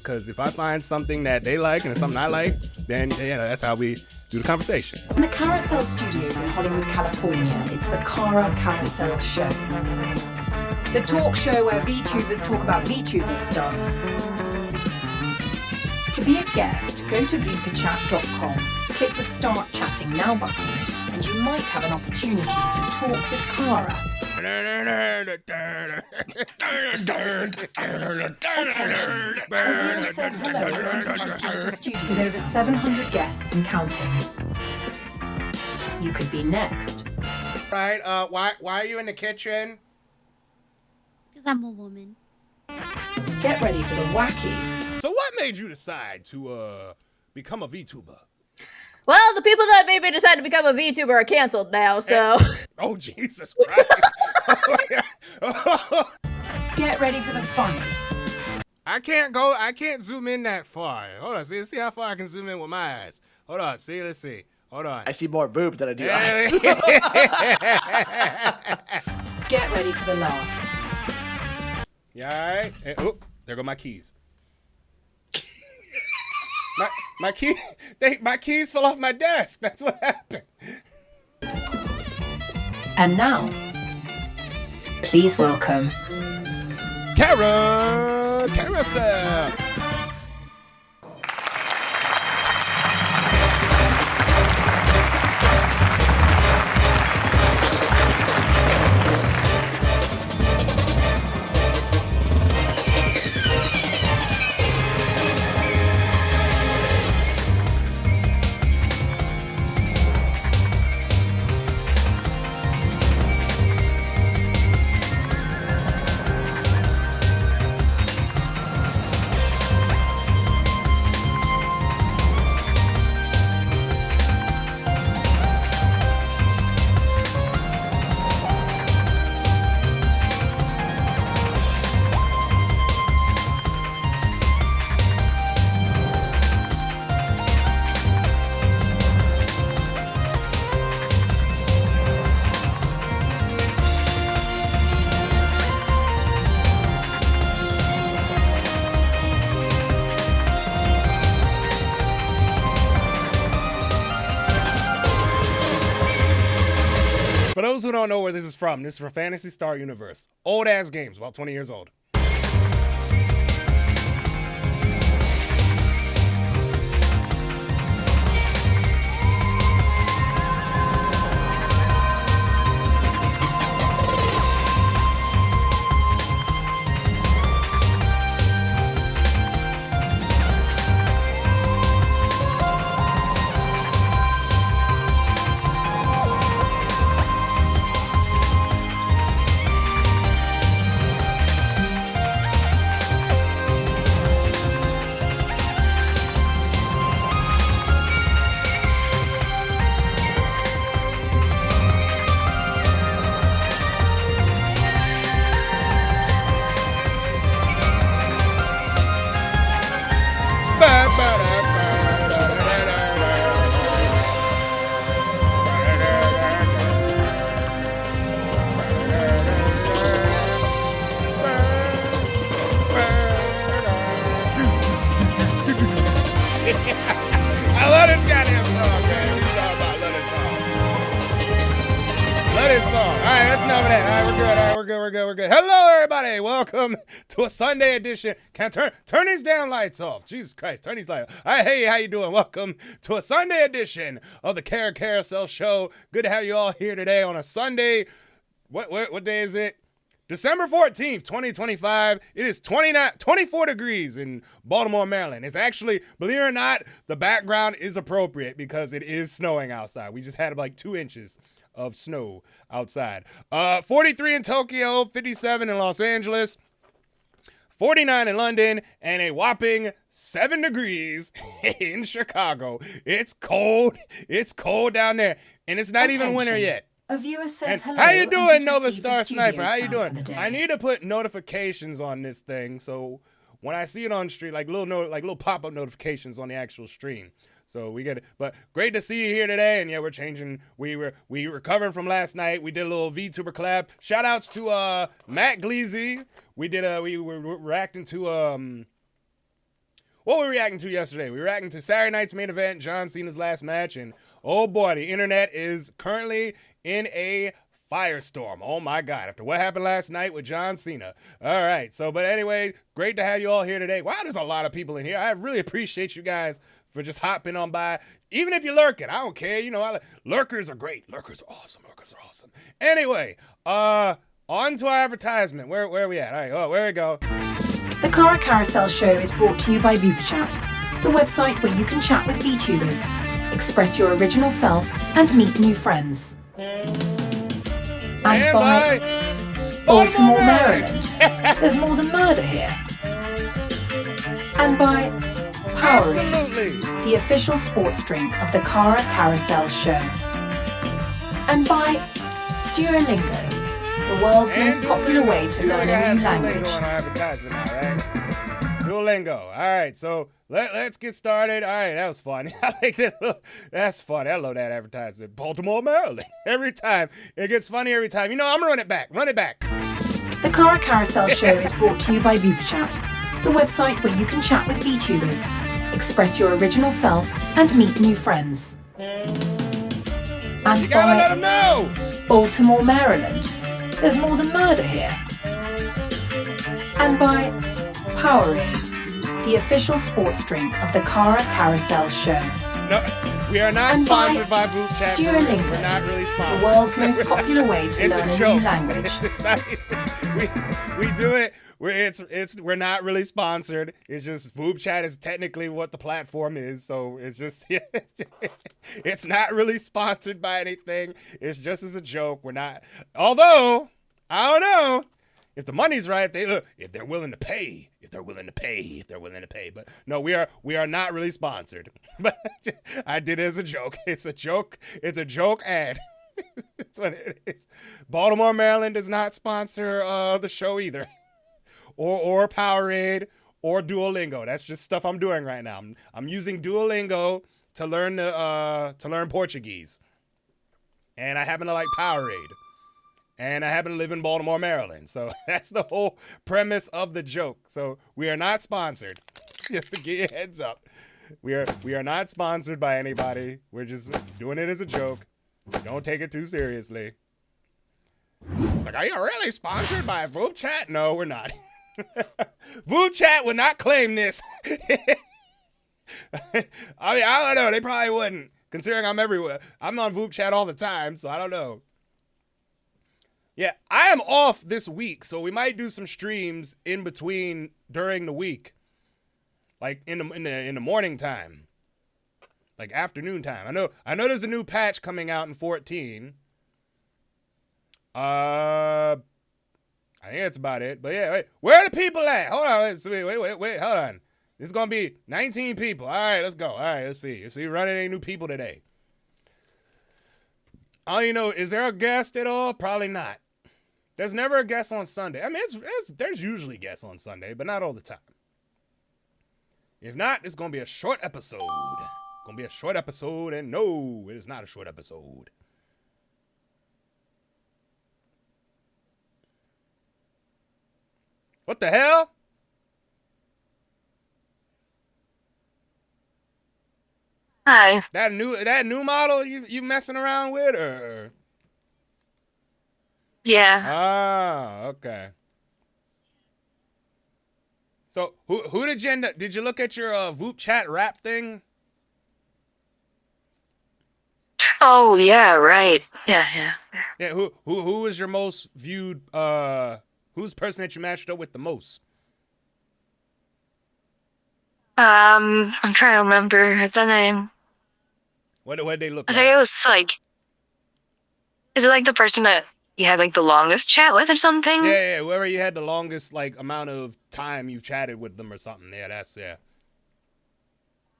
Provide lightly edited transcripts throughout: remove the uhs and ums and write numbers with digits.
because if I find something that they like and it's something I like, then yeah, that's how we do the conversation. In the Carousel Studios in Hollywood, California, it's the Cara Carousel show. The talk show where VTubers talk about VTuber stuff. To be a guest, go to vupechat.com, click the Start Chatting Now button, and you might have an opportunity to talk with Cara. Attention, a viewer says hello and introduces you to studio with over 700 guests and counting. You could be next. Right, why are you in the kitchen? Because I'm a woman. Get ready for the wacky. So what made you decide to become a VTuber? Well, the people that made me decide to become a VTuber are canceled now, so... Oh, Jesus Christ. Get ready for the funny. I can't zoom in that far. Hold on, see how far I can zoom in with my eyes. Hold on, let's see. Hold on. I see more boob than I do eyes. Get ready for the laughs. Yeah, all right. Hey, oh, there go my keys. My keys fell off my desk. That's what happened. And now, please welcome Cara Carousel. For those who don't know where this is from Phantasy Star Universe. Old ass games, about 20 years old. I love this goddamn song, man. We talk about love this song. Love this song. All right, that's enough of that. All right, we're good. All right, we're good. Hello, everybody. Welcome to a Sunday edition. Can't turn these damn lights off. Jesus Christ, turn these lights off. All right, hey, how you doing? Welcome to a Sunday edition of the Cara Carousel Show. Good to have you all here today on a Sunday. What day is it? December 14th, 2025. It is 24 degrees in Baltimore, Maryland. It's actually, believe it or not, the background is appropriate because it is snowing outside. We just had like 2 inches of snow outside. 43 in Tokyo, 57 in Los Angeles, 49 in London, and a whopping 7 degrees in Chicago. It's cold. It's cold down there, and it's not even winter yet. A viewer says hello. How you doing, Nova received a Star studio Sniper? How you stamp doing? for the day. I need to put notifications on this thing, so when I see it on the street, like little pop-up notifications on the actual stream. So we get it. But great to see you here today. And yeah, we're changing. We recovering from last night. We did a little VTuber collab. Shout outs to Matt Gleazy. We were reacting to what were we reacting to yesterday? We were reacting to Saturday night's main event, John Cena's last match, and oh boy, the internet is currently in a firestorm. Oh my God, after what happened last night with John Cena. All right, but anyway, great to have you all here today. Wow, there's a lot of people in here. I really appreciate you guys for just hopping on by. Even if you're lurking, I don't care. You know, lurkers are great. Lurkers are awesome. Anyway, on to our advertisement. Where are we at? All right, where we go. The Cara Carousel show is brought to you by VuPchat, the website where you can chat with VTubers, express your original self, and meet new friends. And by Baltimore, Maryland. There's more than murder here. And by Powerade, the official sports drink of the Cara Carousel show. And by Duolingo, the world's most popular way to learn a new language. Duolingo. All right, so let's get started. All right, that was fun. I like that. That's funny. I love that advertisement. Baltimore, Maryland. Every time. It gets funny every time. You know, I'm going to run it back. The Cara Carousel show is brought to you by VuPchat, the website where you can chat with VTubers, express your original self, and meet new friends. And you gotta let them know. Baltimore, Maryland. There's more than murder here. And by Powerade, the official sports drink of the Cara Carousel show. No, we are not and sponsored by VuPchat. Duolingo, we're not really sponsored. the world's most popular way to learn a new language. It's not. We do it. We're not really sponsored. It's just VuPchat is technically what the platform is, so it's just it's not really sponsored by anything. It's just as a joke. We're not. Although I don't know if the money's right. If they're willing to pay. But no, we are not really sponsored. But I did it as a joke. It's a joke. It's a joke ad. That's what it is. Baltimore, Maryland does not sponsor the show either. Or Powerade, or Duolingo. That's just stuff I'm doing right now. I'm using Duolingo to learn Portuguese, and I happen to like Powerade, and I happen to live in Baltimore, Maryland. So that's the whole premise of the joke. So we are not sponsored. Just to get your heads up, we are not sponsored by anybody. We're just doing it as a joke. Don't take it too seriously. It's like, are you really sponsored by VuPchat? No, we're not. VuPchat would not claim this. I mean, I don't know. They probably wouldn't, considering I'm everywhere. I'm on VuPchat all the time, so I don't know. Yeah, I am off this week, so we might do some streams in between during the week, like in the morning time, like afternoon time. I know. There's a new patch coming out in 14. I think that's about it. But yeah, wait. Where are the people at? Hold on. Wait. Hold on. This is going to be 19 people. All right, let's go. All right, let's see. You see, running any new people today. I don't even know. Is there a guest at all? Probably not. There's never a guest on Sunday. I mean, there's usually guests on Sunday, but not all the time. If not, it's going to be a short episode. And no, it is not a short episode. What the hell? Hi. That new model you messing around with, or? Yeah. Ah, okay. So who did you end up? Did you look at your VuPchat rap thing? Oh yeah, right. Yeah. Yeah. Who was your most viewed? Who's the person that you matched up with the most? I'm trying to remember the name. What they look I like? think it was like, is it like the person that you had like the longest chat with or something? Yeah, whoever you had the longest like amount of time you've chatted with them or something. Yeah,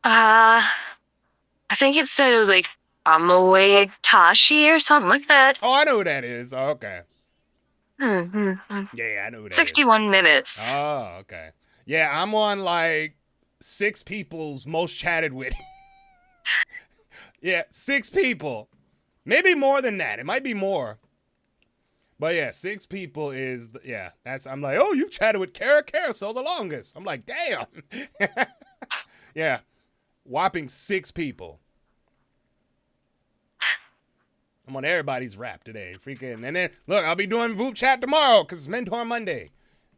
I think it said it was like Amoe Tashi or something like that. Oh, I know who that is. Oh, okay. Mm-hmm. Yeah, I know who that is. 61 minutes. Oh, okay. Yeah, I'm on like 6 people's most chatted with. Yeah, 6 people. Maybe more than that. It might be more. But yeah, 6 people is, I'm like, oh, you've chatted with Cara Carousel the longest. I'm like, damn. Yeah. Whopping 6 people. I'm on everybody's rap today. Freaking. And then, look, I'll be doing VODs tomorrow because it's Mentor Monday.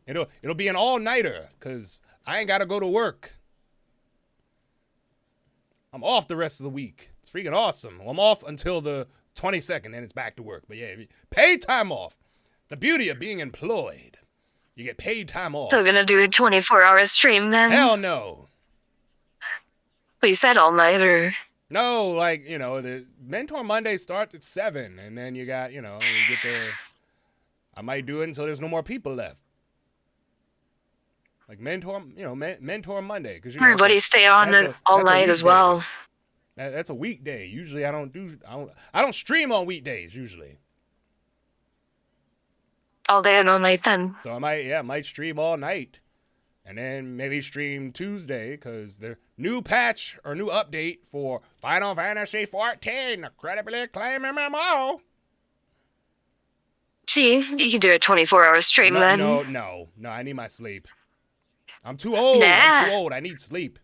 It'll be an all-nighter because I ain't got to go to work. I'm off the rest of the week. It's freaking awesome. Well, I'm off until the 22nd, and it's back to work. But yeah, paid time off. The beauty of being employed. You get paid time off. So gonna do a 24-hour stream then? Hell no. But you said all night, or... No, like, the Mentor Monday starts at 7, and then you got, you get there. I might do it until there's no more people left. Like Mentor, Mentor Monday. Because everybody stay on all night as well. That's a weekday. Usually I don't stream on weekdays usually. All day and all night then. So I might stream all night. And then maybe stream Tuesday because the new patch or new update for Final Fantasy XIV, incredibly acclaimed MMO. See, you can do a 24-hour stream then. No, I need my sleep. I'm too old. Nah. I'm too old. I need sleep.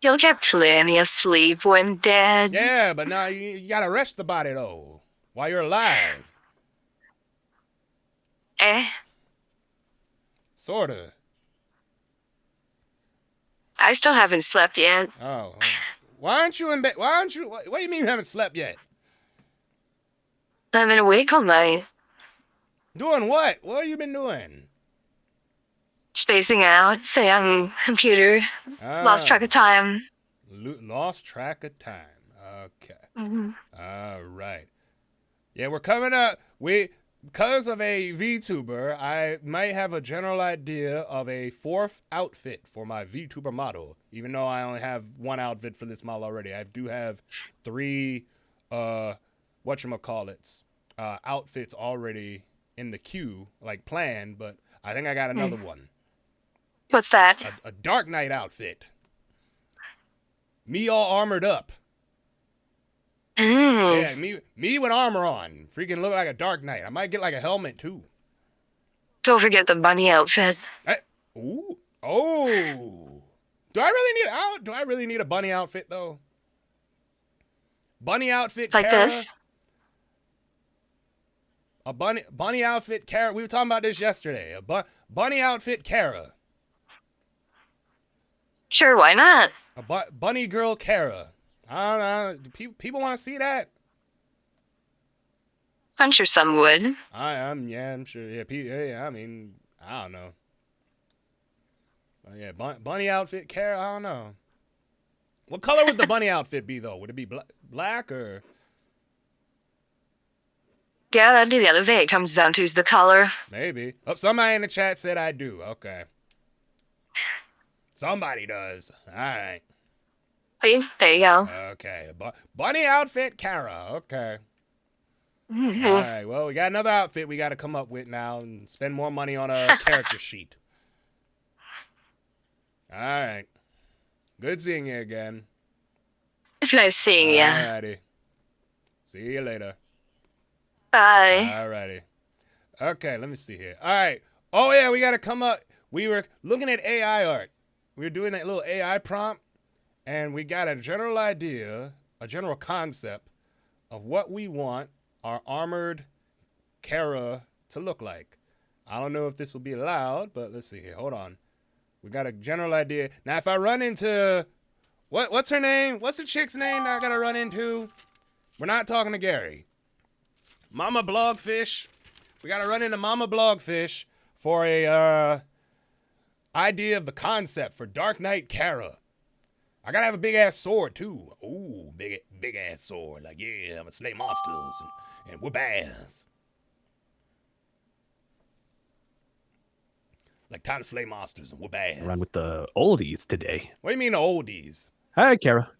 You'll get plenty of sleep when dead. Yeah, but now you gotta rest the body though while you're alive. Sorta. I still haven't slept yet. Oh. Why aren't you in bed? What do you mean you haven't slept yet? I've been awake all night. Doing what? What have you been doing? Spacing out, staying on computer. Lost track of time. Lost track of time. Okay. Mm-hmm. All right. Yeah, we're coming up. Because of a VTuber, I might have a general idea of a 4th outfit for my VTuber model. Even though I only have 1 outfit for this model already. I do have 3, outfits already in the queue, like planned, but I think I got another one. What's that? A Dark Knight outfit. Me all armored up. Yeah, me with armor on. Freaking look like a Dark Knight. I might get like a helmet too. Don't forget the bunny outfit. Ooh. Oh. Do I really need a bunny outfit though? Bunny outfit like Cara? This? A bunny outfit Cara. We were talking about this yesterday. A bunny outfit Cara. Sure, why not? A bunny girl Cara. I don't know. Do people want to see that? I'm sure some would. I'm sure. Yeah, I mean, I don't know. Yeah, bunny outfit, Cara. I don't know. What color would the bunny outfit be though? Would it be black or? Yeah, that'd be the other thing it comes down to is the color. Maybe. Oh, somebody in the chat said I do. Okay. Somebody does. All right. See, there you go. Okay. Bunny outfit, Cara. Okay. Mm-hmm. All right. Well, we got another outfit we got to come up with now and spend more money on a character sheet. All right. Good seeing you again. It's nice seeing you. Alrighty. See you later. Bye. Alrighty. Okay, let me see here. All right. Oh, yeah, we got to come up. We were looking at AI art. We were doing that little AI prompt, and we got a general idea, a general concept of what we want our armored Cara to look like. I don't know if this will be allowed, but let's see here. Hold on. We got a general idea. Now, if I run into... What's her name? What's the chick's name that I got to run into? We're not talking to Gary. Mama Blogfish. We got to run into Mama Blogfish for a idea of the concept for Dark Knight Cara. I got to have a big-ass sword, too. Ooh, big-ass sword. Like, yeah, I'm going to slay monsters and whoop ass. Like, time to slay monsters and whoop ass. Run with the oldies today. What do you mean oldies? Hi, Cara.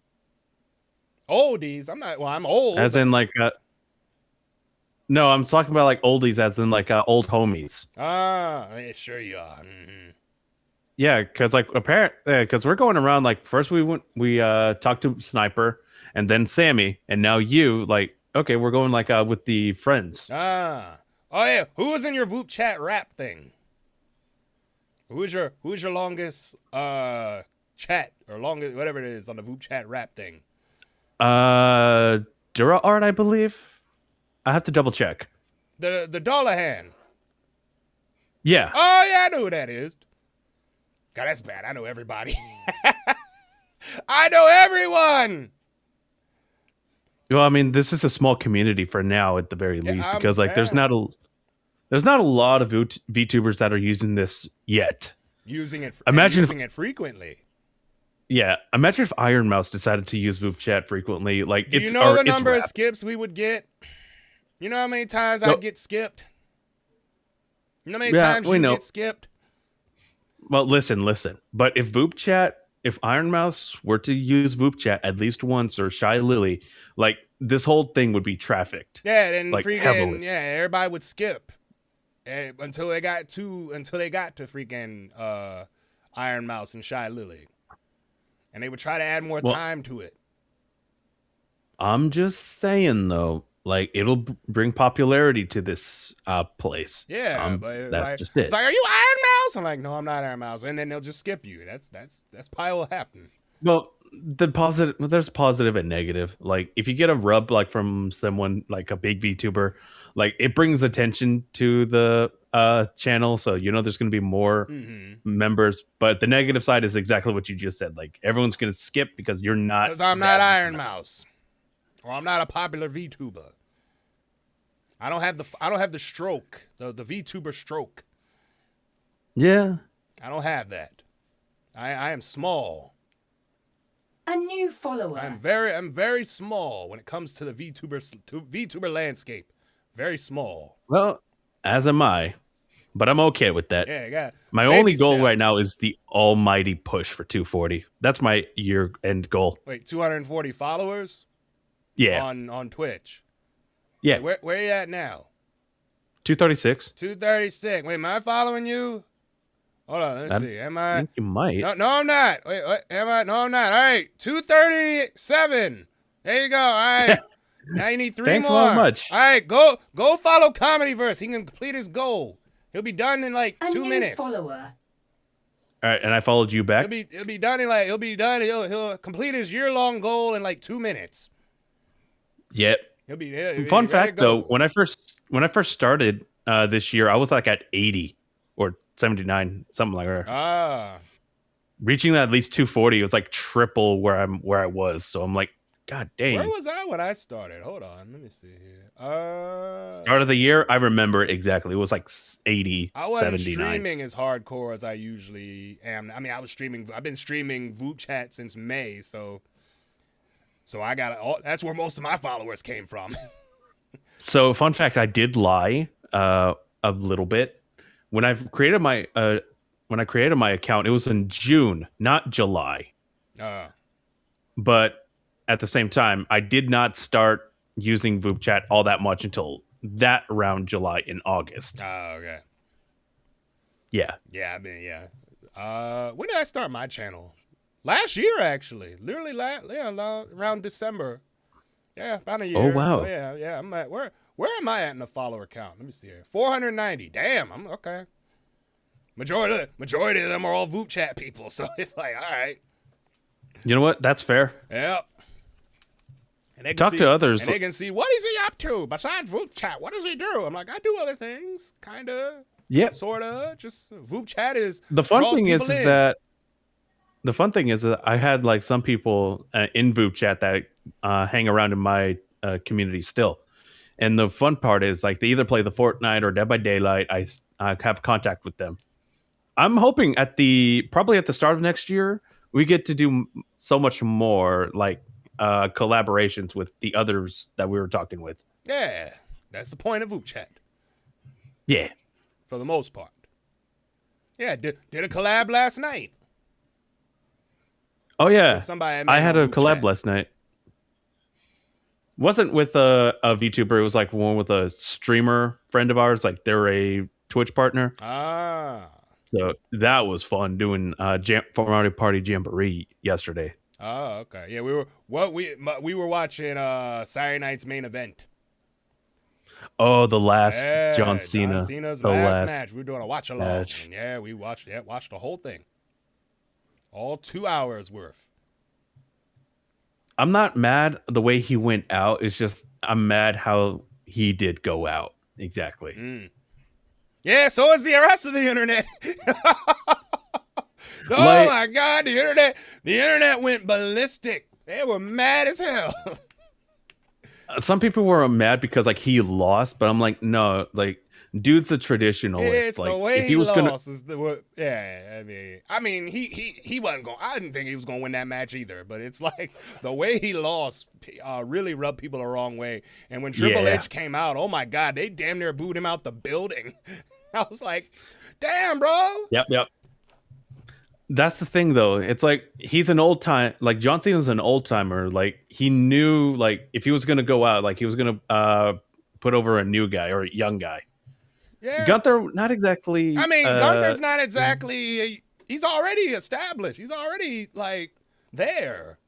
Oldies? I'm old. As in, like, no, I'm talking about, like, oldies as in, like, old homies. Yeah, sure you are. Mm-hmm. Yeah, because, like, because we're going around, like, first we talked to Sniper, and then Sammy, and now you, like, okay, we're going, like, with the friends. Oh, yeah. Who was in your VODs chat rap thing? Who's your longest chat or longest whatever it is on the VoopChat rap thing? Dura Art, I believe. I have to double check. The dollar hand. Yeah. Oh yeah, I know who that is. God, that's bad. I know everybody. I know everyone. Well, I mean, this is a small community for now, at the very least, because like there's yeah. not a lot of VTubers that are using this yet. Using it frequently. Yeah, imagine if Iron Mouse decided to use VoopChat frequently. Like, Do you know the number of skips we would get? You know how many times I'd get skipped? You know how many times you get skipped? Well, listen. But if Iron Mouse were to use VoopChat at least once, or Shy Lily, like this whole thing would be trafficked. Yeah, then like, freaking heavily. Yeah, everybody would skip until they got to freaking Iron Mouse and Shy Lily, and they would try to add more time to it. I'm just saying though. Like, it'll bring popularity to this place. Yeah, but that's just it. It's like, are you Iron Mouse? I'm like, no, I'm not Iron Mouse, and then they'll just skip you. That's probably what happened. Well, there's positive and negative. Like, if you get a rub like from someone like a big VTuber, like it brings attention to the channel, so there's going to be more members. But the negative side is exactly what you just said. Like, everyone's going to skip because you're not. Because I'm not Iron Mouse. Or I'm not a popular VTuber. I don't have the stroke, the VTuber stroke. Yeah. I don't have that. I am small. A new follower. I'm very small when it comes to the VTuber landscape. Very small. Well, as am I. But I'm okay with that. Yeah. My only goal right now is the almighty push for 240. That's my year-end goal. Wait, 240 followers? Yeah. On Twitch. Yeah. Wait, where are you at now? 236. 236. Wait, am I following you? Hold on, let's see. Am I? I think you might. No, I'm not. Wait, what? Am I? No, I'm not. All right, 237. There you go. All right. Now you need 3 Thanks more. so much. All right, go follow Comedyverse. He can complete his goal. He'll be done in like 2 minutes. A new follower. All right, and I followed you back. He'll be done in like he'll complete his year-long goal in like 2 minutes. Yep. Fun fact though, when I first started this year, I was like at 80 or 79, something like that. Reaching that at least 240 was like triple where I was. So I'm like, God dang. Where was I when I started? Hold on, let me see here. Start of the year, I remember it exactly. It was like 80, I wasn't 79. streaming as hardcore as I usually am. I mean, I've been streaming VoopChat since May, so I got that's where most of my followers came from. So, fun fact, I did lie a little bit. When I created my account, it was in June, not July. But at the same time, I did not start using VoopChat all that much until that around July and August. Oh, okay. Yeah. Yeah, I mean, yeah. When did I start my channel? Last year, actually. Literally, around December. Yeah, about a year. Oh, wow. So, yeah. I'm at where am I at in the follower count? Let me see here. 490. Damn, I'm okay. Majority of them are all VoopChat people, so it's like, all right. You know what? That's fair. Yep. And they Talk to others. And they can see, what is he up to besides VoopChat? What does he do? I'm like, I do other things, kind of. Yep. Sort of. Just VoopChat is The fun draws thing is people in. that I had like some people in VoopChat that hang around in my community still. And the fun part is like they either play the Fortnite or Dead by Daylight. I have contact with them. I'm hoping probably at the start of next year, we get to do so much more like collaborations with the others that we were talking with. Yeah, that's the point of VoopChat. Yeah. For the most part. Yeah, did a collab last night. Oh, yeah. Somebody I had a VoopChat. collab last night. Wasn't with a VTuber. It was like one with a streamer friend of ours. Like they're a Twitch partner. So that was fun doing Mario Party Jamboree yesterday. Oh, okay. Yeah, we were watching Saturday night's main event. Oh, the last Yeah, John Cena. John Cena's the last match. We were doing a watch along, match. and yeah, we watched the whole thing, all 2 hours worth. I'm not mad the way he went out. It's just I'm mad how he did go out. Exactly. Yeah, so is the rest of the internet. Oh Like- my God, the internet went ballistic. They were mad as hell. Some people were mad because like he lost, but I'm like, no, like dude's a traditionalist. It's like the way if he was lost is the yeah. I mean, he wasn't going. I didn't think he was going to win that match either. But it's like the way he lost really rubbed people the wrong way. And when Triple Yeah. H came out, oh my God, they damn near booed him out the building. I was like, damn, bro. Yep. That's the thing, though. It's like he's an old time. Like John Cena's an old timer. Like he knew, like if he was gonna go out, like he was gonna put over a new guy or a young guy. Yeah. Gunther, not exactly. I mean, Gunther's not exactly. He's already established. He's already like there.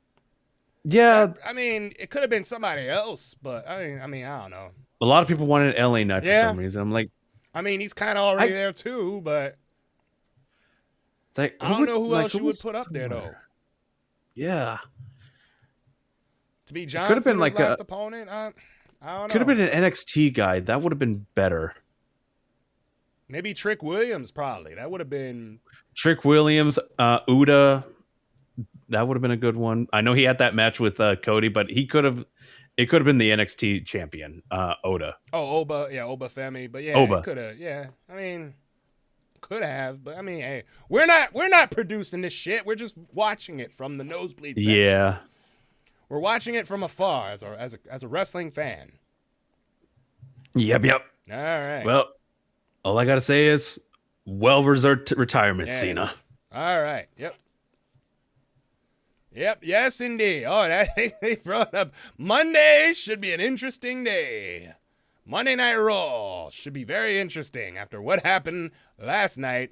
Yeah, I mean, it could have been somebody else, but I mean, I don't know. a lot of people wanted LA Knight Yeah. for some reason. I'm like, I mean, he's kind of already there too, but it's like I don't know who like, else you would was put up there though. somewhere? Yeah, To be John could have been Cena's like last opponent, I don't know. could have been an NXT guy. That would have been better. Maybe Trick Williams, probably. That would have been. Trick Williams, Uda, that would have been a good one. I know he had that match with Cody, but he could have. It could have been the NXT champion, Oda. Oh, Oba, yeah, Oba Femi, but yeah, Oba. could have, yeah. I mean, could have, but I mean, hey, we're not producing this shit. We're just watching it from the nosebleed section. Yeah, We're watching it from afar as a wrestling fan. yep. All right. Well, all I gotta say is, well-reserved retirement, Yeah. Cena. All right. Yep. Yes, indeed. Oh, they brought up Monday should be an interesting day. Monday Night Raw should be very interesting after what happened last night.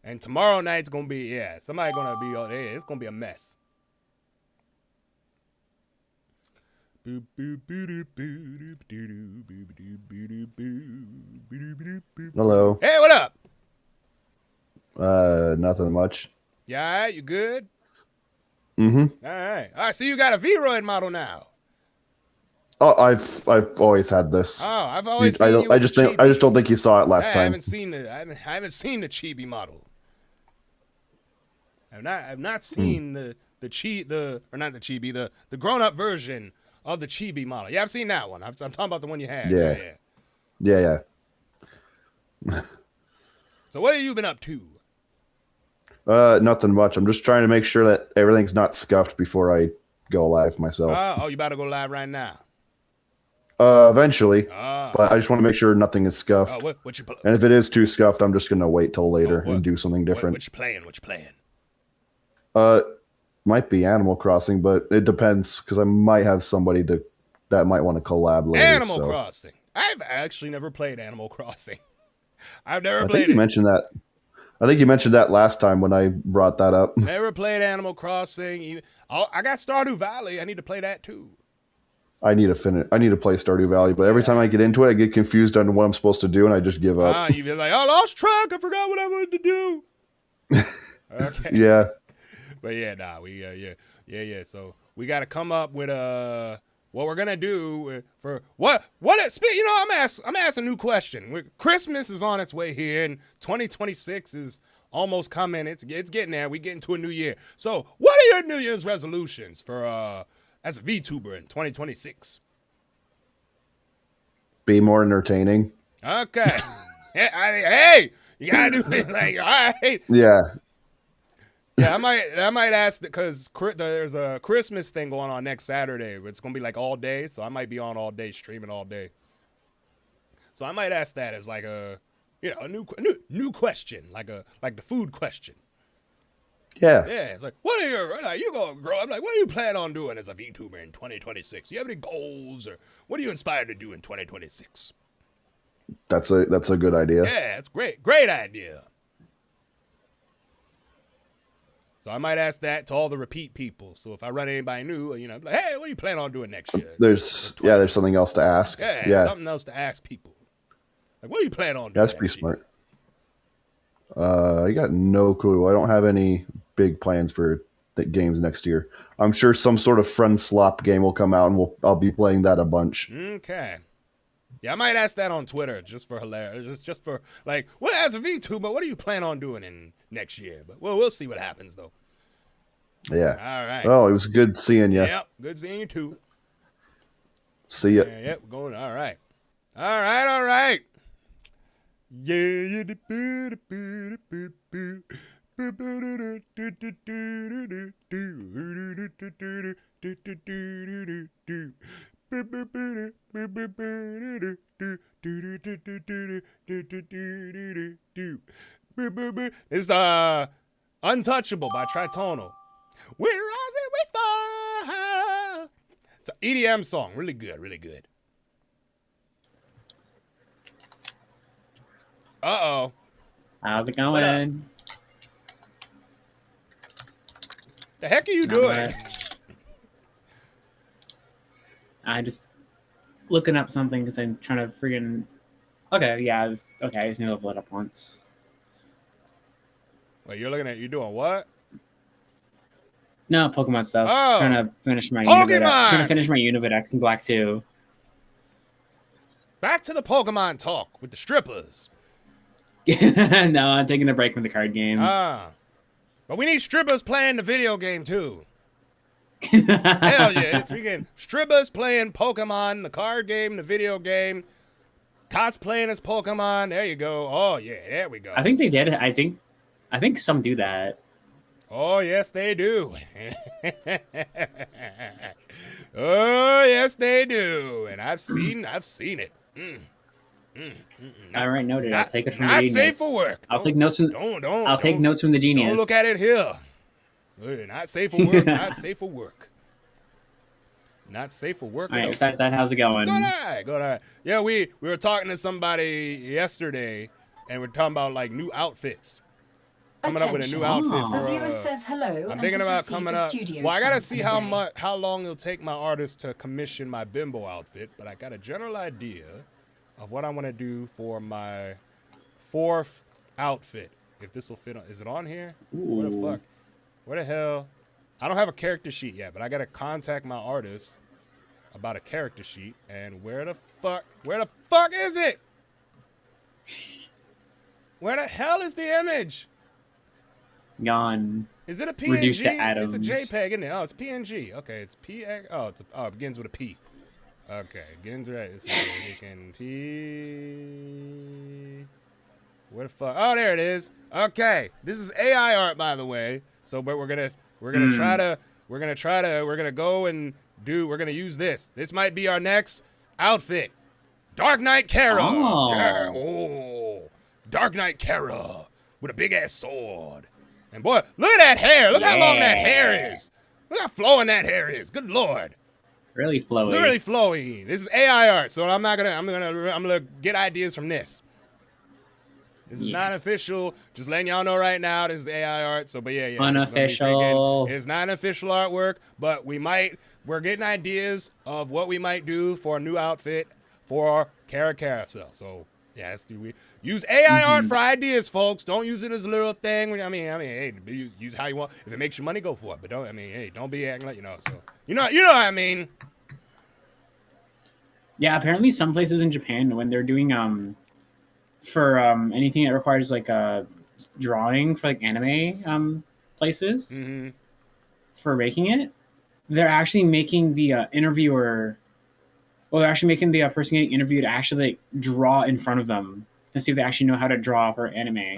And tomorrow night's going to be, somebody going to be, it's going to be a mess. Hello. Hey, what up? Nothing much. You all right? You good? Mm-hmm. All right. So you got a V-Roid model now. Oh, I've always had this. Oh, I've always I seen you with just the think I chibi. just don't think you saw it last I time. haven't seen the I haven't seen the chibi model. I've not seen the grown up version of the chibi model. Yeah, I've seen that one. I'm talking about the one you had. Yeah. Yeah. So what have you been up to? Nothing much. I'm just trying to make sure that everything's not scuffed before I go live myself. You about to go live right now? Eventually, but I just want to make sure nothing is scuffed. What you And if it is too scuffed, I'm just gonna wait till later what- and do something different. What you playing? What you playing? Might be Animal Crossing, but it depends because I might have somebody that might want to collab later. Animal so. Crossing. I've actually never played Animal Crossing. I've never I played think you it. mentioned that. I think you mentioned that last time when I brought that up. Never played Animal Crossing. I got Stardew Valley. I need to play that too. I need to play Stardew Valley, but every time I get into it, I get confused on what I'm supposed to do, and I just give up. You'd be like, I lost track. I forgot what I wanted to do. Okay. Yeah. But yeah. So we got to come up with what we're gonna do for what. I'm asking a new question. Christmas is on its way here, and 2026 is almost coming. It's getting there. We getting to a new year. So what are your New Year's resolutions for as a VTuber in 2026? Be more entertaining. Okay. Hey, you gotta do it. Like, all right. Yeah. Yeah, I might ask because there's a Christmas thing going on next Saturday. It's gonna be like all day, so I might be on all day, streaming all day. So I might ask that as like a new question, like the food question. Yeah. Yeah, it's like, what are you gonna grow? I'm like, what do you plan on doing as a VTuber in 2026? Do you have any goals, or what are you inspired to do in 2026? That's a good idea. Yeah, it's great idea. So I might ask that to all the repeat people. So if I run anybody new, you know, I'm like, hey, what do you plan on doing next year? There's something else to ask. Yeah, something else to ask people. Like, what do you plan on doing? That's pretty smart. I got no clue. I don't have any big plans for games next year. I'm sure some sort of friend slop game will come out, and I'll be playing that a bunch. Okay. Yeah, I might ask that on Twitter just for hilarious, just for like, well, as a VTuber, what do you plan on doing in next year? But we'll see what happens though. Yeah. All right. Oh, it was good seeing you. Yep. Good seeing you too. See ya. Yeah, yep. Going. All right. All right. All right. Yeah. This is Untouchable by Tritonal. We're rising with fire. It's an EDM song. Really good, really good. Uh-oh. How's it going? The heck are you doing? I just looking up something because I'm trying to friggin'. Okay, yeah, I just need to level it up once. Wait, you doing what? No, Pokemon stuff. Oh. Trying to finish my Univit X in Black 2. Back to the Pokemon talk with the strippers. No, I'm taking a break from the card game. But we need strippers playing the video game too. Hell yeah, freaking strippers playing Pokemon, the card game, the video game. Cosplaying as Pokemon. There you go. Oh yeah, there we go. I think they did. I think some do that. Oh yes, they do. Oh yes, they do. And I've seen it. All right, noted. I'll take it from the not genius. safe for work. I'll take notes from. I'll take notes from the genius. Don't look at it here. Not safe for work. Not safe for work. Not safe for work. All right, besides that, how's it going? Good. All right. Yeah, we were talking to somebody yesterday, and we're talking about like new outfits. Coming up with a new outfit. A viewer says hello. I'm thinking about coming up. Well, I gotta see how long it'll take my artist to commission my bimbo outfit, but I got a general idea of what I want to do for my 4th outfit. If this will fit on, is it on here? Ooh. What the fuck? Where the hell? I don't have a character sheet yet, but I gotta contact my artist about a character sheet. And where the fuck is it? Where the hell is the image? Gone. Is it a PNG? Reduced to atoms. It's a JPEG, isn't it? Oh, it's PNG. Okay, it's PX. Oh, it begins with a P. Okay, begins right. It's P. Where the fuck? Oh, there it is. Okay, this is AI art, by the way. So, but we're gonna use this. This might be our next outfit. Dark Knight Cara. Oh. Yeah. Oh, Dark Knight Cara with a big ass sword. And boy, look at that hair. Look how long that hair is. Look how flowing that hair is. Good Lord. Really flowy. Really flowy. This is AI art, so I'm gonna get ideas from this. This is not official. Just letting y'all know right now, this is AI art. So, but yeah. Unofficial. It's not official artwork, but we're getting ideas of what we might do for a new outfit for Cara Carousel. So yeah, we use AI art for ideas, folks. Don't use it as a little thing. I mean, hey, use how you want. If it makes you money, go for it. But don't be acting like So you know what I mean. Yeah, apparently some places in Japan, when they're doing for anything that requires like drawing for like anime places for making it, they're actually making the interviewer. Well, they're actually making the person getting interviewed actually like, draw in front of them to see if they actually know how to draw for anime.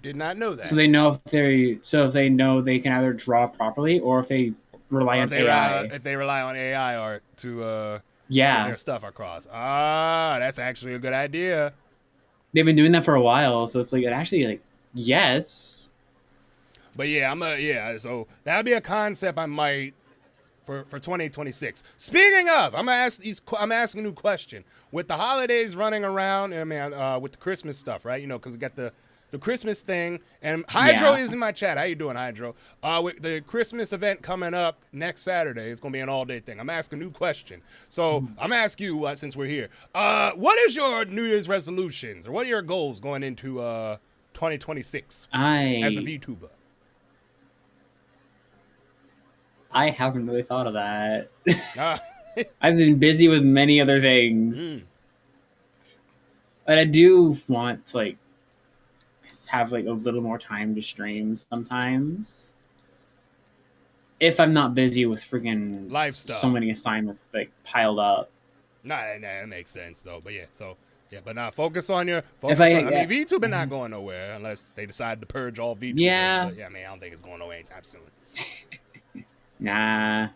Did not know that. So they know if they know they can either draw properly or if they rely on AI. If they rely on AI art to get their stuff across. That's actually a good idea. They've been doing that for a while, so it's like it actually like yes. But yeah, so that'd be a concept I might for 2026. Speaking of, I'm asking a new question. With the holidays running around, with the Christmas stuff, right? You know, because we got the the Christmas thing. And Hydro Yeah. is in my chat. How you doing, Hydro? With the Christmas event coming up next Saturday, it's gonna be an all-day thing. I'm asking a new question, so I'm gonna ask you since we're here. What is your New Year's resolutions, or what are your goals going into 2026 as a VTuber? I haven't really thought of that. Uh, I've been busy with many other things. But I do want to like have like a little more time to stream sometimes. If I'm not busy with freaking life stuff. so many assignments like piled up. Nah, that makes sense though. But yeah, so yeah, but now focus on your. I mean, VTuber not going nowhere unless they decide to purge all VTubers. Yeah. But yeah, man, I don't think it's going nowhere anytime soon. Nah.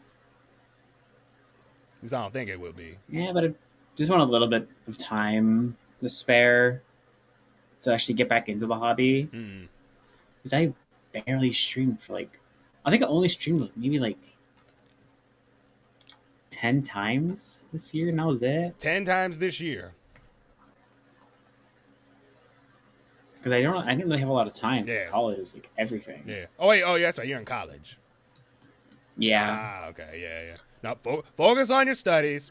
Because I don't think it will be. Yeah, but I just want a little bit of time to spare to actually get back into the hobby. Because I barely streamed for like, I think I only streamed like maybe like 10 times this year, and that was it. 10 times this year. Because I didn't really have a lot of time. Because Yeah. college is like everything. Yeah. Oh wait. Oh, yeah, that's right. You're in college. Yeah. Ah, okay. Yeah. Now focus on your studies.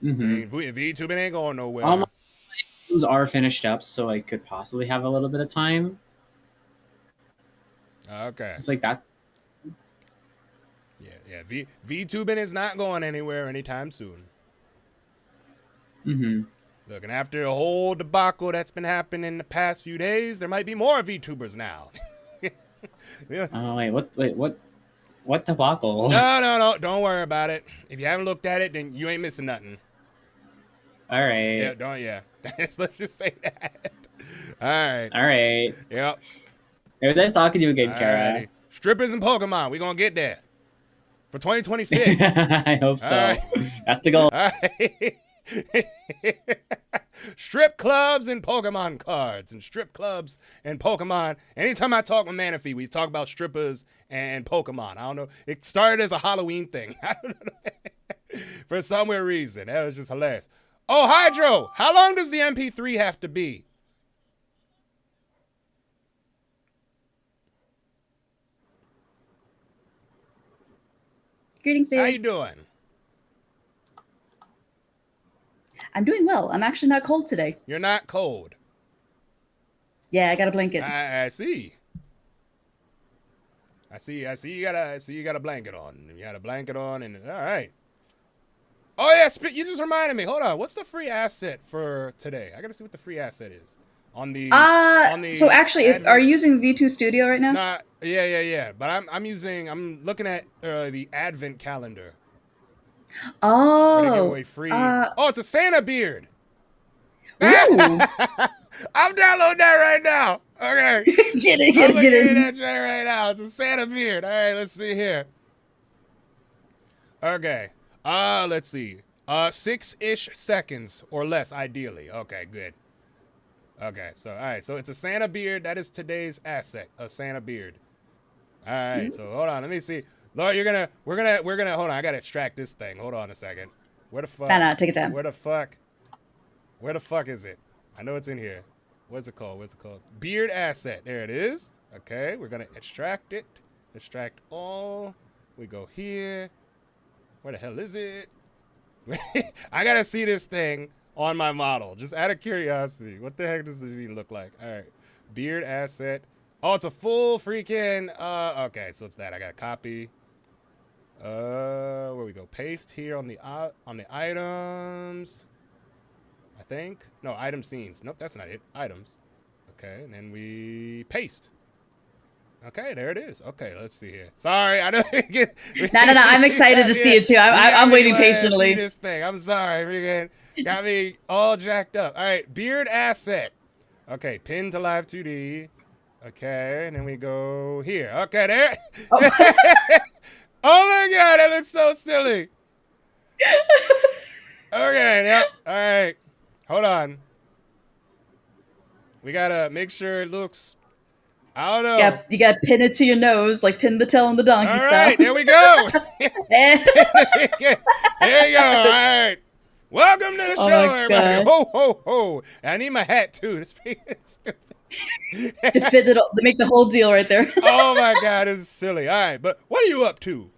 Mm-hmm. I mean, VTubing ain't going nowhere. All my games are finished up, so I could possibly have a little bit of time. Okay. It's like that. Yeah. VTubing is not going anywhere anytime soon. Mm-hmm. Look, and after a whole debacle that's been happening in the past few days, there might be more VTubers now. Yeah. Oh what debacle? No. Don't worry about it. If you haven't looked at it, then you ain't missing nothing. All right. Yeah. Let's just say that. All right. All right. Yep. It was nice talking to you again, Cara. Alrighty. Strippers and Pokemon. We're going to get there. For 2026. I hope so. All right. That's the goal. All right. Strip clubs and Pokemon cards. And strip clubs and Pokemon. Anytime I talk with Manaphy, we talk about strippers and Pokemon. I don't know. It started as a Halloween thing. I don't know. For some weird reason. That was just hilarious. Oh, Hydro. How long does the MP3 have to be? Greetings, Dave. How you doing? I'm doing well. I'm actually not cold today. You're not cold. Yeah, I got a blanket. I see. I see you got a blanket on. You got a blanket on, and all right. Oh yeah, you just reminded me. Hold on. What's the free asset for today? I gotta see what the free asset is on the. So actually, are you using V2 Studio right now? Nah, yeah. But I'm looking at the Advent calendar. Oh. Give away free. Oh, it's a Santa beard. Ooh. I'm downloading that right now. Okay. Get it. That right now. It's a Santa beard. All right, let's see here. Okay. Let's see. 6-ish seconds or less, ideally. Okay, good. Okay, so all right, so it's a Santa beard. That is today's asset, a Santa beard. All right, so hold on, let me see. Lord, we're gonna hold on. I gotta extract this thing. Hold on a second. Where the fuck? No, take it down. Where the fuck is it? I know it's in here. What's it called? Beard asset. There it is. Okay, we're gonna extract it. Extract all. We go here. Where the hell is it? I gotta see this thing on my model, just out of curiosity. What the heck does it even look like? All right, beard asset. Oh, it's a full freaking. Okay, so it's that. I gotta copy. Where we go? Paste here on the items. I think. No, item scenes. Nope, that's not it. Items. Okay, and then we paste. Okay, there it is. Okay, let's see here. Sorry, I don't get. No. I'm excited to see it too. I'm waiting patiently. See this thing. I'm sorry. Freaking got me all jacked up. All right, beard asset. Okay, pin to live 2D. Okay, and then we go here. Okay, there. Oh, oh my God, that looks so silly. Okay, yep. All right, hold on. We gotta make sure it looks. I don't know. You got to pin it to your nose, like pin the tail on the donkey style. All right, there we go. There you go. All right. Welcome to the show, everybody. God. Ho, ho, ho. I need my hat, too. It's freaking stupid. to fit it, to make the whole deal right there. Oh my God, this is silly. All right, but what are you up to?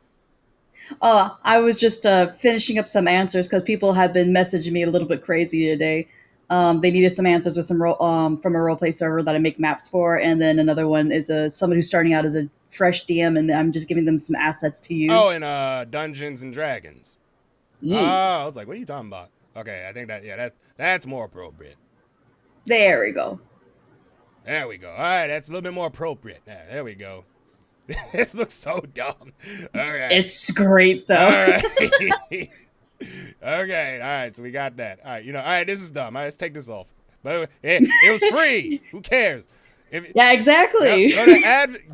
I was just finishing up some answers because people have been messaging me a little bit crazy today. They needed some answers with some from a roleplay server that I make maps for, and then another one is someone who's starting out as a fresh DM, and I'm just giving them some assets to use. Oh, in Dungeons and Dragons. Yes. Oh, I was like, what are you talking about? Okay, I think that's more appropriate. There we go. There we go. All right, that's a little bit more appropriate. Yeah, there we go. This looks so dumb. All right. It's great though. All right. Okay, all right, so we got that. All right, all right, this is dumb. All right, let's take this off. But it was free. Who cares? Yeah, exactly.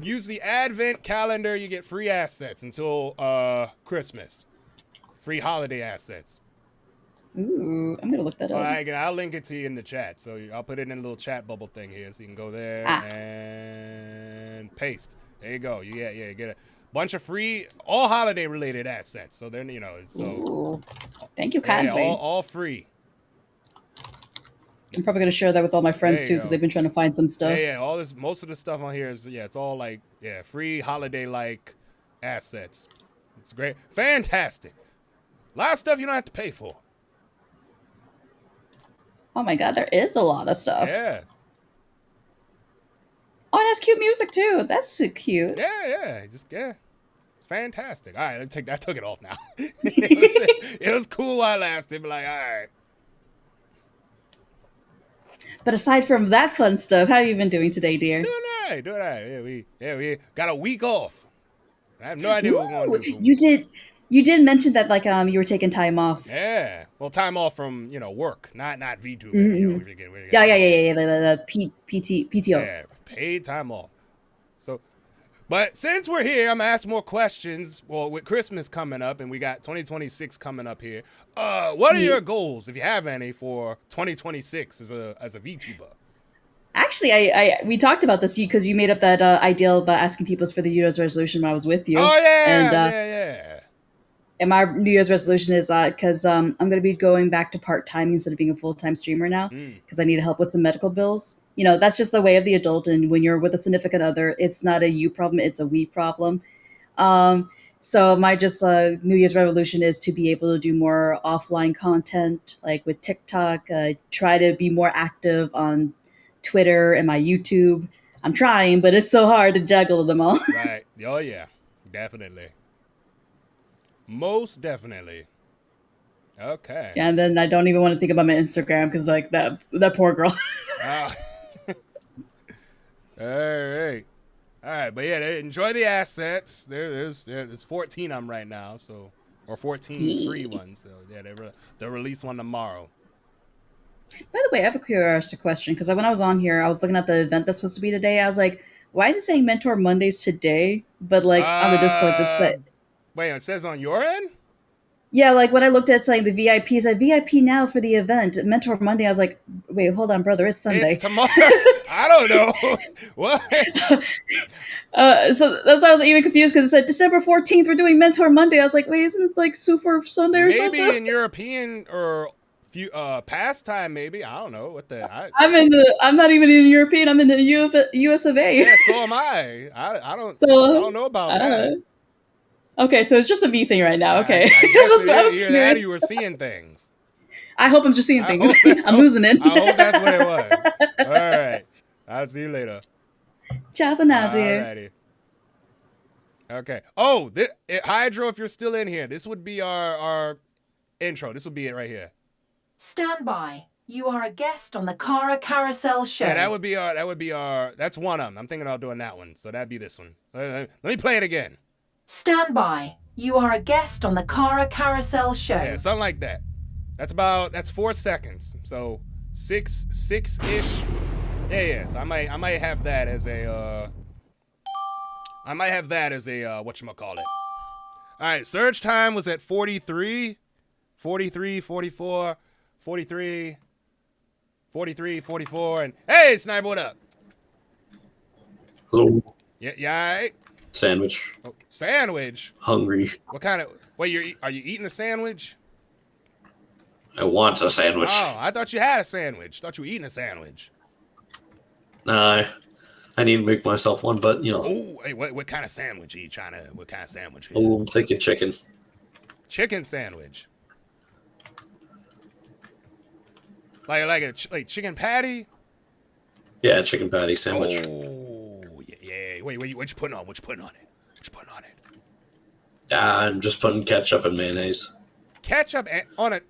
Use the Advent calendar. You get free assets until Christmas. Free holiday assets. Ooh, I'm gonna look that up. I'll link it to you in the chat. So I'll put it in a little chat bubble thing here, so you can go there and paste. There you go. You get a bunch of free, all holiday related assets. So then Ooh. Thank you kindly. All free. I'm probably gonna share that with all my friends too, because they've been trying to find some stuff. Yeah. All this, most of the stuff on here is it's all like free holiday like assets. It's great, fantastic. A lot of stuff you don't have to pay for. Oh my God, there is a lot of stuff. Yeah. Oh, and it has cute music too. That's so cute. Yeah. It's fantastic. All right, I took it off now. it was cool while it lasted, but like, all right. But aside from that fun stuff, how have you been doing today, dear? Doing all right. Yeah, we got a week off. I have no idea what we're going to do. You did mention that you were taking time off. Yeah. Well, time off from work, not Vtuber. Mm-hmm. Yeah. The PTO. Yeah, paid time off. So, but since we're here, I'm gonna ask more questions. Well, with Christmas coming up, and we got 2026 coming up here. What are your goals, if you have any, for 2026 as a Vtuber? Actually, we talked about this because you made up that ideal about asking people for the New Year's resolution when I was with you. Oh yeah, yeah. And my New Year's resolution is because I'm going to be going back to part-time instead of being a full-time streamer now because I need help with some medical bills. That's just the way of the adult. And when you're with a significant other, it's not a you problem, it's a we problem. So my New Year's resolution is to be able to do more offline content, like with TikTok, try to be more active on Twitter and my YouTube. I'm trying, but it's so hard to juggle them all. Right. Oh, yeah. Definitely. Most definitely. Okay. Yeah, and then I don't even want to think about my Instagram because that poor girl. Oh. All right, but yeah, enjoy the assets. There's 14 of them right now, or 14 free ones. So yeah, they'll release one tomorrow. By the way, I have a curious question because when I was on here, I was looking at the event that's supposed to be today. I was like, why is it saying Mentor Mondays today? But on the Discord, it said. Wait, it says on your end? Yeah, when I looked at the VIP, it said VIP now for the event. Mentor Monday, I was like, wait, hold on, brother, it's Sunday. It's tomorrow. I don't know. What? So that's why I was even confused because it said December 14th, we're doing Mentor Monday. I was like, wait, isn't it Super Sunday or something? Maybe in European or past time, maybe. I don't know. I'm not even in European, I'm in the US of A. Yeah, so am I. I don't know about that. Okay, so it's just a V thing right now. Okay. I was curious. You were seeing things. I hope I'm just seeing things. I'm losing it. I hope that's what it was. All right. I'll see you later. Ciao for now, dear. Alrighty. Okay. Oh, Hydro, if you're still in here, this would be our intro. This would be it right here. Stand by. You are a guest on the Cara Carousel show. Yeah, that would be our. That's one of them. I'm thinking about doing that one. So that'd be this one. Let me play it again. Stand by. You are a guest on the Cara Carousel show. Yeah, something like that. That's 4 seconds. So six-ish. Yeah. So I might have that as a whatchamacallit. All right, search time was at 43, 44, 43, 44, and hey, Sniper, what up? Hello. Yeah, all right. Sandwich. Oh, sandwich? Hungry. What kind of... Wait, are you eating a sandwich? I want a sandwich. Oh, I thought you had a sandwich. Thought you were eating a sandwich. Nah, I need to make myself one, but Oh, hey, what kind of sandwich are you trying to? What kind of sandwich? I'm thinking chicken. Chicken sandwich. Like chicken patty. Yeah, chicken patty sandwich. Oh, yeah. Wait, what you putting on? What you putting on it? I'm just putting ketchup and mayonnaise. Ketchup on it.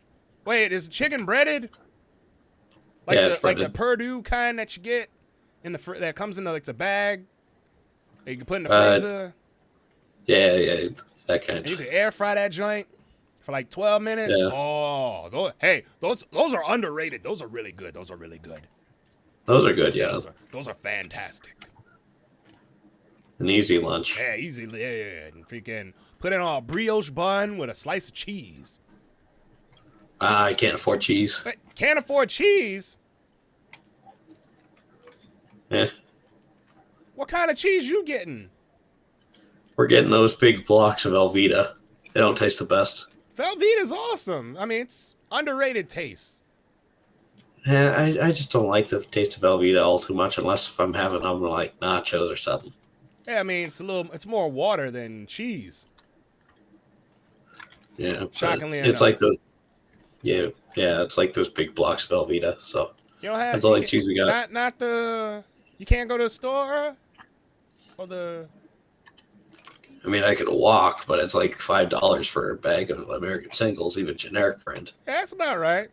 Wait, is chicken breaded? It's Like breaded. the Purdue kind that you get in that comes in the bag. That you can put in the freezer. Yeah, that kind. And you can air fry that joint for like 12 minutes. Yeah. Oh, those are underrated. Those are really good. Those are good, yeah. Those are fantastic. An easy lunch. Yeah, easy. Yeah. And freaking put it on a brioche bun with a slice of cheese. I can't afford cheese. But can't afford cheese? Yeah. What kind of cheese you getting? We're getting those big blocks of Velveeta. They don't taste the best. Velveeta's awesome. I mean, it's underrated taste. Yeah, I just don't like the taste of Velveeta all too much unless if I'm having them like nachos or something. Yeah, I mean, it's more water than cheese. Yeah, shockingly it's enough. like those. Yeah, it's like those big blocks of Velveeta. So You don't have that's all the cheese we got. Not the. You can't go to the store. Or the. I mean, I could walk, but it's like $5 for a bag of American Singles, even generic brand. Yeah, that's about right.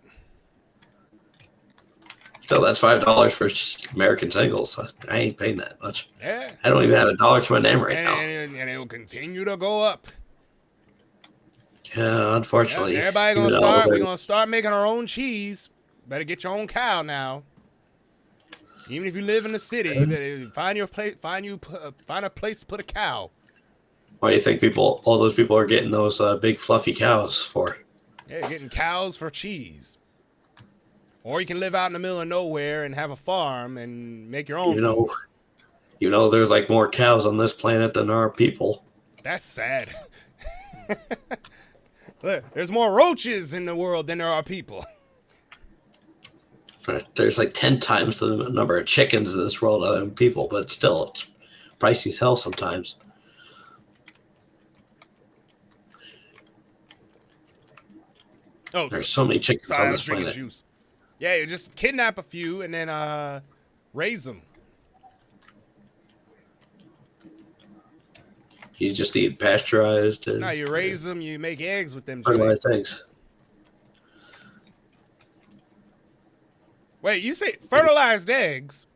Still, that's $5 for just American Singles. I ain't paying that much. Yeah. I don't even have $1 to my name right now. And it will continue to go up. Yeah, unfortunately. Yeah, everybody we're gonna start making our own cheese. Better get your own cow now. Even if you live in the city, you better find a place to put a cow. Why do you think all those people are getting those big fluffy cows for? Yeah, you're getting cows for cheese. Or you can live out in the middle of nowhere and have a farm and make your own. You know, there's like more cows on this planet than there are people. That's sad. Look, there's more roaches in the world than there are people. There's like 10 times the number of chickens in this world than people, but still, it's pricey as hell sometimes. Oh, there's so many chickens on this planet. Juice. Yeah, you just kidnap a few and then raise them. You just eat pasteurized. No, you raise them. You make eggs with them. Fertilized eggs. Wait, you say fertilized eggs?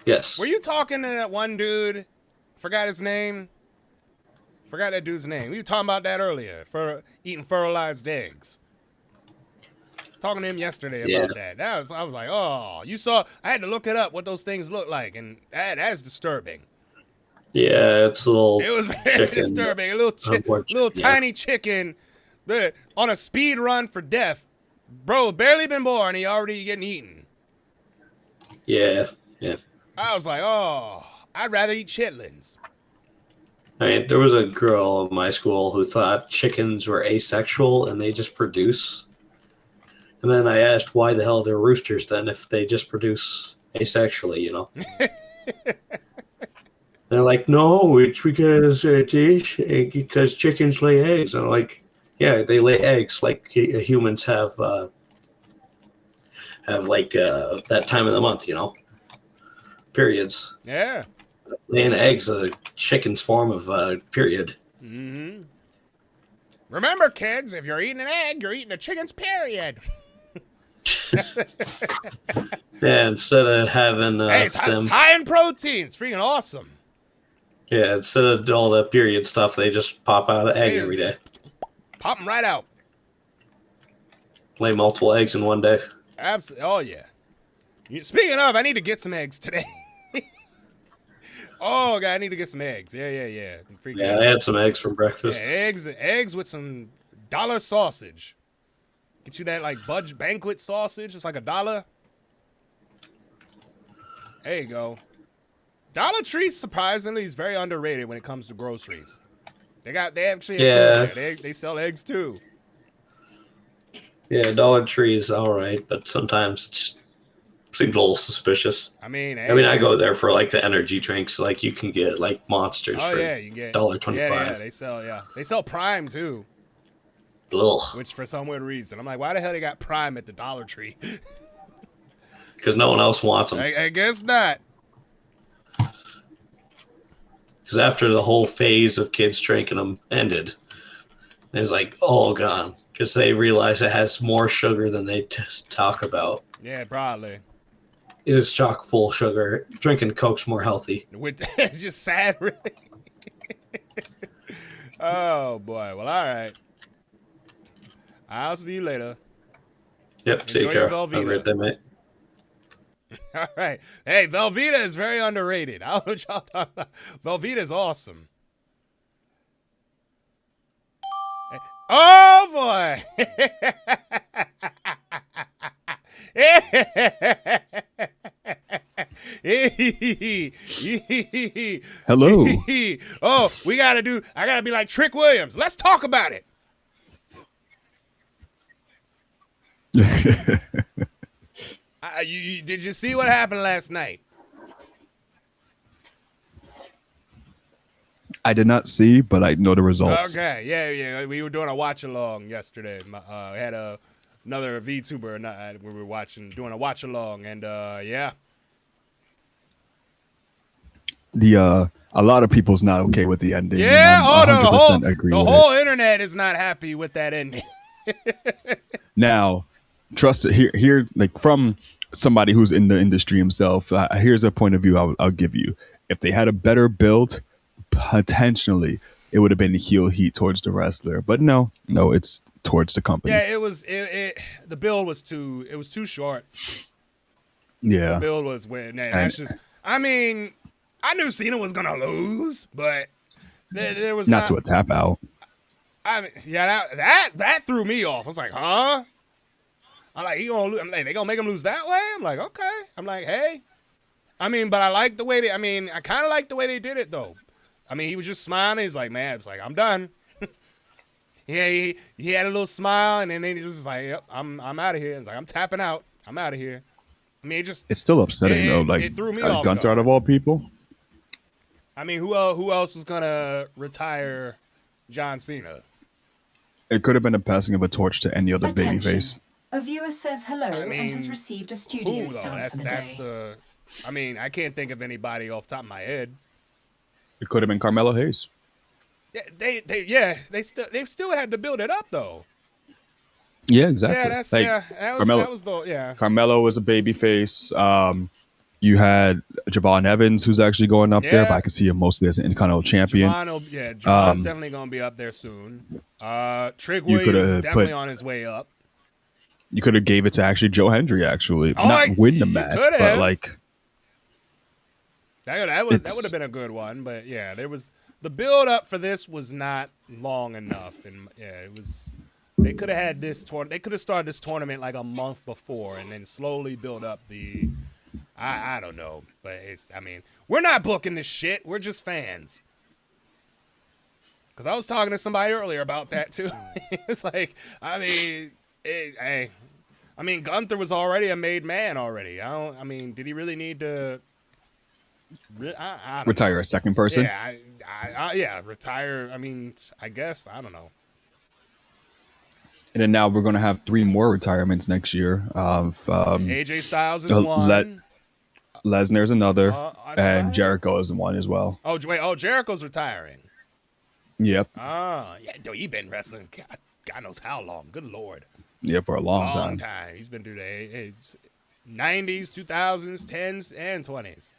Yes. Were you talking to that one dude? Forgot his name. Forgot that dude's name. We were talking about that earlier. For eating fertilized eggs. Talking to him yesterday about that. I was like, oh, you saw. I had to look it up what those things look like, and that's disturbing. Yeah, it's a little. It was very disturbing. A little tiny chicken, on a speed run for death. Bro, barely been born, he already getting eaten. Yeah. I was like, oh, I'd rather eat chitlins. I mean, there was a girl in my school who thought chickens were asexual and they just produce. And then I asked why the hell they're roosters then if they just produce asexually, you know? They're like, no, it's because chickens lay eggs. And I'm like, yeah, they lay eggs like humans have like that time of the month, you know? Periods. Yeah. Laying eggs is a chicken's form of period. Mm-hmm. Remember, kids, if you're eating an egg, you're eating a chicken's period. Yeah, instead of having hey, it's high in protein. It's freaking awesome. Yeah, instead of all the period stuff, they just pop out an egg every day. Pop them right out. Lay multiple eggs in one day. Absolutely. Oh, yeah. Speaking of, I need to get some eggs today. Oh, God, I need to get some eggs. Yeah. Yeah, I had some eggs for breakfast. Yeah, eggs with some dollar sausage. Get you that, like, Budge Banquet sausage. It's like $1. There you go. Dollar Tree, surprisingly, is very underrated when it comes to groceries. They actually they sell eggs, too. Yeah, Dollar Tree is all right, but sometimes Seems a little suspicious. I mean, I go there for like the energy drinks. Like you can get like monsters for you get $1.25. Yeah, they sell Prime too. Ugh. Which for some weird reason, I'm like, why the hell they got Prime at the Dollar Tree? Because no one else wants them. I guess not. Because after the whole phase of kids drinking them ended, it's like all gone. Because they realize it has more sugar than they talk about. Yeah, probably. It is chock full sugar. Drinking Coke's more healthy. It's just sad, really. Oh, boy. Well, all right. I'll see you later. Yep, take care. Have a great day, mate. All right. Hey, Velveeta is very underrated. I don't know what y'all talking about. Velveeta is awesome. Oh, boy. Hello. Oh, I gotta be like Trick Williams. Let's talk about it. Did you see what happened last night? I did not see, but I know the results. Okay, yeah. We were doing a watch along yesterday. We had another VTuber we were doing a watch along, and yeah. A lot of people's not okay with the ending. Yeah, the whole internet is not happy with that ending. Now, trust it here, like from somebody who's in the industry himself. Here's a point of view I'll give you. If they had a better build, potentially it would have been heel heat towards the wrestler, but no, it's towards the company. Yeah, it was. The build was too short. Yeah, the build was weird. That's just. I mean, I knew Cena was gonna lose, but there was not to a tap out. I mean, yeah, that threw me off. I was like, huh? I'm like, he gonna lose. I'm like, they gonna make him lose that way? I'm like, okay. I'm like, hey. I mean, but I like the way I kind of like the way they did it though. I mean, he was just smiling. He's like, man, it's like, I'm done. Yeah, he had a little smile, and then he just was like, yep, I'm out of here. It's like, I'm tapping out. I'm out of here. I mean, it's still upsetting though. Like, it threw me off. Gunther out of all people. I mean, who else was gonna retire John Cena? It could have been a passing of a torch to any other babyface. A viewer says hello and has received a studio stand for the day. I mean, I can't think of anybody off the top of my head. It could have been Carmelo Hayes. Yeah, they still had to build it up though. Yeah, exactly. Yeah, that was the. Carmelo was a babyface. You had Javon Evans, who's actually going up there, but I can see him mostly as an Intercontinental champion. Javon's definitely going to be up there soon. Trick Williams is definitely on his way up. You could have gave it to actually Joe Hendry, actually. Not win the match, but like... That would have been a good one, but yeah, the build up for this was not long enough, and yeah, it was. They could have had this They could have started this tournament like a month before, and then slowly build up the. I don't know, but we're not booking this shit. We're just fans. Because I was talking to somebody earlier about that too. It's like, Gunther was already a made man already. Did he really need to? I retire a second person? Yeah, retire. I guess I don't know. And then now we're going to have 3 more retirements next year. AJ Styles is one. Lesnar's another, and Jericho is one as well. Oh wait! Jericho's retiring. Yep. Yeah. He's been wrestling God knows how long. Good Lord. Yeah, for a long time. He's been through the 90s, 2000s, 10s, and 20s.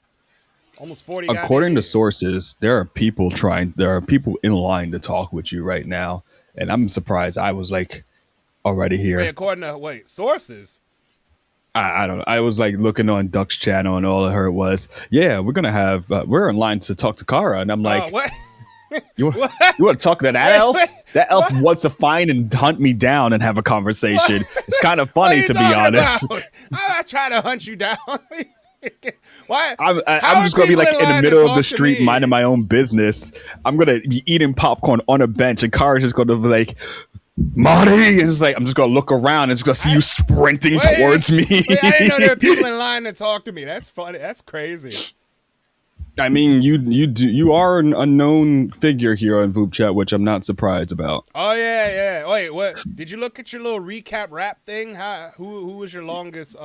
Almost 40. According to sources, there are people in line to talk with you right now, and I'm surprised. I was like already here. Wait, according to sources. I don't know. I was like looking on Duck's channel, and all I heard was, "Yeah, we're in line to talk to Cara," and I'm like, "What? You want to talk to that elf? That elf wants to find and hunt me down and have a conversation. It's kind of funny, to be honest. I'm not trying to hunt you down. Why? I'm just gonna be like in the middle of the street, minding my own business. I'm gonna be eating popcorn on a bench, and Cara's just gonna be like, Marty, and it's like I'm just gonna look around and it's gonna see you sprinting towards me. Wait, I didn't know there were people in line to talk to me. That's funny. That's crazy. I mean, you are an unknown figure here on VoopChat, which I'm not surprised about. Oh yeah. Wait, what? Did you look at your little recap rap thing? Who was your longest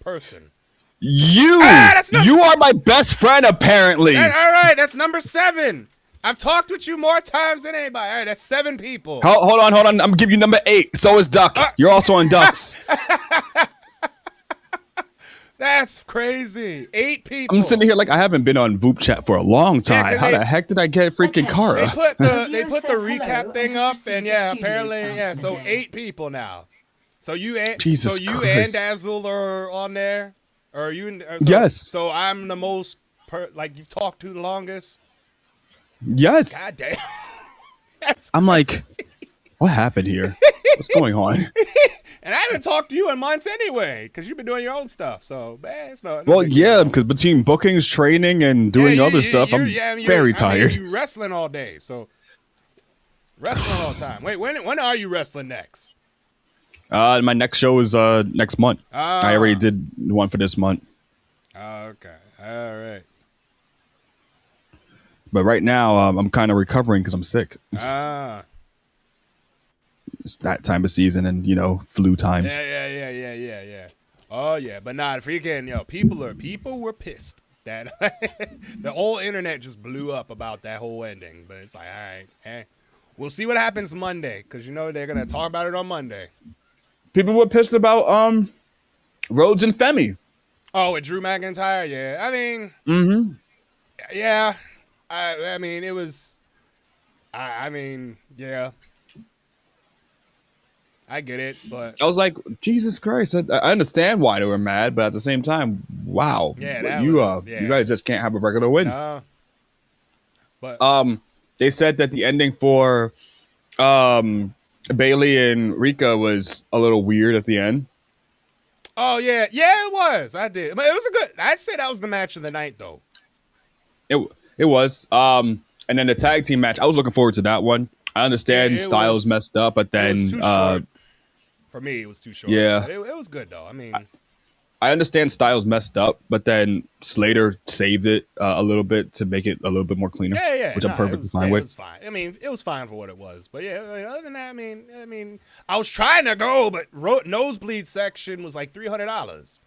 person? You are my best friend, apparently. All right, that's number 7. I've talked with you more times than anybody. All right, that's 7 people. Hold on. I'm gonna give you number 8. So is Duck. You're also on Ducks. That's crazy. 8 people. I'm sitting here like I haven't been on VoopChat for a long time. Yeah, How the heck did I get freaking Cara? They put the recap thing up, and apparently, so 8 people now. So you and and Dazzle are on there, or you? Yes. So I'm the most you've talked to the longest. Yes. God damn. I'm like, what happened here? What's going on? And I haven't talked to you in months anyway, because you've been doing your own stuff. So, man, it's not. Well, yeah, because between bookings, training, and doing other stuff, I'm very tired. You wrestling all day, so wrestling all the time. Wait, when are you wrestling next? My next show is next month. I already did one for this month. Okay, all right. But right now, I'm kind of recovering because I'm sick. It's that time of season and, flu time. Yeah. Oh, yeah. But nah, freaking, people were pissed that the whole internet just blew up about that whole ending. But it's like, all right, we'll see what happens Monday, because, they're going to talk about it on Monday. People were pissed about Rhodes and Femi. Oh, with Drew McIntyre? Yeah. I mean, yeah. I mean, it was, yeah. I get it, but I was like, Jesus Christ! I understand why they were mad, but at the same time, wow, yeah, you guys just can't have a regular win. No. But they said that the ending for Bailey and Rika was a little weird at the end. Oh yeah, it was. I did, but it was a good. I'd say that was the match of the night, though. It was. And then the tag team match, I was looking forward to that one. I understand Styles messed up, but then for me, it was too short. Yeah, it was good though. I mean, I understand Styles messed up, but then Slater saved it a little bit to make it a little bit more cleaner. Yeah, which I'm perfectly fine with. It was fine. I mean, it was fine for what it was. But yeah, other than that, I mean, I was trying to go, but nosebleed section was like $300.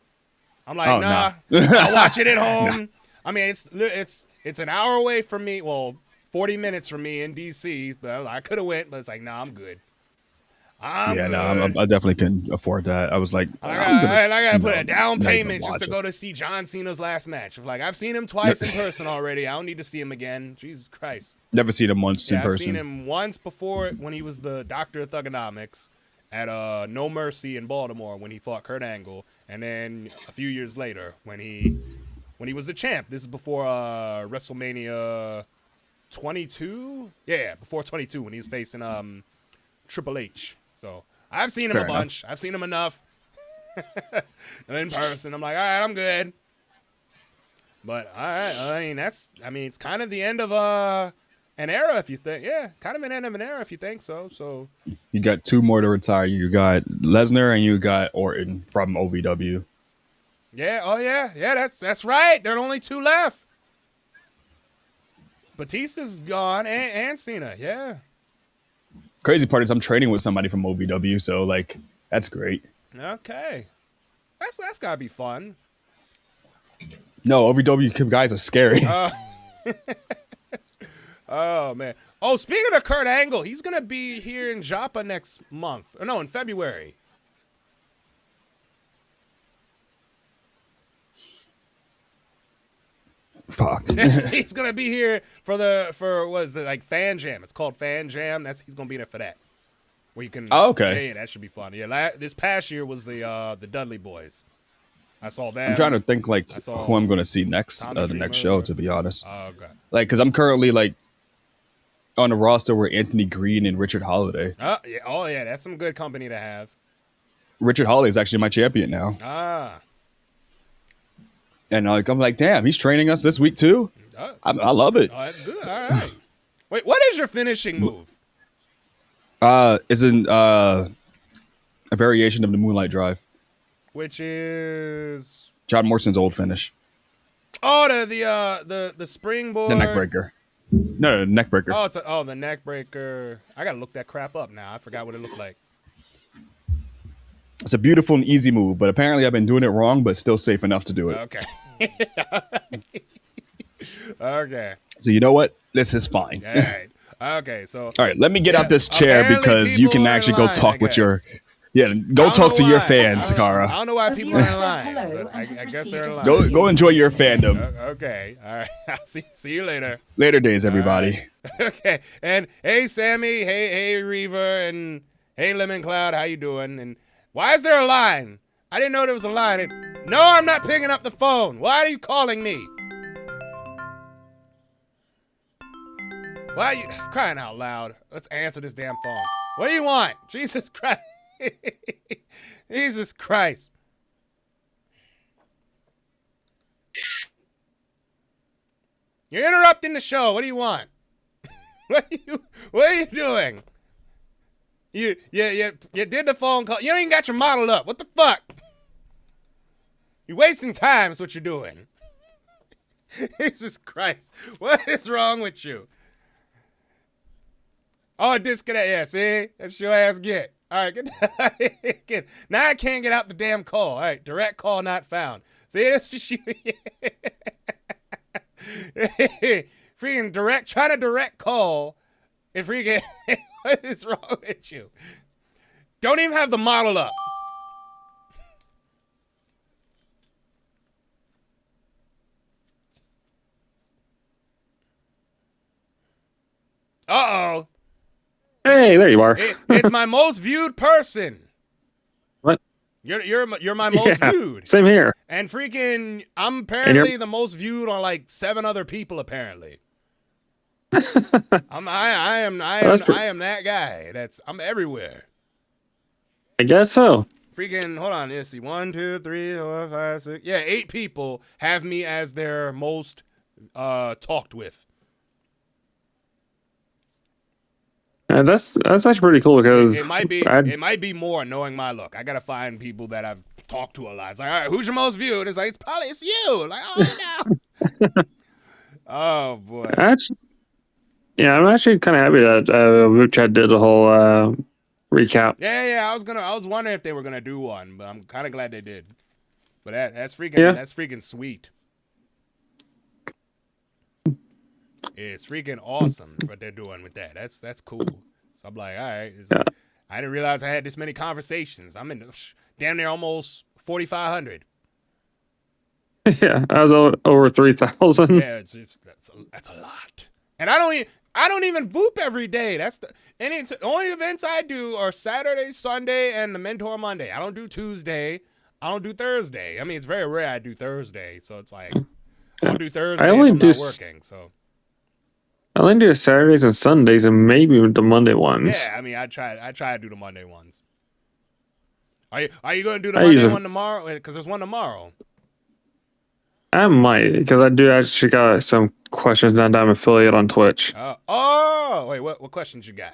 I'm like, nah. I'll watch it at home. Nah. I mean, it's an hour away from me. Well, 40 minutes from me in DC, but I could have went, but it's like, nah, I'm good. I definitely couldn't afford that. I was like, I gotta put a down payment just to go to see John Cena's last match. Like, I've seen him twice in person already. I don't need to see him again. Jesus Christ. Never seen him once in person. I've seen him once before when he was the Doctor of Thugonomics at No Mercy in Baltimore when he fought Kurt Angle, and then a few years later when he was the champ. This is before WrestleMania 22. Yeah, before 22 when he was facing Triple H. So I've seen him a bunch. I've seen him enough. And in person, I'm like, all right, I'm good. But all right, I mean, it's kind of the end of an era, if you think. Yeah, kind of an end of an era, if you think so. So you got 2 more to retire. You got Lesnar and you got Orton from OVW. Yeah. Oh yeah. That's right. There are only 2 left. Batista's gone and Cena. Yeah. Crazy part is I'm training with somebody from OVW, so like that's great. Okay, that's gotta be fun. No, OVW guys are scary. Oh man. Oh, speaking of Kurt Angle, he's gonna be here in Joppa next month. Or no, in February. Fuck. He's gonna be here for what is it, like Fan Jam? It's called Fan Jam. He's gonna be there for that. Where you can. Oh, okay. Yeah, that should be fun. Yeah, this past year was the Dudley Boys. I saw that. I'm trying to think like who I'm gonna see next the next show. To be honest, okay. Like because I'm currently like on a roster with Anthony Green and Richard Holiday. Yeah. Oh yeah, that's some good company to have. Richard Holiday is actually my champion now. And I'm like, damn, he's training us this week too. I love it. Oh, that's good. All right. Wait, what is your finishing move? Is a variation of the Moonlight Drive. Which is John Morrison's old finish. oh the springboard. The neckbreaker. No, neckbreaker. Oh, the neckbreaker. I gotta look that crap up now. I forgot what it looked like. It's a beautiful and easy move, but apparently I've been doing it wrong, but still safe enough to do it. Okay. Okay. So you know what? This is fine. All right. Okay. So. All right. Let me get out this chair because you can actually go talk with your. Yeah, go talk to your fans, Cara. I don't know why people are in line. But I guess they're in line. Go enjoy your fandom. Okay. All right. I'll see you later. Later days, everybody. Right. Okay. And hey, Sammy. Hey, Reaver. And hey, Lemon Cloud. How you doing? And why is there a line? I didn't know there was a line. No, I'm not picking up the phone. Why are you calling me? Why are you crying out loud? Let's answer this damn phone. What do you want? Jesus Christ. Jesus Christ. You're interrupting the show. What do you want? What are you doing? You did the phone call. You don't even got your model up. What the fuck? You're wasting time is what you're doing. Jesus Christ. What is wrong with you? Oh, disconnect. Yeah, see? That's your ass get. All right, good. Now I can't get out the damn call. All right, direct call not found. See, it's just you. Freaking trying to direct call. And freaking, what is wrong with you? Don't even have the model up. Uh-oh. Hey, there you are. It's my most viewed person. What? You're my most viewed. Same here. And freaking, I'm apparently the most viewed on like 7 other people. Apparently, I am that guy. I'm everywhere. I guess so. Freaking, hold on. Let's see. 1, 2, 3, 4, 5, 6. Yeah, 8 people have me as their most talked with. That's actually pretty cool because it might be more knowing my look. I gotta find people that I've talked to a lot. It's like, all right, who's your most viewed? It's like it's you. Like, oh no. Oh boy. I'm actually kind of happy that vupechat did the whole recap. Yeah. I was wondering if they were gonna do one, but I'm kind of glad they did. But that's freaking sweet. It's freaking awesome what they're doing with that. That's cool. So I'm like, all right. I didn't realize I had this many conversations. I'm in damn near almost 4,500. Yeah, I was over 3,000. Yeah, it's just that's a lot. And I don't even VOOP every day. That's the only events I do are Saturday, Sunday, and the Mentor Monday. I don't do Tuesday. I don't do Thursday. I mean, it's very rare I do Thursday, so it's like I'll do Thursday if I'm not working. So. I only do Saturdays and Sundays and maybe the Monday ones. Yeah, I mean, I try to do the Monday ones. Are you going to do the Monday one tomorrow? Because there's one tomorrow. I might, because I do actually got some questions now that I'm affiliate on Twitch. Wait, what questions you got?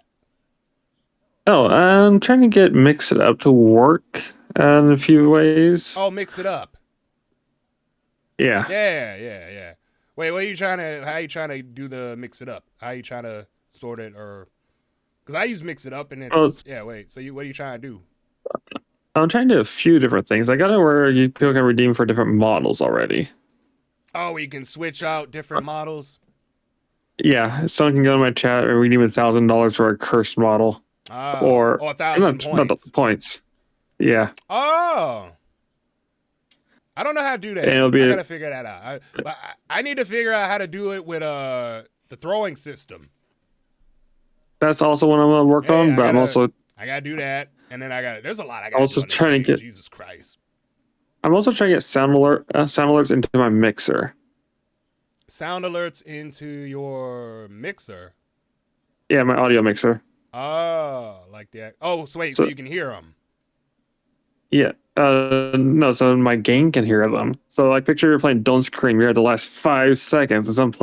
Oh, I'm trying to get Mix It Up to work in a few ways. Oh, Mix It Up. Yeah. Yeah. Wait, how are you trying to do the Mix It Up? How are you trying to sort it because I use Mix It Up and it's so what are you trying to do? I'm trying to do a few different things. I got it where people can redeem for different models already. Oh, you can switch out different models? Yeah, someone can go to my chat and redeem $1,000 for a cursed model. Or 1,000 points. Points. Yeah. Oh. I don't know how to do that. I gotta figure that out. I need to figure out how to do it with the throwing system. That's also what I'm gonna work on. But I gotta do that, and then there's a lot I gotta also do. Trying to get Jesus Christ. I'm also trying to get sound alerts into my mixer. Sound alerts into your mixer. Yeah, my audio mixer. Oh, like that. Oh, so wait, so you can hear them. Yeah. No, so my game can hear them. So like picture you're playing Don't Scream, you're at the last 5 seconds and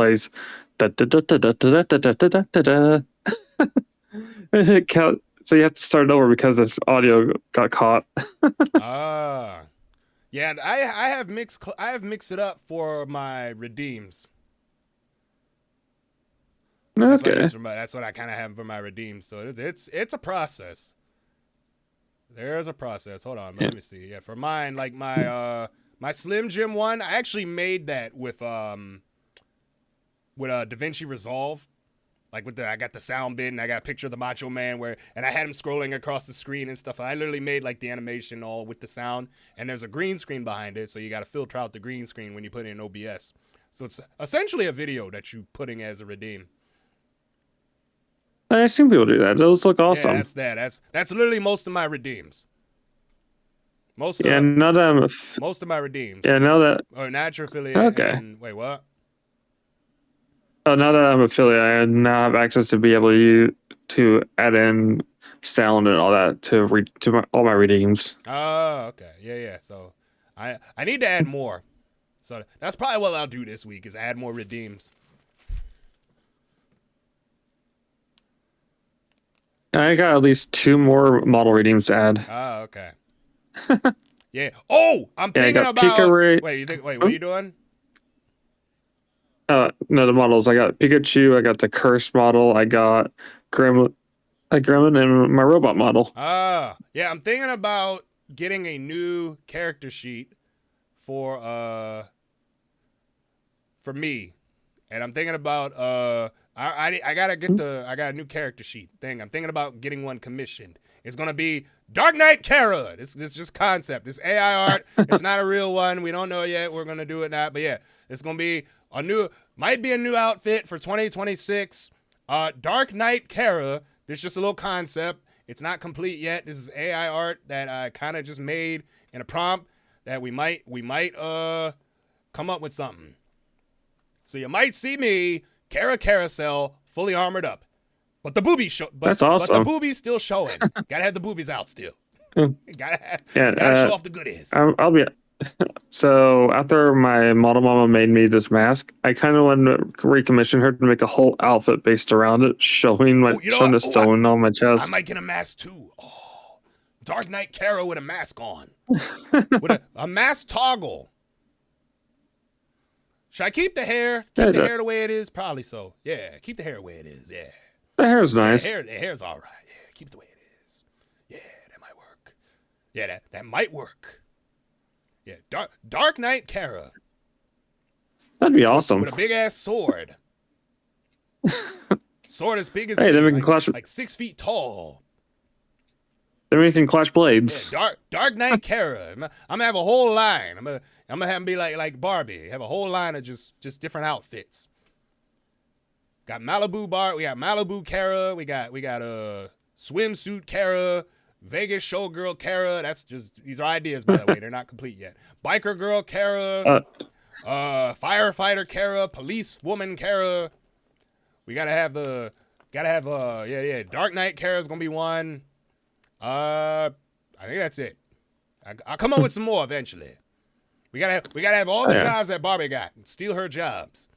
so you have to start over because this audio got caught. Yeah, and I have mixed it up for my redeems. Okay. That's what I kind of have for my redeems. So it's a process. There's a process. Hold on, let me see. Yeah, for mine, like my Slim Jim one, I actually made that with DaVinci Resolve. Like I got the sound bit and I got a picture of the Macho Man and I had him scrolling across the screen and stuff. I literally made like the animation all with the sound, and there's a green screen behind it, so you got to filter out the green screen when you put it in OBS. So it's essentially a video that you putting as a redeem. I assume people do that. Those look awesome. Yeah, that's literally most of my redeems. Most of my redeems. Yeah, now that or natural affiliate. Okay. Wait, what? Oh, now that I'm affiliate, I now have access to be able to add in sound and all that to all my redeems. Oh, okay. Yeah. So I need to add more. So that's probably what I'll do this week is add more redeems. I got at least 2 more model redeems to add. Oh, okay. Yeah. Oh, I'm thinking about. Wait, what are you doing? No, the models. I got Pikachu. I got the Cursed model. I got Gremlin, and my robot model. Yeah. I'm thinking about getting a new character sheet for me, and I'm thinking about I gotta get I got a new character sheet thing. I'm thinking about getting one commissioned. It's gonna be Dark Knight Cara. This is just concept. It's AI art. It's not a real one. We don't know yet. We're gonna do it now. But yeah, it's gonna be might be a new outfit for 2026. Dark Knight Cara. This is just a little concept. It's not complete yet. This is AI art that I kind of just made in a prompt that we might come up with something. So you might see me, Cara Carousel, fully armored up. But the boobies That's awesome. But the boobies still showing. Gotta have the boobies out still. gotta show off the goodies. I'll be. So after my model mama made me this mask, I kind of wanted to recommission her to make a whole outfit based around it, showing the stone on my chest. I might get a mask too. Oh, Dark Knight Cara with a mask on, with a mask toggle. Should I keep the hair? Keep the hair the way it is? Probably so. Yeah, keep the hair the way it is. Yeah. The hair's nice. The hair's all right. Yeah, keep it the way it is. Yeah, that might work. Yeah, that might work. Yeah, Dark Knight Cara. That'd be awesome. With a big ass sword. Sword as big as then we can clash. Like 6 feet tall. Then we can clash blades. Yeah, Dark Knight Cara. I'm gonna have a whole line. I'm gonna have him be like Barbie. Have a whole line of just different outfits. Got Malibu we got Malibu Cara. We got swimsuit Cara. Vegas showgirl Cara. These are ideas, by the way. They're not complete yet. Biker girl Cara. Firefighter Cara. Police woman Cara. We gotta have Dark Knight Cara is gonna be one. I think that's it. I'll come up with some more eventually. We gotta have all the jobs that Barbie got. Steal her jobs.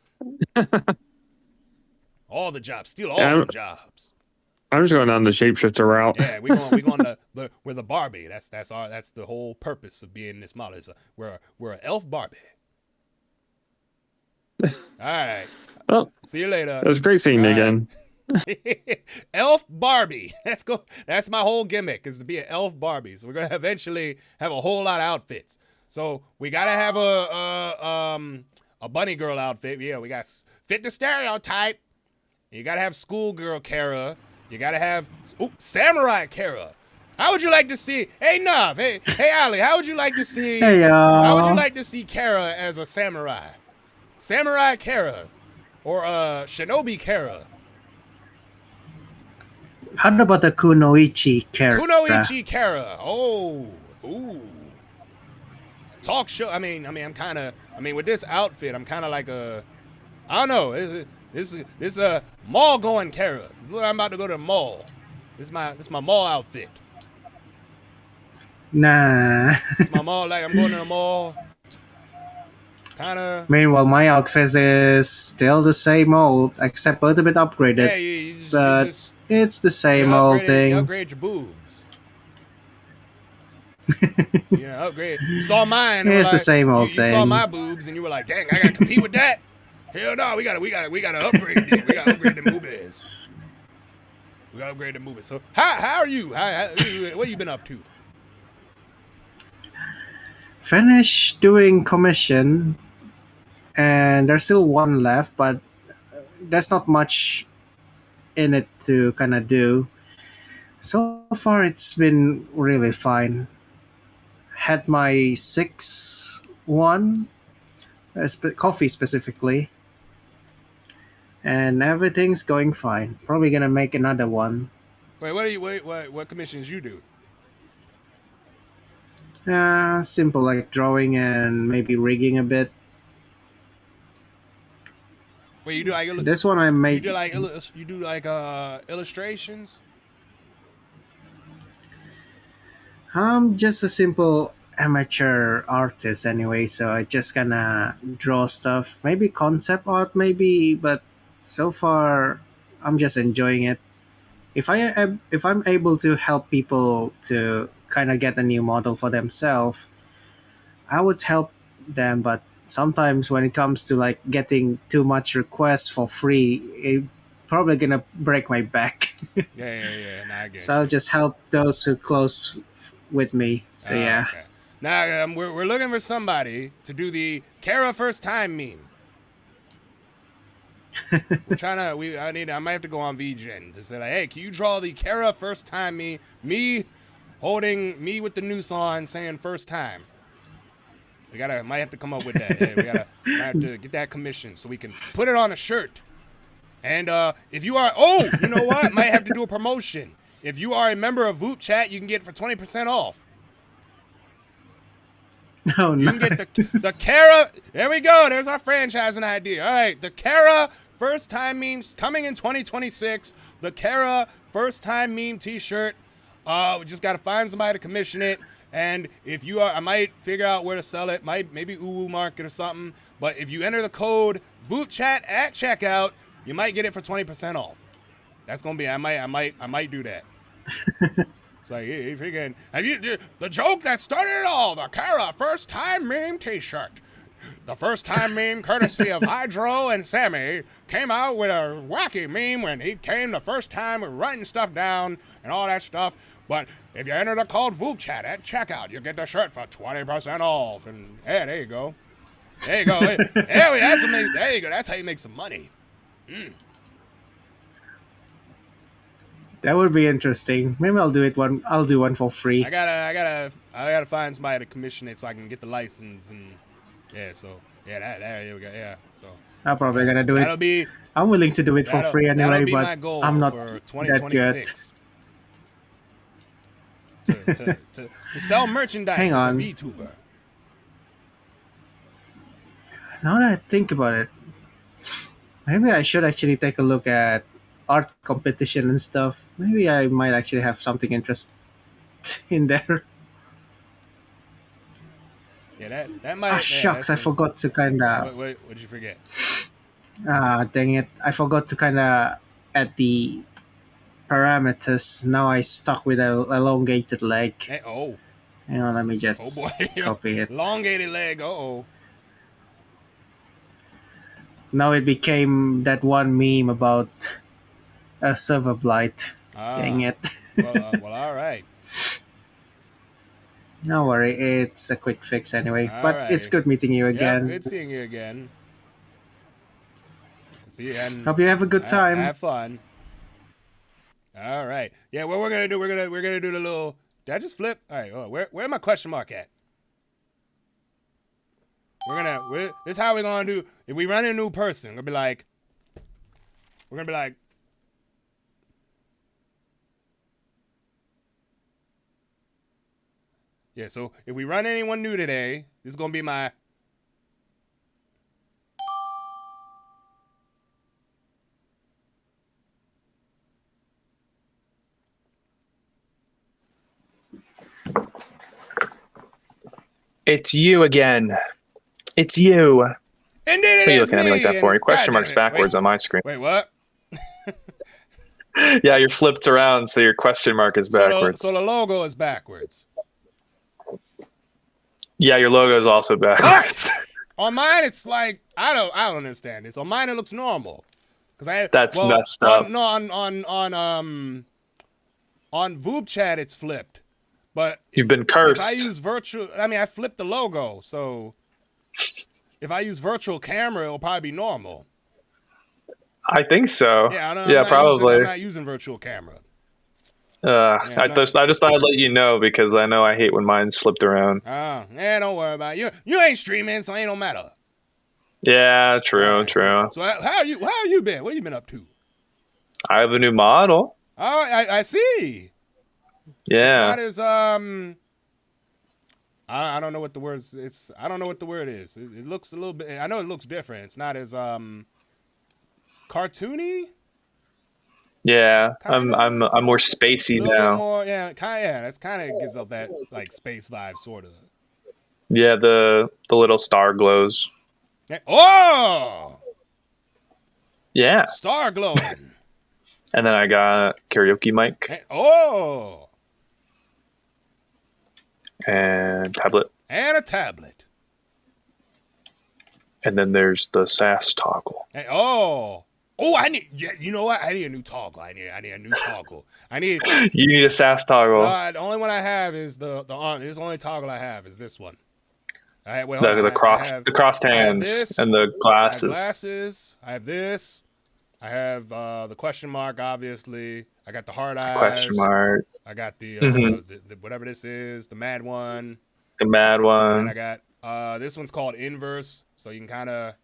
All the jobs. Steal all the jobs. I'm just going down the shapeshifter route. Yeah, we're the Barbie. That's the whole purpose of being this model. We're an elf Barbie. All right. Well, see you later. It was great seeing you again. Elf Barbie. That's my whole gimmick, is to be an elf Barbie. So we're gonna eventually have a whole lot of outfits. So we gotta have a bunny girl outfit. Yeah, we got fit the stereotype. You gotta have schoolgirl Cara. You gotta have samurai Cara. How would you like to see? Hey Nav, hey Ali, how would you like to see? Hey y'all. How would you like to see Cara as a samurai? Samurai Cara, or shinobi Cara. How about the Kunoichi Cara? Kunoichi Cara. Oh, ooh. Talk show. I mean, with this outfit, I'm kind of like I don't know. This is a mall going Cara. I'm about to go to the mall. This is my mall outfit. Nah. It's my mall. Like I'm going to the mall. Kinda. Meanwhile, my outfit is still the same old, except a little bit upgraded. Yeah, you It's the same You old upgrade, thing. you upgrade your boobs. You know, upgrade. You saw mine. It's the same you, old you saw thing. my boobs, and you were like, "Dang, I gotta compete with that." Hell no, we gotta upgrade it. We gotta upgrade the boobies. We gotta upgrade the boobies. So how are you? What you been up to? Finished doing commission, and there's still one left, but there's not much in it to kind of do. So far, it's been really fine. Had my 6-1, coffee specifically, and everything's going fine. Probably gonna make another one. What commissions you do? Simple like drawing and maybe rigging a bit. Wait, you do like This one I made. You do like illustrations? I'm just a simple amateur artist anyway, so I just kinda draw stuff. Maybe concept art, maybe, but so far I'm just enjoying it. If I'm able to help people to kind of get a new model for themselves, I would help them. But sometimes when it comes to like getting too much requests for free, it probably gonna break my back. Yeah. Nah, I get So I'll just help those who close with me. So yeah. Okay. Now we're looking for somebody to do the Cara first time meme. We're trying to. I might have to go on VGen to say like, hey, can you draw the Cara first time meme? Me holding me with the noose on, saying first time. Might have to come up with that. Yeah, might have to get that commission so we can put it on a shirt. And if you are, you know what? Might have to do a promotion. If you are a member of vupechat, you can get it for 20% off. Oh, you can get the Cara. There we go. There's our franchising idea. All right, the Cara first time memes coming in 2026. The Cara first time meme T-shirt. We just gotta find somebody to commission it. And if you are, I might figure out where to sell it. Maybe Uwu Market or something. But if you enter the code vupechat at checkout, you might get it for 20% off. That's gonna be. I might do that. It's like, hey, freaking, have you the joke that started it all? The Cara first time meme T-shirt. The first time meme, courtesy of Hydro and Sammy, came out with a wacky meme when he came the first time with writing stuff down and all that stuff. But if you enter the code vupechat at checkout, you get the shirt for 20% off. And hey, there you go. There you go. There you go. That's how you make some money. That would be interesting. Maybe I'll do it one. I'll do one for free. I gotta find somebody to commission it so I can get the license and there we go. Yeah, so I'm probably gonna do it. I'm willing to do it for free anyway, but I'm not that good. To sell merchandise Hang on. as a VTuber. Now that I think about it, maybe I should actually take a look at art competition and stuff. Maybe I might actually have something interesting in there. Yeah, that might. Shucks! I forgot to kind of. What did you forget? Dang it! I forgot to kind of add the parameters. Now I stuck with a elongated leg. Hang on, let me just copy it. Elongated leg. Now it became that one meme about a server blight. Dang it. well, all right. No worry, it's a quick fix anyway. But Alrighty. It's good meeting you again. Good seeing you again. See you. And hope you have a good time. Have fun. All right. Yeah, what we're gonna do? We're gonna do the little. Did I just flip? All right. Where my question mark at? This is how we're gonna do. If we run a new person, we're gonna be like. Yeah, so if we run anyone new today, this is going to be my... It's you again. It's you. Indeed, what are you looking at me like that for? Your question mark's backwards on my screen. Wait, what? Yeah, you're flipped around, so your question mark is backwards. So the logo is backwards. Yeah, your logo is also backwards. On mine, it's like I don't understand this. On mine, it looks normal. That's messed up. On vupechat, it's flipped. But you've been cursed. If I use I flipped the logo. So if I use virtual camera, it'll probably be normal. I think so. Yeah, probably. I'm not using virtual camera. I just thought I'd let you know because I know I hate when mine's flipped around. Don't worry about it. You ain't streaming, so it ain't no matter. Yeah, true. So how you been? What you been up to? I have a new model. Oh, I see. Yeah. It's not as I don't know what the word is. I don't know what the word is. It looks a little bit. I know it looks different. It's not as cartoony. Yeah, I'm more spacey now. More, that's kind of gives up that like space vibe, sort of. Yeah, the little star glows. Oh. Yeah. Star glowing. And then I got karaoke mic. And tablet. And a tablet. And then there's the SAS toggle. I need. Yeah, you know what? I need a new toggle. I need a new toggle. You need a SAS toggle. The only one I have is the arm. This only toggle I have is this one. The crossed hands and the glasses. I have this. I have the question mark. Obviously, I got the hard eyes. Question mark. I got the whatever this is, the mad one. The mad one. And I got this one's called inverse, so you can kind of.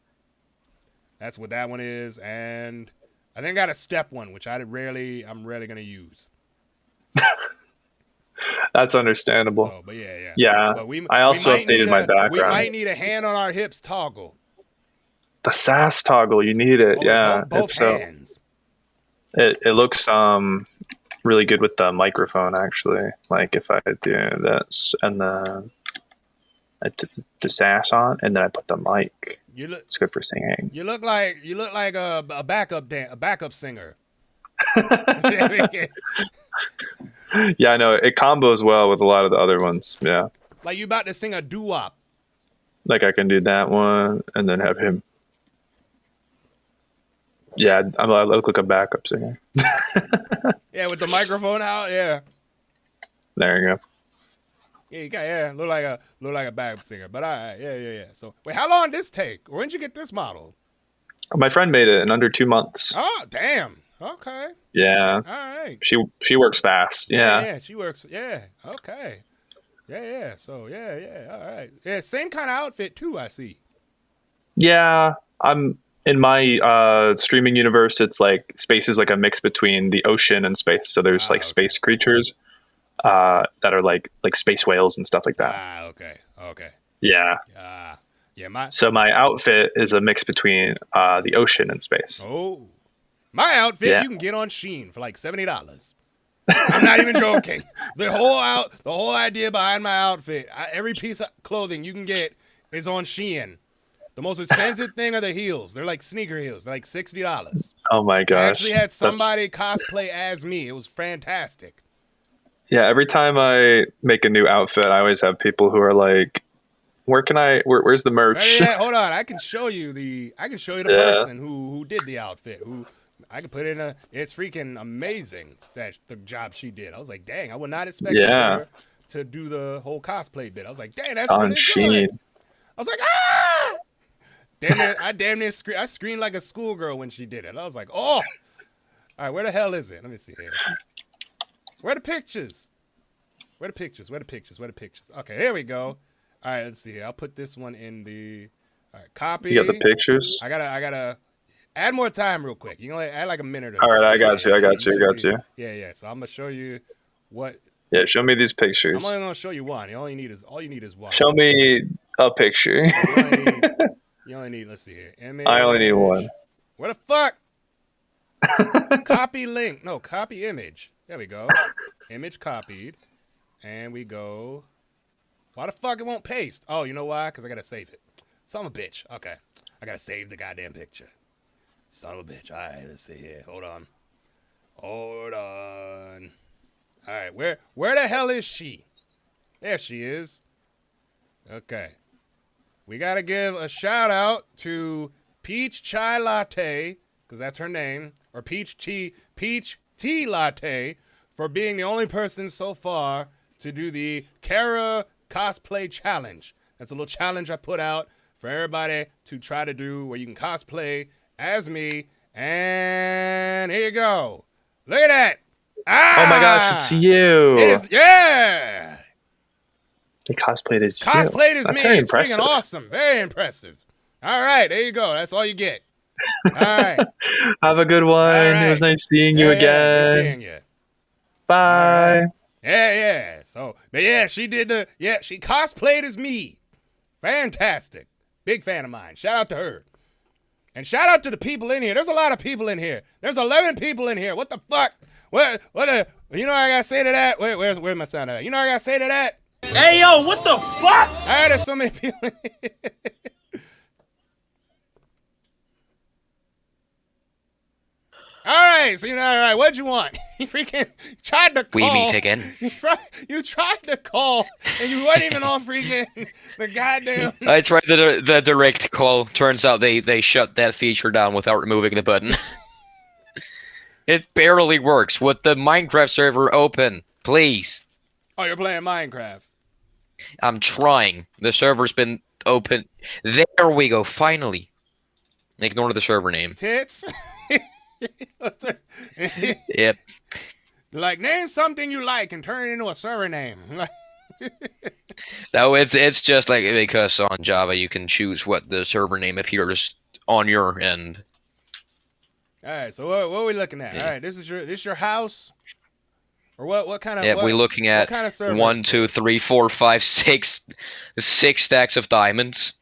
That's what that one is, and I think I got a step one, which I'm rarely gonna use. That's understandable. So, but yeah. Yeah. But I also updated my background. We might need a hand on our hips toggle. The SAS toggle, you need it. Both hands. It looks really good with the microphone actually. Like if I do this and then I put the SAS on and then I put the mic. It's good for singing. You look like a backup singer. Yeah, I know. It combos well with a lot of the other ones. Yeah. Like you about to sing a doo-wop. Like I can do that one and then have him. Yeah, I look like a backup singer. Yeah, with the microphone out. Yeah. There you go. Yeah, look like a backup singer. But all right, yeah. So wait, how long did this take? When did you get this model? My friend made it in under 2 months. Oh, damn. Okay. Yeah. All right. She works fast. Yeah. Yeah, she works. Yeah. Okay. Yeah. So yeah. All right. Yeah, same kind of outfit too. I see. Yeah, I'm in my streaming universe. It's like space is like a mix between the ocean and space. So there's space creatures that are like space whales and stuff like that. Okay. Yeah. So my outfit is a mix between the ocean and space. Oh, my outfit you can get on Shein for like $70. I'm not even joking. The whole idea behind my outfit, every piece of clothing you can get is on Shein. The most expensive thing are the heels. They're like sneaker heels. They're like $60. Oh my gosh! I actually had somebody cosplay as me. It was fantastic. Yeah, every time I make a new outfit, I always have people who are like, where's the merch? Yeah, hold on. I can show you the person who did the outfit. Who I can put in it's freaking amazing. The job she did. I was like, dang, I would not expect her to do the whole cosplay bit. I was like, dang, that's on really Shein. good. I was like, ah! I screamed like a schoolgirl when she did it. I was like, oh. All right, where the hell is it? Let me see here. Where are the pictures? Okay, here we go. All right, let's see here. I'll put this one in the copy. You got the pictures? I gotta add more time real quick. You can only add like a minute or so. All right, I got you. Yeah. So I'm gonna show you what. Yeah, show me these pictures. I'm only gonna show you one. All you need is one. Show me a picture. You only need. Let's see here. Image. I only need one. Where the fuck? Copy link. No, copy image. There we go. Image copied. And we go. Why the fuck it won't paste? Oh, you know why? Because I gotta save it. Son of a bitch. Okay. I gotta save the goddamn picture. Son of a bitch. All right, let's see here. Hold on. Hold on. All right, where the hell is she? There she is. Okay. We got to give a shout out to Peach Chai Latte, because that's her name, or Peach Tea Latte, for being the only person so far to do the Cara Cosplay Challenge. That's a little challenge I put out for everybody to try to do where you can cosplay as me. And here you go. Look at that. Oh my gosh, it's you. It is, yeah. They cosplayed as you. Cosplayed as That's me. very It's freaking impressive. awesome. Very impressive. All right, there you go. That's all you get. All right. Have a good one. Right. It was nice seeing you Yeah, again. good seeing you. Bye. Right. Yeah. So, but yeah, she cosplayed as me. Fantastic. Big fan of mine. Shout out to her. And shout out to the people in here. There's a lot of people in here. There's 11 people in here. What the fuck? You know what I gotta say to that? Where's my sound at? You know what I gotta say to that? Hey, yo, what the fuck? All right, there's so many people in here. All right, so all right, what'd you want? You freaking tried to call. We meet again. You tried to call, and you weren't even on freaking the goddamn. I tried the direct call. Turns out they shut that feature down without removing the button. It barely works with the Minecraft server open. Please. Oh, you're playing Minecraft. I'm trying. The server's been open. There we go. Finally. Ignore the server name. Tits. Yep. Like, name something you like and turn it into a server name. No, it's just like because on Java you can choose what the server name appears on your end. All right, so what are we looking at? All right, this is your house, or what kind of? Yeah, we're looking at kind of server 1, 2, 3, 4, 5, 6 stacks of diamonds.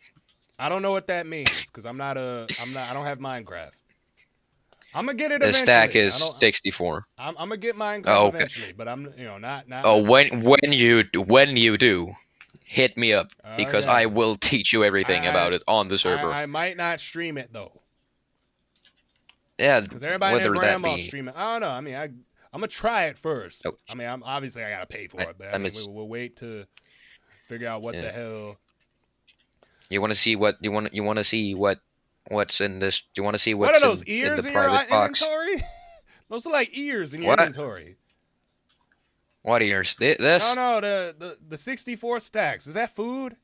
I don't know what that means because I don't have Minecraft. I'm gonna get it The eventually. stack is 64. I'm gonna get Minecraft eventually, but I'm not. Oh, when you do, hit me up because I will teach you everything about it on the server. I might not stream it though. Yeah, because everybody and their whether that grandma be. stream it. I don't know. I mean, I'm gonna try it first. Oh. I mean, obviously I gotta pay for it, but we'll wait to figure out what the hell. You want to see what you want to see what's in this? Do you want to see What what's are those in ears the in your private box? inventory? Those are like ears in your What? inventory. What ears? This? No, the 64 stacks. Is that food?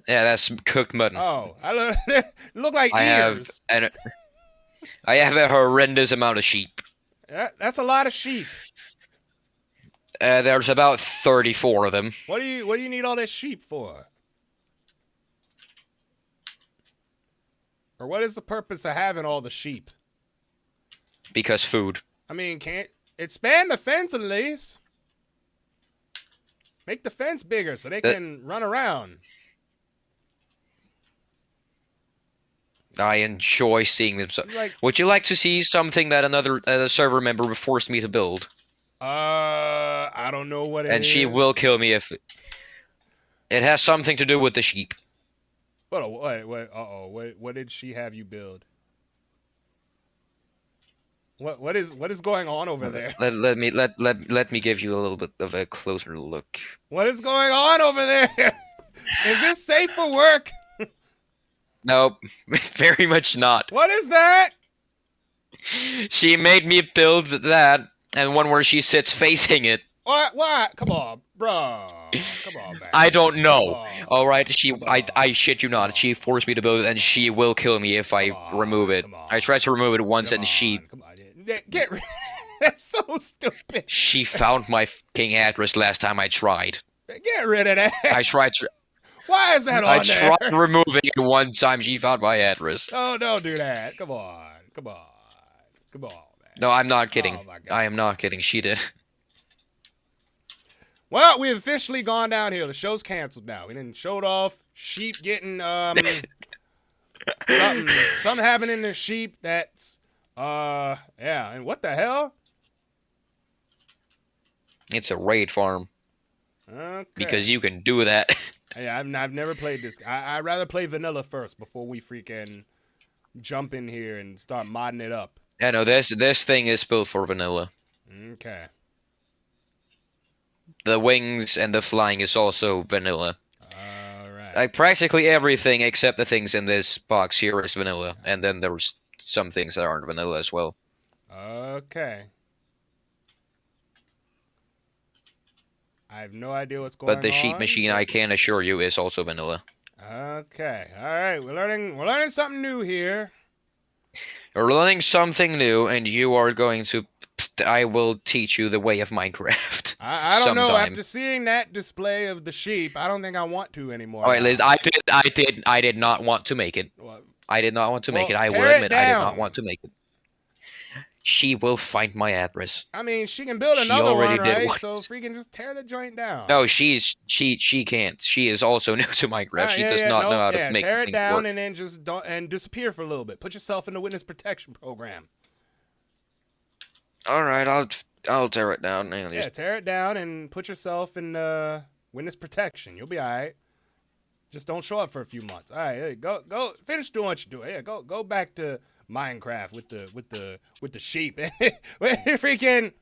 Yeah, that's cooked mutton. Oh, look like I ears. I have a horrendous amount of sheep. That's a lot of sheep. There's about 34 of them. What do you need all that sheep for? Or what is the purpose of having all the sheep? Because food. I mean, can't expand the fence at least. Make the fence bigger so they can run around. I enjoy seeing them. Would you like to see something that another server member forced me to build? I don't know what it is. And she will kill me if it has something to do with the sheep. What did she have you build? What is going on over there? Let me give you a little bit of a closer look. What is going on over there? Is this safe for work? Nope, very much not. What is that? She made me build that, and one where she sits facing it. What? Come on, bro. Come on, man. I don't know. All right, I shit you not. She forced me to build it, and she will kill me if I remove it. I tried to remove it once, and she. Get rid. That's so stupid. She found my fucking address last time I tried. Get rid of that. I tried to. Why is that on I there? tried removing it one time. She found my address. Oh, don't do that. Come on, man. No, I'm not kidding. I am not kidding. She did. Well, we've officially gone downhill. The show's canceled now. We didn't showed off sheep getting something happening to sheep that's yeah. And what the hell? It's a raid farm. Okay. Because you can do that. Yeah, I've never played this. I'd rather play vanilla first before we freaking jump in here and start modding it up. Yeah, no, this thing is built for vanilla. Okay. The wings and the flying is also vanilla. All right. Like practically everything except the things in this box here is vanilla, and then there's some things that aren't vanilla as well. Okay. I have no idea what's going on. But the sheet machine, I can assure you, is also vanilla. Okay. All right. We're learning something new here. You're learning something new, and you are going to. I will teach you the way of Minecraft. I don't know. sometime. After seeing that display of the sheep, I don't think I want to anymore. All right, Liz. I did not want to make it. I did not want to make it. I will admit I did not want to make it. She will find my address. I mean, she can build another one, right? So freaking just tear the joint down. No, she can't. She is also new to Minecraft. She does not know how to make tear it down work. and then just disappear for a little bit. Put yourself in the witness protection program. All right, I'll tear it down. Yeah, tear it down and put yourself in witness protection. You'll be all right. Just don't show up for a few months. All right, hey, go finish doing what you're doing. Yeah, go back to Minecraft with the sheep. Freaking.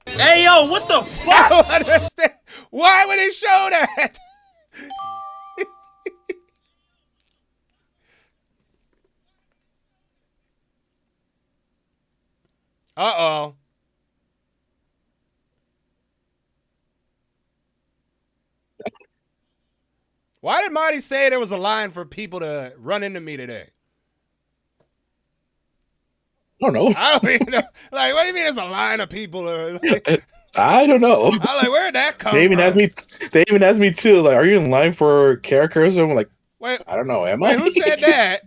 Hey yo, what the fuck? I don't understand. Why would he show that? Uh-oh. Why did Marty say there was a line for people to run into me today? I don't know. I don't even know. Like, what do you mean there's a line of people? I don't know. I'm like, where'd that come They even from? asked me. They even asked me too. Like, are you in line for Cara Carousel? I'm like, wait, I don't know. Am wait, I? who said that?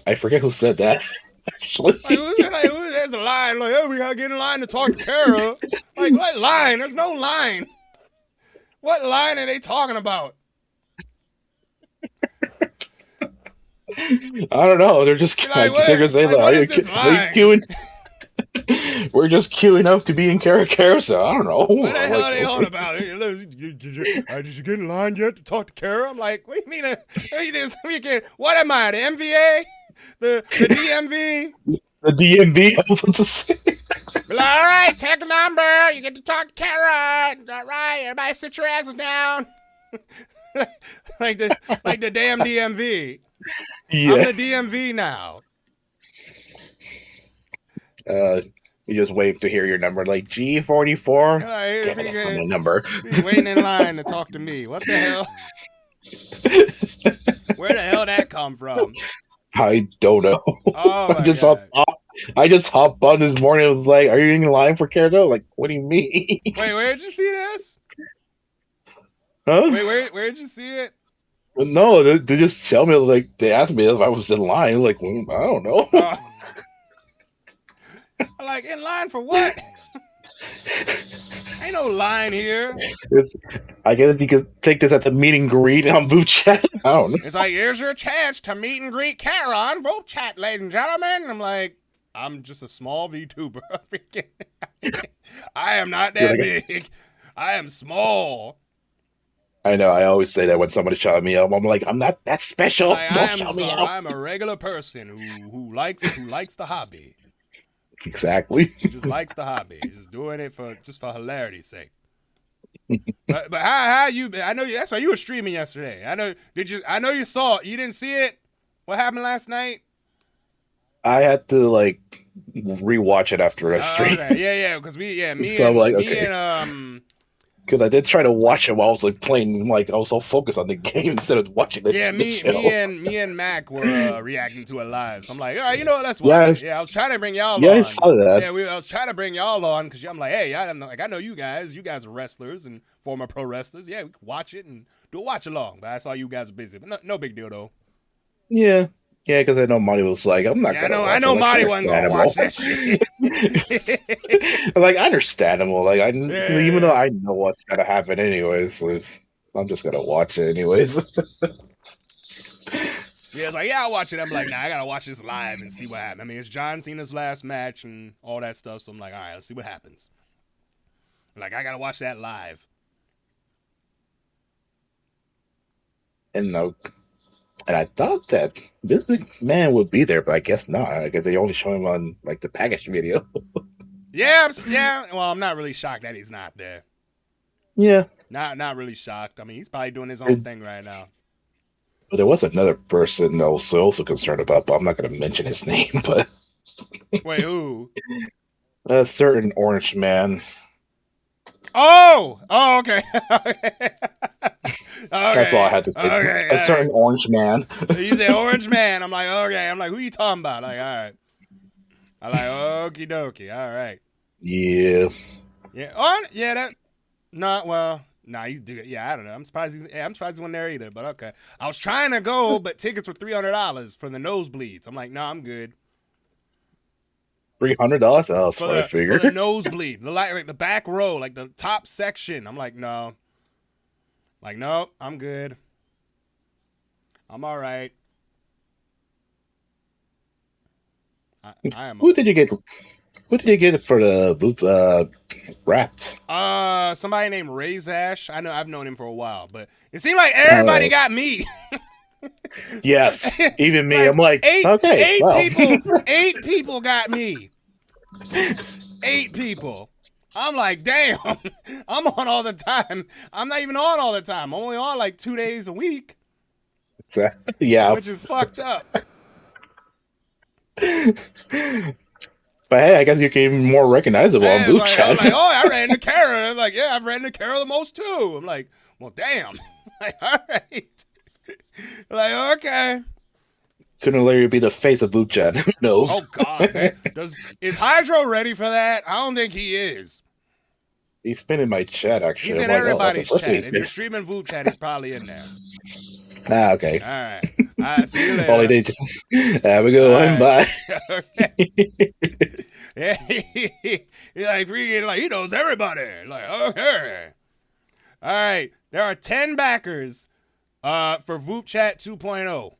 I forget who said that. Actually, There's a line. Like, oh, we gotta get in line to talk to Cara. Like, what line? There's no line. What line are they talking about? I don't know. They're just Like, they're gonna say, what are you is this queuing? We're just queuing up to be in Cara Carousel. I don't know. What the hell are they on about? Did you get in line yet to talk to Cara? I'm like, what do you mean? What am I, the MVA? The DMV? The DMV, I was about to say. All right, take a number. You get to talk to Cara. All right, everybody sit your asses down. like the damn DMV. Yeah. I'm the DMV now. You just wait to hear your number, like G44. Right, That's not my number. He's waiting in line to talk to me. What the hell? Where the hell that come from? I don't know. Oh I just hopped on this morning. It was like, "Are you in line for Carousel?" Like, what do you mean? Wait, where'd you see this? Huh? Wait, where'd you see it? No, they just tell me, like, they asked me if I was in line. Like, well, I don't know. Like, in line for what? Ain't no line here. I guess you could take this at the meet and greet on VooChat. I don't know. It's like, here's your chance to meet and greet Cara on VoChat, ladies and gentlemen. I'm like, I'm just a small VTuber. I am not that big. I am small. I know. I always say that when somebody shouts me up. I'm like, I'm not that special. Like, Don't shout me out. I'm a regular person who likes the hobby. Exactly. He just likes the hobby. He's just doing it for hilarity's sake. but how you? I know that's why you were streaming yesterday. I know you saw it. You didn't see it. What happened last night? I had to like rewatch it after a stream. Okay. Yeah, because me okay. and because I did try to watch it while I was like playing. Like I was so focused on the game instead of watching it. Yeah, me and Mac were reacting to it live. So I'm like, all right, you know what? Let's watch it. Yeah, I was trying to bring y'all on. Yeah, I saw that. Yeah, I was trying to bring y'all on because I'm like, hey, I know you guys. You guys are wrestlers and former pro wrestlers. Yeah, we can watch it and do a watch along. But I saw you guys are busy. But no big deal though. Yeah. Yeah, because I know Marty was like, I'm not gonna. I know Marty wasn't gonna watch that shit. Like, understandable. Like, even though I know what's gonna happen anyways, I'm just gonna watch it anyways. Yeah, it's like, yeah, I'll watch it. I'm like, nah, I gotta watch this live and see what happens. I mean, it's John Cena's last match and all that stuff. So I'm like, all right, let's see what happens. Like, I gotta watch that live. And no. And I thought that Vince McMahon would be there, but I guess not. I guess they only show him on like the package video. Yeah. Well, I'm not really shocked that he's not there. Yeah. Not really shocked. I mean, he's probably doing his own thing right now. But there was another person I was also concerned about, but I'm not going to mention his name. But wait, who? A certain orange man. Oh, okay. Okay. That's all I had to say. Okay, A certain orange man. You say orange man. I'm like, okay. I'm like, who you talking about? Like, all right. I'm like, okie dokie. All right. Yeah. Yeah. Oh, yeah. That. Not well. Nah, you do it. Yeah, I don't know. I'm surprised. I'm surprised he wasn't there either. But okay. I was trying to go, but tickets were $300 for the nosebleeds. I'm like, no, I'm good. $300? Oh, that's what I figured. For the nosebleed, like the back row, like the top section. I'm like, no. Like, no, I'm good. I'm all right. I am. Who did you get? Who did you get for the Wrapped? Somebody named Razash. I know I've known him for a while, but it seemed like everybody got me. Yes, even me. Like, I'm like, okay, eight people got me. 8 people. I'm like, damn. I'm on all the time. I'm not even on all the time. I'm only on like 2 days a week. Yeah. Which is fucked up. But hey, I guess you became more recognizable on Boot Chat. I'm like, oh, I ran into Cara. I'm like, yeah, I've ran into Cara the most too. I'm like, well, damn. Like, all right. Like, okay. Sooner or later, you'll be the face of Boot Chat. Who knows? Oh, God. Man. Is Hydro ready for that? I don't think he is. He's been in my chat, actually. He's in everybody's chat. If you're streaming Vtuber chat, he's probably in there. Ah, okay. All right. All right, see you later. All he did just have a good one. Bye. Yeah, he's like freaking like he knows everybody. Like, okay. All right. There are 10 backers for VoopChat 2.0.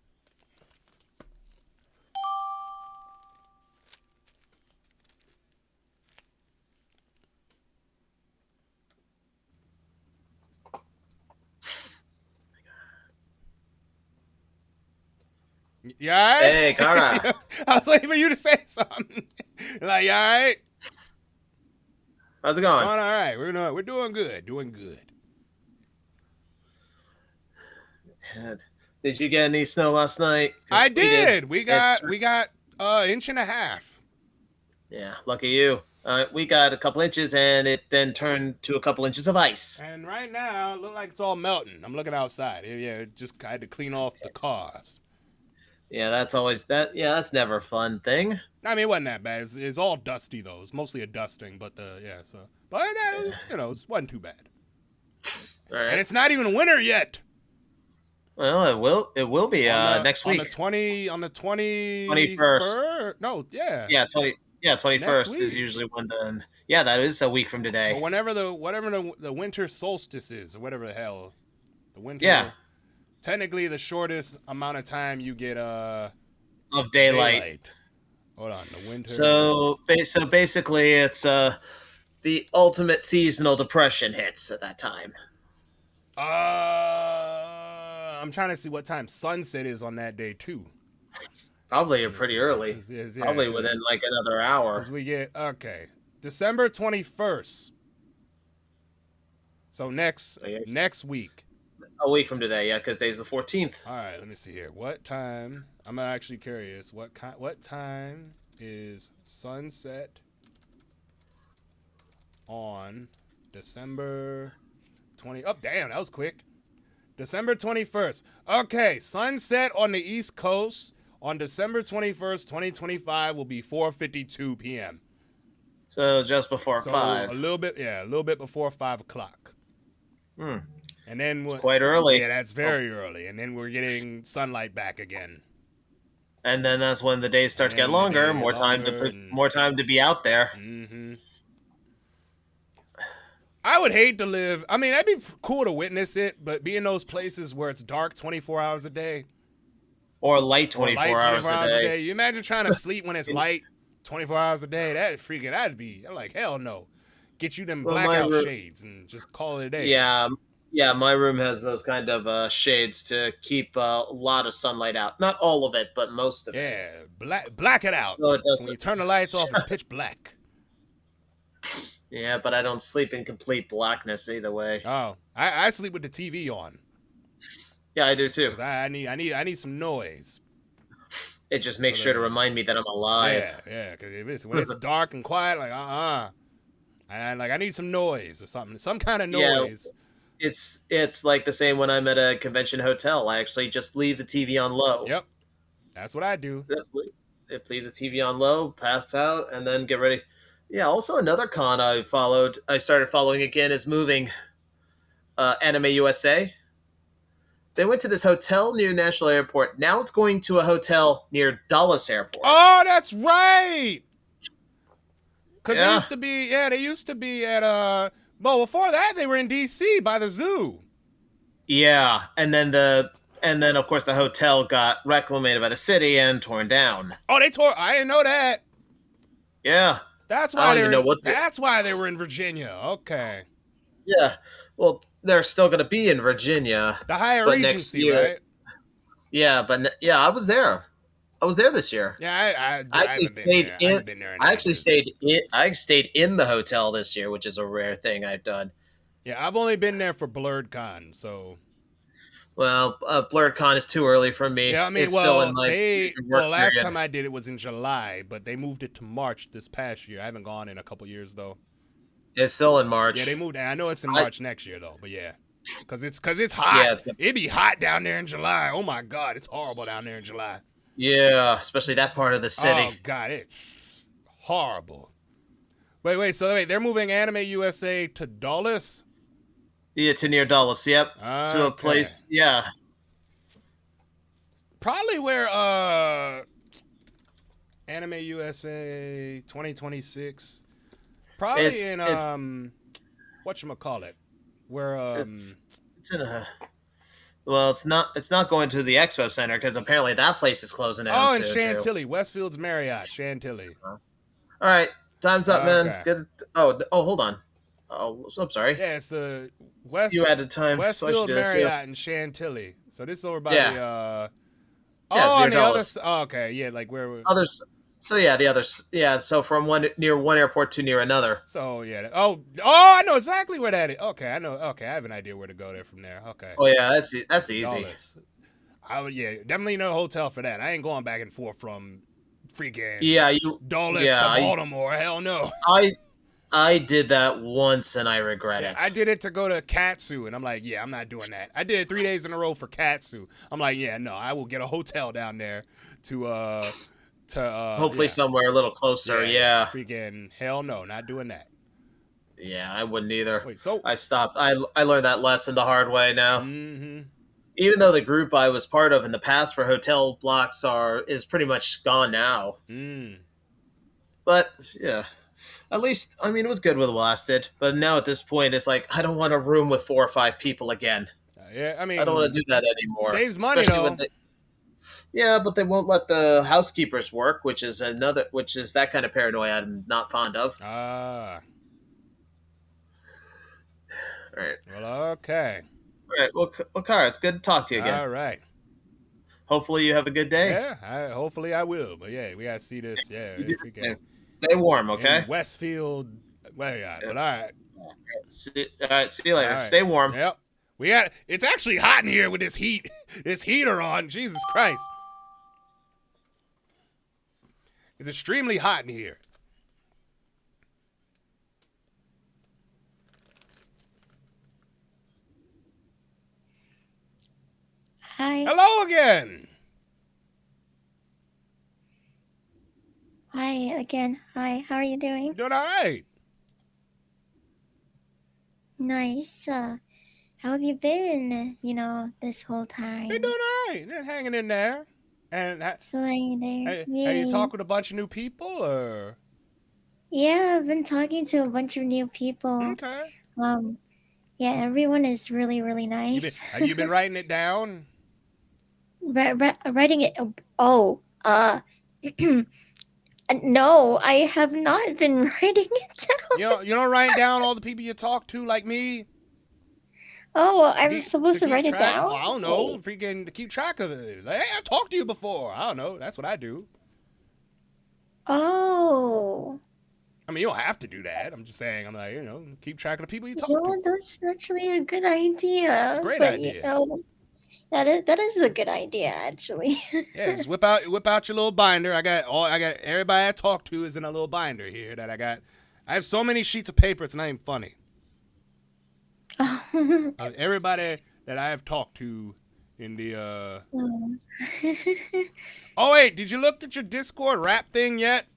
You all right? Hey, Cara. I was waiting for you to say something. Like, you all right? How's it going? All right. We're doing good. Doing good. Did you get any snow last night? I did. We got 1.5 inches. Yeah, lucky you. We got a couple inches, and it then turned to a couple inches of ice. And right now, it looks like it's all melting. I'm looking outside. Yeah, I had to clean off the cars. Yeah, that's always that. Yeah, that's never a fun thing. I mean, it wasn't that bad. It's all dusty though. It's mostly a dusting, but it was, it wasn't too bad. All right. And it's not even winter yet. Well, it will be next week. On the 21st. No, yeah. Yeah, 21st is usually when the that is a week from today. Or whenever the winter solstice is, or whatever the hell, the winter. Yeah. Technically, the shortest amount of time you get of daylight. Hold on, the winter. So basically, it's the ultimate seasonal depression hits at that time. I'm trying to see what time sunset is on that day too. Probably pretty early. Probably within like another hour. Because we get December 21st. So next week. A week from today, yeah, because today's the 14th. All right, let me see here. What time? I'm actually curious. What time is sunset on December 20? Oh, damn, that was quick. December 21st. Okay, sunset on the East Coast on December 21st, 2025 will be 4:52 p.m. So just before 5. A little bit before 5 o'clock. And then it's quite early. Yeah, that's very early. And then we're getting sunlight back again. And then that's when the days start to get longer. More time to be out there. Mm-hmm. I would hate to live. I mean, that'd be cool to witness it, but be in those places where it's dark 24 hours a day. Or light 24 hours a day. You imagine trying to sleep when it's light 24 hours a day. That'd be like, hell no. Get you them blackout shades and just call it a day. Yeah, Yeah, my room has those kind of shades to keep a lot of sunlight out. Not all of it, but most of it. Yeah, black it out. So it So when you doesn't. turn the lights off, it's pitch black. Yeah, but I don't sleep in complete blackness either way. Oh, I sleep with the TV on. Yeah, I do too. Cause I need some noise. It just makes sure to remind me that I'm alive. Yeah. Because when it's dark and quiet, like and I need some noise or something, some kind of noise. Yeah, it's like the same when I'm at a convention hotel. I actually just leave the TV on low. Yep, that's what I do. Leave the TV on low, pass out, and then get ready. Yeah. Also, another con I started following again is moving. Anime USA. They went to this hotel near National Airport. Now it's going to a hotel near Dulles Airport. Oh, that's right. Because they used to be at well, before that they were in DC by the zoo. Yeah, and then of course the hotel got reclaimed by the city and torn down. Oh, I didn't know that. Yeah. That's why that's why they were in Virginia. Okay. Yeah. Well, they're still going to be in Virginia. The higher Regency, right? Yeah, but I was there. I was there this year. Yeah, I actually stayed in. I actually stayed in. I stayed in the hotel this year, which is a rare thing I've done. Yeah, I've only been there for BlurredCon, so. Well, BlurredCon is too early for me. Yeah, I mean, it's still in last time I did it was in July, but they moved it to March this past year. I haven't gone in a couple years though. It's still in March. Yeah, they moved. I know it's in March next year though, but yeah, because it's hot. Yeah, it'd be hot down there in July. Oh my God, it's horrible down there in July. Yeah, especially that part of the city. Oh God, it's horrible. Wait. So they're moving Anime USA to Dulles. Yeah, to near Dulles. Yep, to a place. Yeah, probably where Anime USA 2026. Probably in whatchamacallit, where it's in a. Well, it's not going to the Expo Center because apparently that place is closing down. Oh, in Chantilly, Westfield's Marriott, Chantilly. All right, time's up, man. Good. Oh, hold on. Oh, I'm sorry. Yeah, it's the West. You added time. Westfield Marriott in Chantilly. So this is over by the. on the other. Oh, okay, yeah, like where others. So yeah, the others. Yeah, so from near one airport to near another. So yeah. Oh, I know exactly where that is. Okay, I know. Okay, I have an idea where to go there from there. Okay. Oh yeah, that's easy. Dulles. I would definitely no hotel for that. I ain't going back and forth from freaking Dulles to Baltimore. Hell no. I did that once and I regret it. I did it to go to Katsu and I'm like, I'm not doing that. I did it 3 days in a row for Katsu. I'm like, no, I will get a hotel down there to hopefully somewhere a little closer. Yeah. Freaking hell no, not doing that. Yeah, I wouldn't either. Wait, so I stopped. I learned that lesson the hard way now. Mm-hmm. Even though the group I was part of in the past for hotel blocks is pretty much gone now. But yeah, at least it was good with lasted. But now at this point, it's like I don't want a room with 4 or 5 people again. I don't want to do that anymore. Saves money though. Yeah, but they won't let the housekeepers work, which is that kind of paranoia I'm not fond of. All right. Well, okay. All right. Well, Cara, it's good to talk to you again. All right. Hopefully you have a good day. Yeah, hopefully I will. But yeah, we gotta see this. Yeah, if we can. Stay warm, okay? Westfield. Well, yeah. But all right. All right. See you later. Right. Stay warm. Yep. It's actually hot in here with this heat. This heater on. Jesus Christ. It's extremely hot in here. Hi. Hello again. Hi again. Hi. How are you doing? Doing all right. Nice. How have you been? This whole time. Been doing all right. Been hanging in there. And still hanging there. Have you talked with a bunch of new people, or? Yeah, I've been talking to a bunch of new people. Okay. Yeah, everyone is really, really nice. Have you been writing it down? Writing it. No, I have not been writing it down. You don't write down all the people you talk to like me? Oh, I'm supposed to write it track. down? Oh, I don't know. Wait. Freaking to keep track of it. Like, hey, I've talked to you before. I don't know. That's what I do. Oh. I mean, you don't have to do that. I'm just saying. I'm like, keep track of the people you talk You to. know, that's actually a good idea. It's a great but idea. You know, that is a good idea, actually. Yeah, just whip out your little binder. I got everybody I talk to is in a little binder here that I got. I have so many sheets of paper. It's not even funny. Of everybody that I have talked to in the. Oh wait, did you look at your Discord rap thing yet?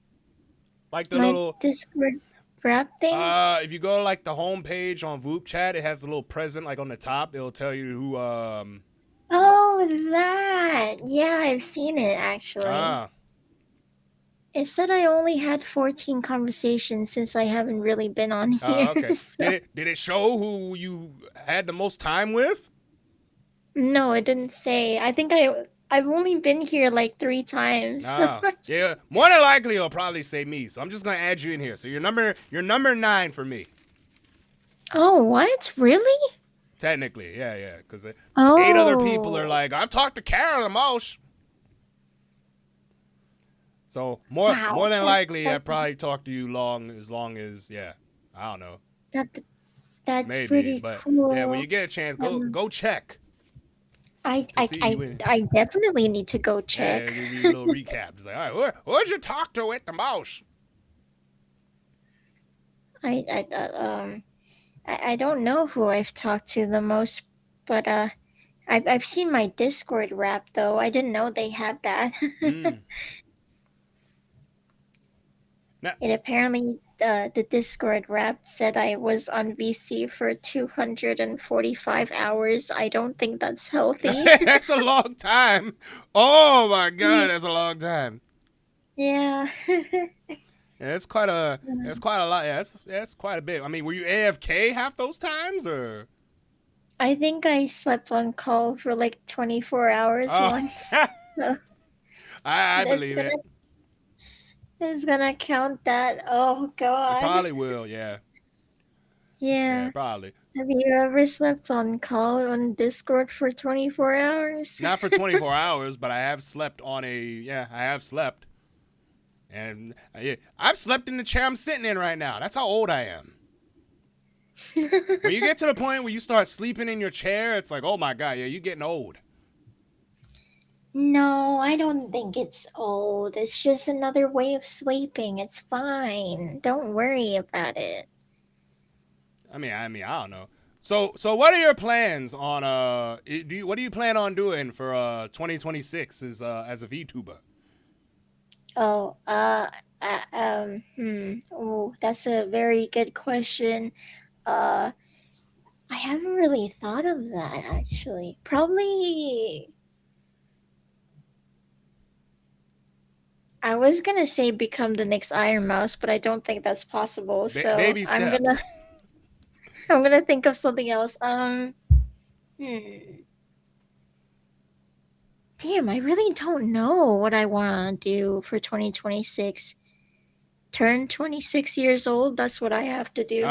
Like the My little Discord rap thing? if you go to like the home page on VoopChat, it has a little present like on the top. It'll tell you who Oh, that. Yeah, I've seen it, actually. Ah. It said I only had 14 conversations since I haven't really been on here. Okay. So. Did it show who you had the most time with? No, it didn't say. I think I've only been here like 3 times. Ah, yeah. More than likely, it'll probably say me. So I'm just gonna add you in here. So you're number 9 for me. Oh, what? Really? Technically, yeah. Because 8 other people are like, I've talked to Cara the most. So more than likely, I probably talked to you as long as I don't know. That's maybe, pretty but cool. yeah, when you get a chance, go check. I definitely need to go check. Yeah, give you a little recap. It's like, all right, who'd you talk to with the most? I don't know who I've talked to the most, but I've seen my Discord rap though. I didn't know they had that. It apparently the Discord rap said I was on VC for 245 hours. I don't think that's healthy. That's a long time. Oh my god, that's a long time. Yeah. Yeah, that's quite a lot. Yeah, that's quite a bit. I mean, were you AFK half those times or? I think I slept on call for like 24 hours once. So I believe it. It's gonna count that. Oh god. It probably will, yeah. Yeah. Yeah, probably. Have you ever slept on call on Discord for 24 hours? Not for 24 hours, but I have slept I have slept. And I've slept in the chair I'm sitting in right now. That's how old I am. When you get to the point where you start sleeping in your chair, it's like, oh my god, yeah, you're getting old. No, I don't think it's old. It's just another way of sleeping. It's fine. Don't worry about it. I mean, I don't know. So what are your plans on what do you plan on doing for 2026 as a VTuber? Oh, oh, that's a very good question. I haven't really thought of that actually. Probably I was gonna say become the next Iron Mouse, but I don't think that's possible. So baby steps. I'm gonna think of something else. Damn, I really don't know what I want to do for 2026. Turn 26 years old. That's what I have to do.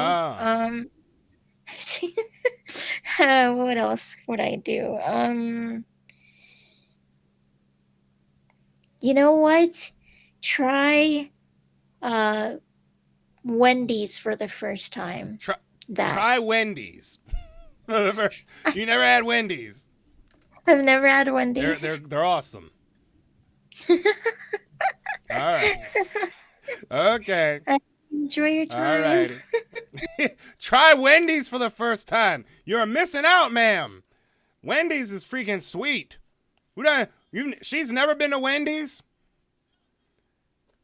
What else would I do? You know what? Try Wendy's for the first time. Try Wendy's. You never had Wendy's. I've never had Wendy's. They're awesome. All right. Okay. Enjoy your time. All right. Try Wendy's for the first time. You're missing out, ma'am. Wendy's is freaking sweet. She's never been to Wendy's?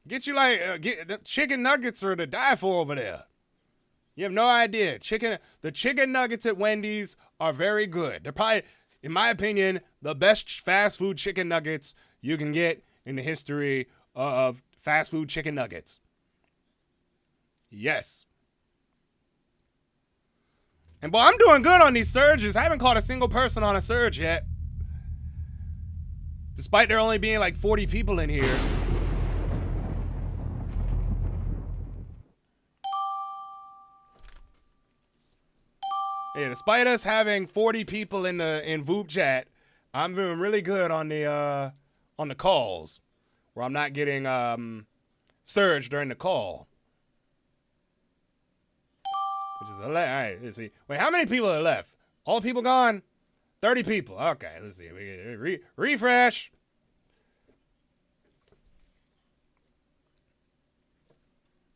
Get you the chicken nuggets are to die for over there. You have no idea. The chicken nuggets at Wendy's are very good. They're probably, in my opinion, the best fast food chicken nuggets you can get in the history of fast food chicken nuggets. Yes. And boy, I'm doing good on these surges. I haven't caught a single person on a surge yet. Despite there only being like 40 people in here. despite us having 40 people in vupechat, I'm doing really good on the calls, where I'm not getting surged during the call. Which is all right. Let's see. Wait, how many people are left? All the people gone? 30 people. Okay, let's see. Refresh.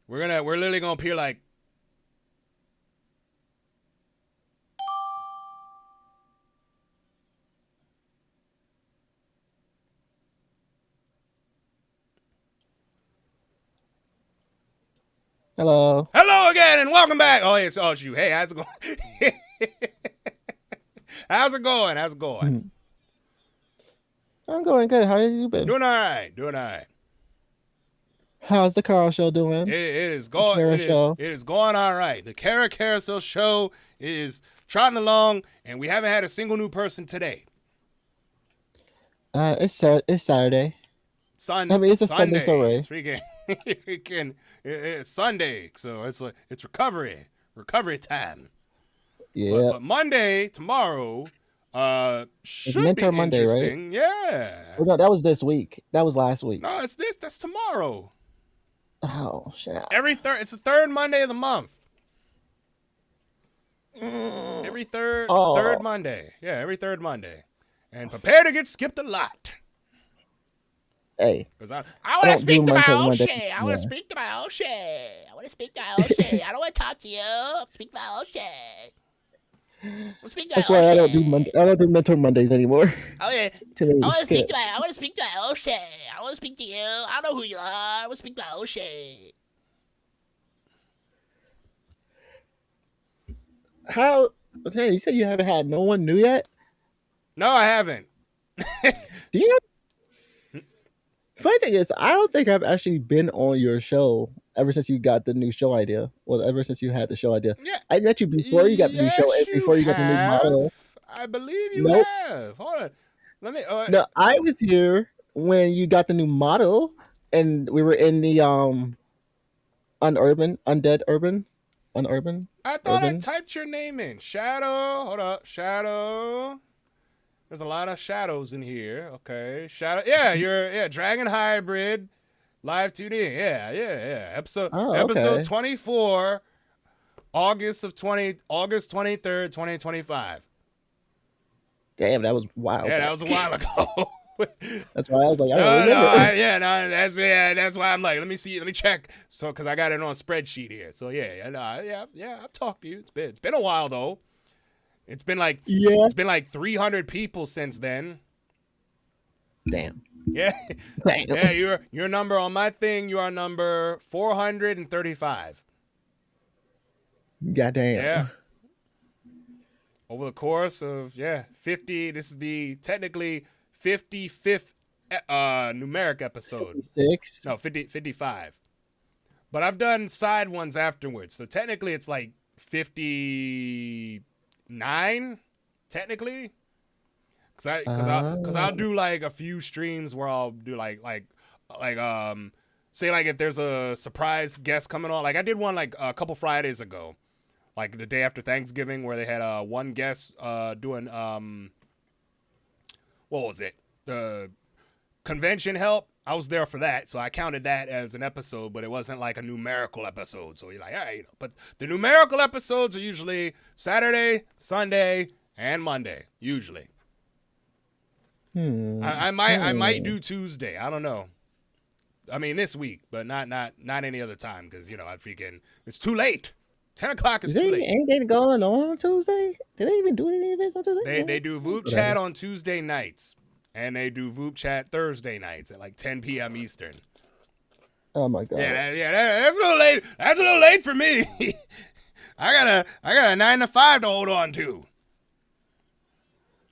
We're literally gonna appear like. Hello. Hello again and welcome back. Oh, it's you. Hey, how's it going? How's it going? How's it going? I'm going good. How have you been? Doing all right. Doing all right. How's the Carl show doing? It is going. It is going all right. The Cara Carousel show is trotting along, and we haven't had a single new person today. It's Saturday. I mean, it's a Sunday, sorry. It's it's Sunday, so it's recovery time. Yeah. But Monday, tomorrow, should it's be Monday, interesting. right? Yeah. Well, no, that was this week. That was last week. No, that's tomorrow. Oh shit! It's the third Monday of the month. Every third Monday. Yeah, every third Monday. And prepare to get skipped a lot. Hey. Because I want to speak to my own shit. I want to speak to my own shit. I want to speak to my own shit. I don't want to talk to you. I'm speak to my own shit. That's why I don't do Mentor Mondays anymore. Oh yeah. Too many I want to speak skips. to my own shit. I want to speak to you. I don't know who you are. I want to speak to my own shit. How? Hey, you said you haven't had no one new yet? No, I haven't. Do you know? Funny thing is, I don't think I've actually been on your show ever since you got the new show idea. Well, ever since you had the show idea. Yeah. I met you before you got the new show and before you got the new model. I believe you have. Hold on. Let me. No, I was here when you got the new model, and we were in the unurban. I thought I typed your name in. Shadow. Hold up. Shadow. There's a lot of shadows in here. Okay. Shadow. Yeah, you're Dragon Hybrid. Live 2D. Yeah. Episode 24. August 23rd, 2025. Damn, that was wild. Yeah, that was a while ago. That's why I was like, I don't remember. That's why I'm like, let me check. So, because I got it on a spreadsheet here. So yeah, I've talked to you. It's been a while though. It's been like 300 people since then. Damn. Yeah. Damn. Yeah, your number on my thing. You are number 435. Goddamn. Yeah. Over the course of 50. This is the technically 55th numeric episode. 56? No, 55. But I've done side ones afterwards. So technically it's like 59 technically. Cuz I'll do like a few streams where I'll do like say like if there's a surprise guest coming on. Like I did one like a couple Fridays ago. Like the day after Thanksgiving where they had one guest doing what was it? The convention help. I was there for that, so I counted that as an episode, but it wasn't like a numerical episode. So you're like, all right, but the numerical episodes are usually Saturday, Sunday, and Monday, usually. I might do Tuesday. I don't know. I mean this week, but not any other time because I freaking it's too late. 10 o'clock is too late. Anything going on Tuesday? Did they even do any of this on Tuesday? They do vupechat on Tuesday nights, and they do vupechat Thursday nights at like 10 p.m. Eastern. Oh my god. That's a little late. That's a little late for me. I got a 9 to 5 to hold on to.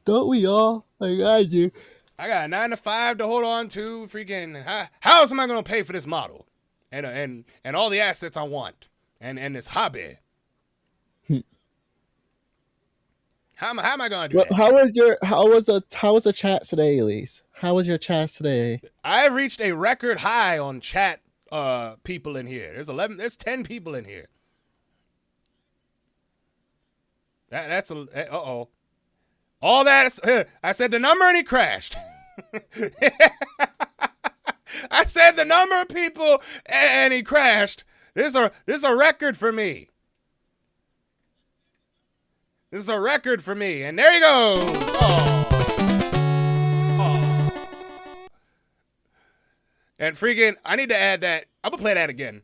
Don't we all? Like I do. I got a 9 to 5 to hold on to. Freaking how else am I gonna pay for this model, and all the assets I want, and this hobby? How am I gonna do that? How was the chat today, Elise? How was your chat today? I've reached a record high on chat people in here. There's 10 people in here. That's a uh-oh. All that I said the number and he crashed. I said the number of people and he crashed. This is a record for me. This is a record for me. And there he goes. Oh. And freaking, I need to add that. I'm gonna play that again.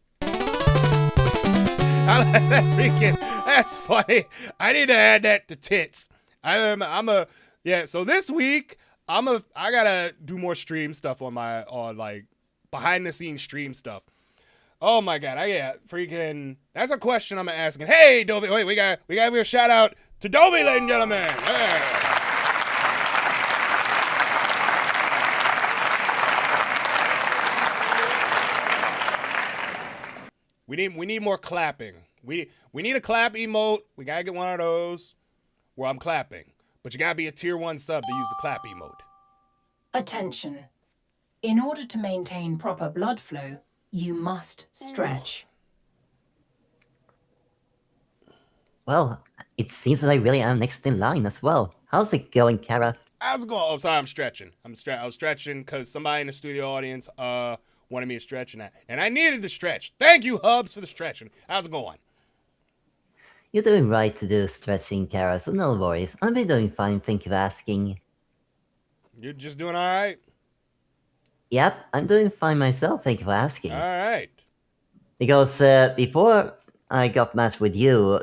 That's funny. I need to add that to tits. So this week I gotta do more stream stuff on like behind the scenes stream stuff. Oh my god, that's a question I'm asking. Hey Dovey, wait, we got a shout out to Dovey, ladies and gentlemen. Yeah. We need more clapping. We need a clap emote. We gotta get one of those where I'm clapping. But you gotta be a tier 1 sub to use the clap emote. Attention. In order to maintain proper blood flow, you must stretch. Well, it seems that I really am next in line as well. How's it going, Cara? How's it going? Oh, sorry, I'm stretching. I was stretching because somebody in the studio audience wanted me to stretch, and I needed the stretch. Thank you, Hubs, for the stretching. How's it going? You're doing right to do stretching, Cara, so no worries. I've been doing fine, thank you for asking. You're just doing all right? Yep, I'm doing fine myself, thank you for asking. All right. Because before I got matched with you,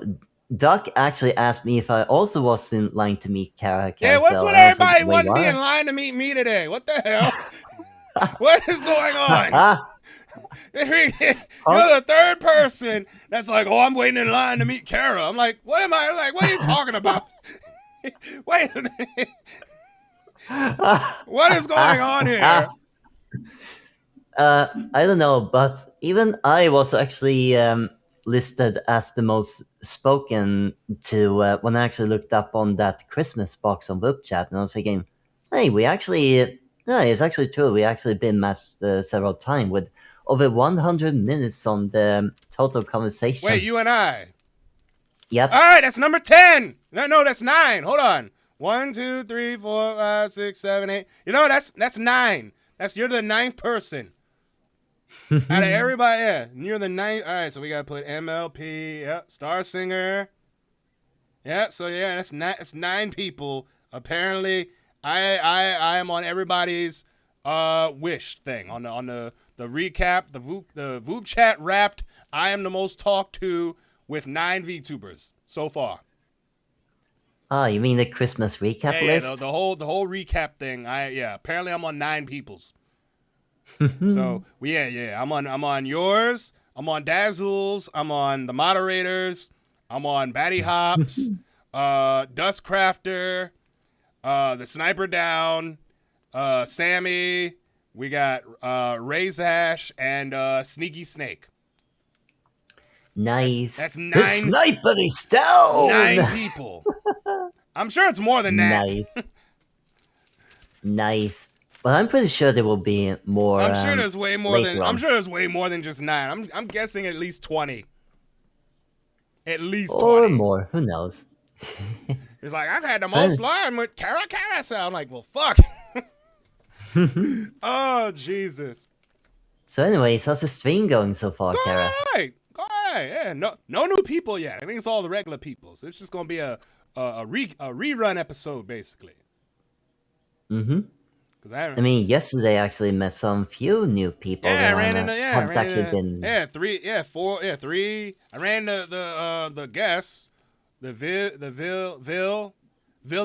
Doc actually asked me if I also was in line to meet Cara Carousel. Yeah, what's with everybody wanting to be in line to meet me today? What the hell? What is going on? You're the third person that's like, oh, I'm waiting in line to meet Cara. I'm like, what am I? Like, what are you talking about? Wait a minute. What is going on here? I don't know, but even I was actually listed as the most spoken to when I actually looked up on that Christmas box on vupechat, and I was thinking, hey, it's actually true. We actually been matched several times with over 100 minutes on the total conversation. Wait, you and I? Yep. All right, that's number 10. No, that's 9. Hold on. 1, 2, 3, 4, 5, 6, 7, 8. You know, that's 9. You're the 9th person. Out of everybody, yeah. You're the 9th. All right, so we got to put MLP, yep, Star Singer. Yeah, so yeah, that's 9 people. Apparently, I am on everybody's wish thing. On the recap, the vupechat Wrapped, I am the most talked to with 9 VTubers so far. Oh, you mean the Christmas recap list? Yeah, the whole recap thing. Apparently I'm on 9 people's. So I'm on yours. I'm on Dazzle's. I'm on the moderators. I'm on Batty Hops, Dustcrafter, the Sniper Down, Sammy. We got Razash and Sneaky Snake. Nice. That's 9. The Sniper is down. 9 people. I'm sure it's more than that. Nice. But I'm pretty sure there will be more. I'm sure there's way more than. on. I'm sure there's way more than just 9. I'm guessing at least 20. At least 20. Or more. Who knows? It's like I've had the most line with Cara Carousel. I'm like, well, fuck. Oh Jesus. So, anyways, how's the stream going so far, Cara? Go ahead. Yeah, no new people yet. I think it's all the regular people. So it's just gonna be a rerun episode basically. Mm-hmm. I mean, yesterday I actually met some few new people. Yeah, I ran into three. I ran the guests, the Vil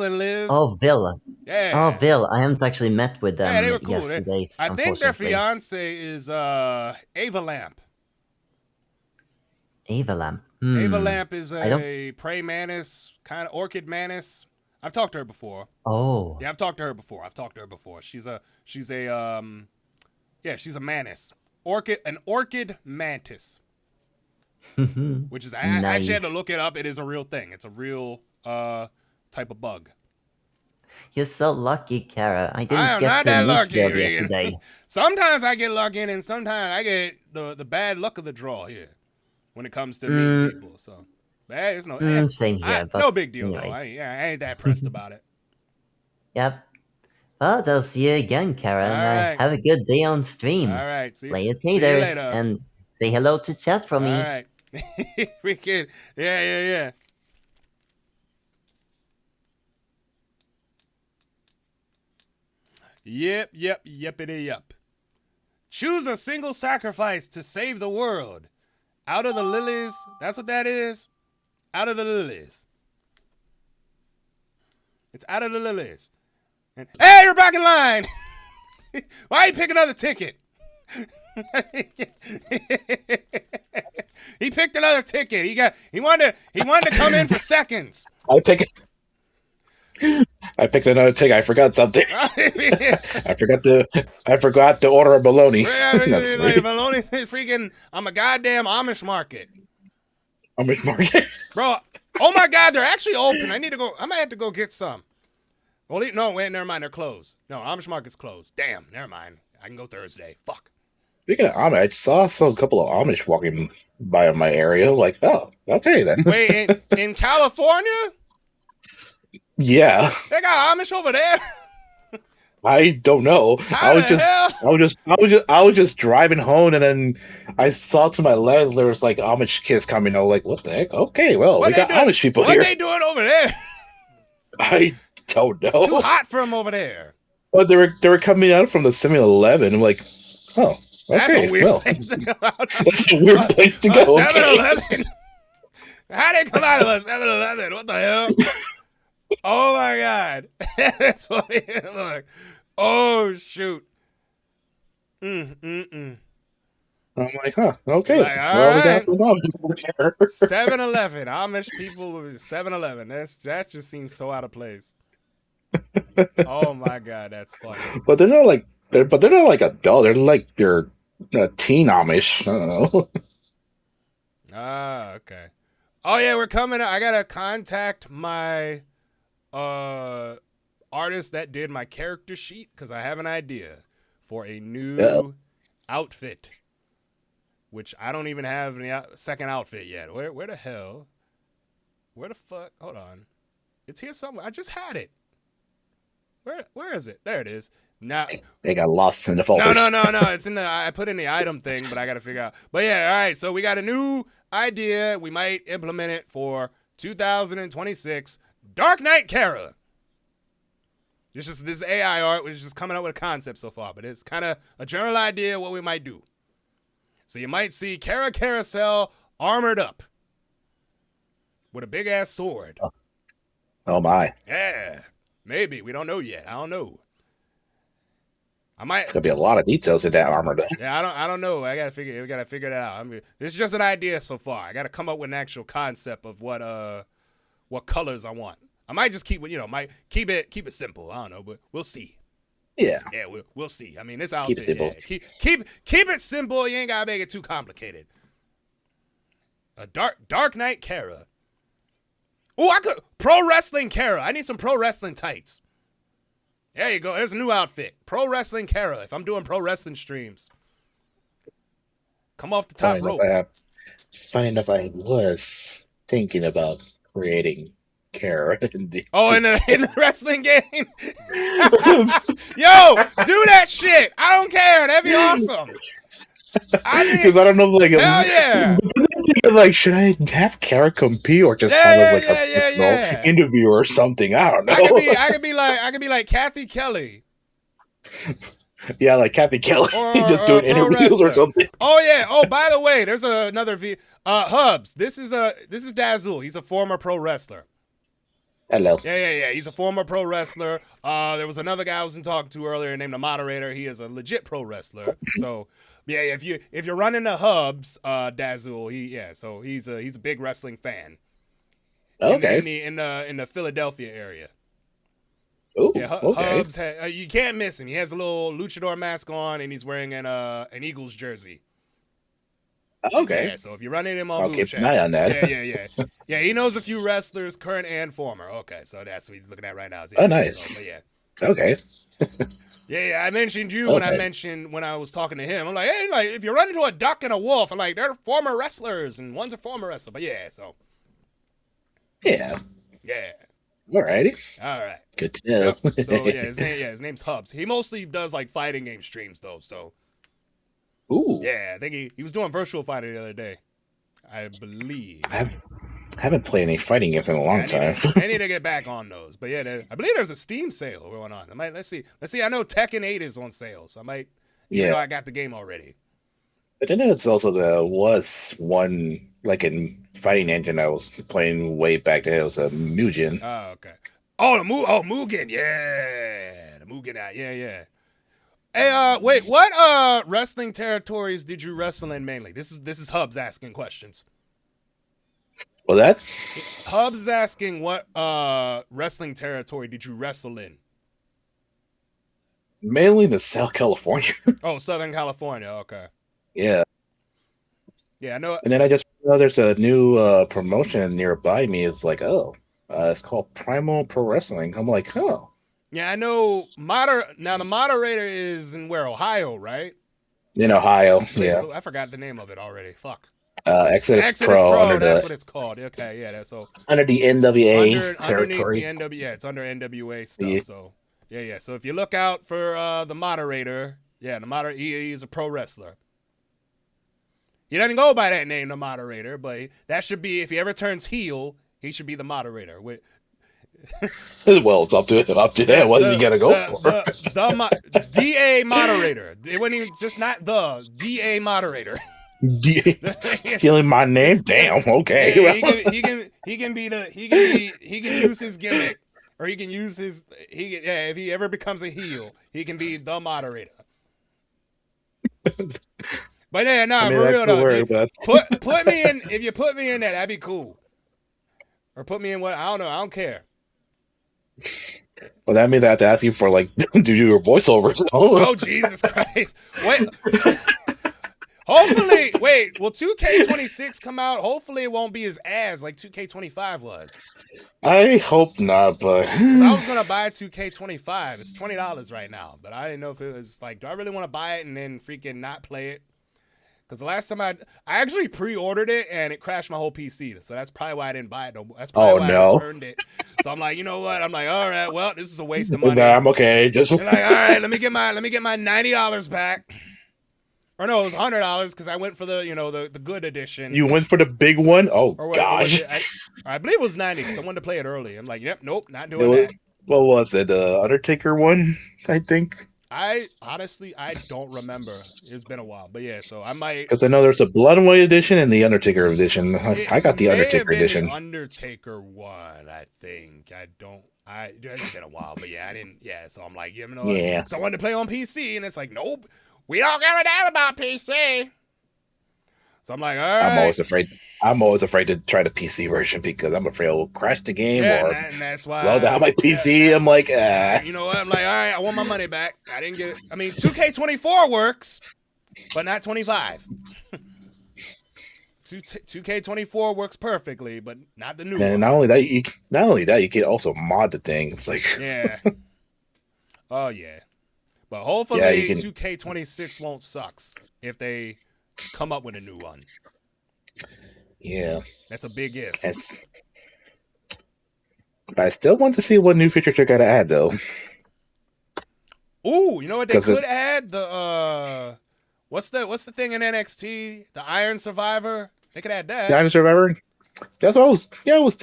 and Liv. Oh, Vil. Yeah. Oh, Vil. I haven't actually met with them they were cool. yesterday. I think their fiance is Ava Lamp. Ava Lamp. Ava Lamp is a prey mantis, kind of orchid mantis. I've talked to her before. Oh. Yeah, I've talked to her before. She's a mantis. An orchid mantis. Which is I actually had to look it up. It is a real thing. It's a real type of bug. You're so lucky, Cara. I didn't get to meet you yesterday. Sometimes I get lucky, and sometimes I get the bad luck of the draw here when it comes to meeting people. So Hey, it's no, Same here, but no big deal anyway. though. I ain't that pressed about it. Yep. Well, I'll see you again, Cara, and right. have a good day on stream. All right. Play your see you taters later. and say hello to chat from me. All right. Freaking yeah. Yepity yep. Choose a single sacrifice to save the world. Out of the lilies. That's what that is. Out of the lilies. It's out of the lilies. And, hey, you're back in line. Why you pick another ticket? He picked another ticket. He wanted to come in for seconds. I picked another ticket. I forgot something. I forgot to order a bologna. Bologna is freaking. I'm a goddamn Amish market. Amish market, bro. Oh my God, they're actually open. I need to go. I might have to go get some. Well, no, wait, never mind. They're closed. No, Amish market's closed. Damn, never mind. I can go Thursday. Fuck. Speaking of Amish, I saw a couple of Amish walking by my area. Like, oh, okay then. Wait, in California? Yeah. They got Amish over there. I don't know. I was just driving home, and then I saw to my left there was like Amish kids coming. I was like, what the heck? Okay, well, we got Amish people here. What they doing over there? I don't know. It's too hot for them over there. But they were coming out from the 7-Eleven. I'm like, oh, okay. That's a weird place to come out. That's a weird place to go. 7-Eleven. How they come out of a 7-Eleven? What the hell? Oh my God. That's funny. Look. Oh shoot. I'm like, huh, okay. Like, well, we got some Amish over here. 7-Eleven. Amish people with 7-Eleven. That just seems so out of place. Oh my God, that's funny. But they're not like adult. They're teen Amish. I don't know. Ah, okay. Oh yeah, we're coming. I gotta contact my artist that did my character sheet because I have an idea for a new outfit, which I don't even have any second outfit yet. Where the hell? Where the fuck? Hold on. It's here somewhere. I just had it. Where is it? There it is. Now they got lost in the folders. No. It's in the. I put in the item thing, but I got to figure out. But yeah, all right. So we got a new idea. We might implement it for 2026. Dark Knight Cara. This AI art was just coming up with a concept so far, but it's kind of a general idea of what we might do. So you might see Cara Carousel armored up with a big ass sword. Oh my. Yeah. Maybe. We don't know yet. I don't know. It's gonna be a lot of details in that armor though. Yeah, I don't know. We gotta figure that out. I mean, this is just an idea so far. I gotta come up with an actual concept of what colors I want. I might just keep it simple. I don't know, but we'll see. Yeah. Yeah, we'll see. I mean, this outfit. Keep it simple. Yeah. Keep it simple. You ain't gotta make it too complicated. A Dark Knight Cara. Oh, I could pro wrestling Cara. I need some pro wrestling tights. There you go. There's a new outfit. Pro wrestling Cara. If I'm doing pro wrestling streams, come off the top rope. Funny enough, I was thinking about creating Cara. In the wrestling game. Yo, do that shit. I don't care. That'd be awesome. Because I don't know, like, hell yeah. Like, should I have Cara compete or just have a personal interview or something? I don't know. I could be like Kathy Kelly. Yeah, like Kathy Kelly, just doing interviews or something. Oh yeah. Oh, by the way, there's another Hubs. This is Dazul. He's a former pro wrestler. Hello. Yeah. He's a former pro wrestler. There was another guy I was talking to earlier named the moderator. He is a legit pro wrestler. So yeah, if you're running the Hubs, Dazul, so he's a big wrestling fan. Okay. In the Philadelphia area. Ooh, yeah, okay. Hubs. You can't miss him. He has a little luchador mask on, and he's wearing an Eagles jersey. Okay. Yeah, so if you're running him on I'll keep VuPechat, an eye on that. Yeah. Yeah, he knows a few wrestlers, current and former. Okay, so that's what he's looking at right now. Oh, nice. So, yeah. Okay. Yeah, I mentioned you when I was talking to him. I'm like, hey, if you run into a duck and a wolf, I'm like, they're former wrestlers, and one's a former wrestler. But yeah, so Yeah. Yeah. Alrighty. All right. Good to know. Yep. So his name's Hubs. He mostly does like fighting game streams though. So. Ooh. Yeah, I think he was doing virtual fighter the other day, I believe. I haven't played any fighting games in a long time. I need to get back on those. But yeah, I believe there's a Steam sale going on. Let's see. I know Tekken 8 is on sale, so I might. Even though I got the game already. But I know it's also was one like in fighting engine I was playing way back then. It was a Mugen. Oh, okay. Oh, Mugen. Yeah, the Mugen. Yeah. Hey, wait. What wrestling territories did you wrestle in mainly? This is Hubs asking questions. Well, that Hubs is asking what wrestling territory did you wrestle in? Mainly in South California. Oh, Southern California. Okay. Yeah. Yeah, I know. And then I just there's a new promotion nearby me. It's like, it's called Primal Pro Wrestling. I'm like, oh. Yeah, I know. Now the moderator is in where? Ohio, right? In Ohio. Yeah. I forgot the name of it already. Fuck. Exodus Pro. Under that's what it's called. Okay, yeah, that's so. Under the NWA territory. It's under NWA stuff. Yeah. So yeah. So if you look out for the moderator, the moderator, he's a pro wrestler. He doesn't go by that name, the moderator, but that should be, if he ever turns heel, he should be the moderator. Well, it's up to that. What is he gonna go for? The DA moderator. It wasn't even just not the DA moderator. Stealing my name? Damn. Okay. Yeah, he can use his gimmick, or he can use his if he ever becomes a heel, he can be the moderator. But yeah, for real though. Put me in. If you put me in that, that'd be cool. Or put me in what? I don't know. I don't care. Well, that means I have to ask you for do your voiceovers. Oh Jesus Christ! Wait. Hopefully, will 2K26 come out? Hopefully, it won't be as ass like 2K25 was. I hope not, but I was gonna buy 2K25. It's $20 right now, but I didn't know if it was do I really want to buy it and then freaking not play it? Because the last time I actually pre-ordered it and it crashed my whole PC, so that's probably why I didn't buy it. That's probably why I returned it. So I'm like, you know what? I'm like, all right, well, this is a waste of money. Nah, I'm okay. Just all right, let me get my $90 back. Or no, it was $100 because I went for the good edition. You went for the big one? Oh gosh! I believe it was $90 because I wanted to play it early. I'm like, nope, not doing that. What was it? The Undertaker one, I think. I don't remember. It's been a while, but yeah. So I might, because I know there's a Blood and White edition and the Undertaker edition. I got the Undertaker edition. The Undertaker one, I think. It's been a while, but yeah, I didn't. Yeah, so I'm like, Yeah. So I wanted to play on PC, and it's like, nope. We don't give a damn about PC. So I'm like, all right. I'm always afraid to try the PC version because I'm afraid it'll crash the game and that's why slow down my PC. I'm like, You know what? I'm like, all right, I want my money back. I didn't get it. I mean, 2K24 works, but not 25. 2K24 works perfectly, but not the new one. And not only that, you can also mod the thing. It's like yeah. Oh yeah. But hopefully 2K26 won't suck if they come up with a new one. Yeah. That's a big if. I still want to see what new features they're gonna add though. Ooh, you know what they could add? The what's the thing in NXT? The Iron Survivor? They could add that. The Iron Survivor? That's what I was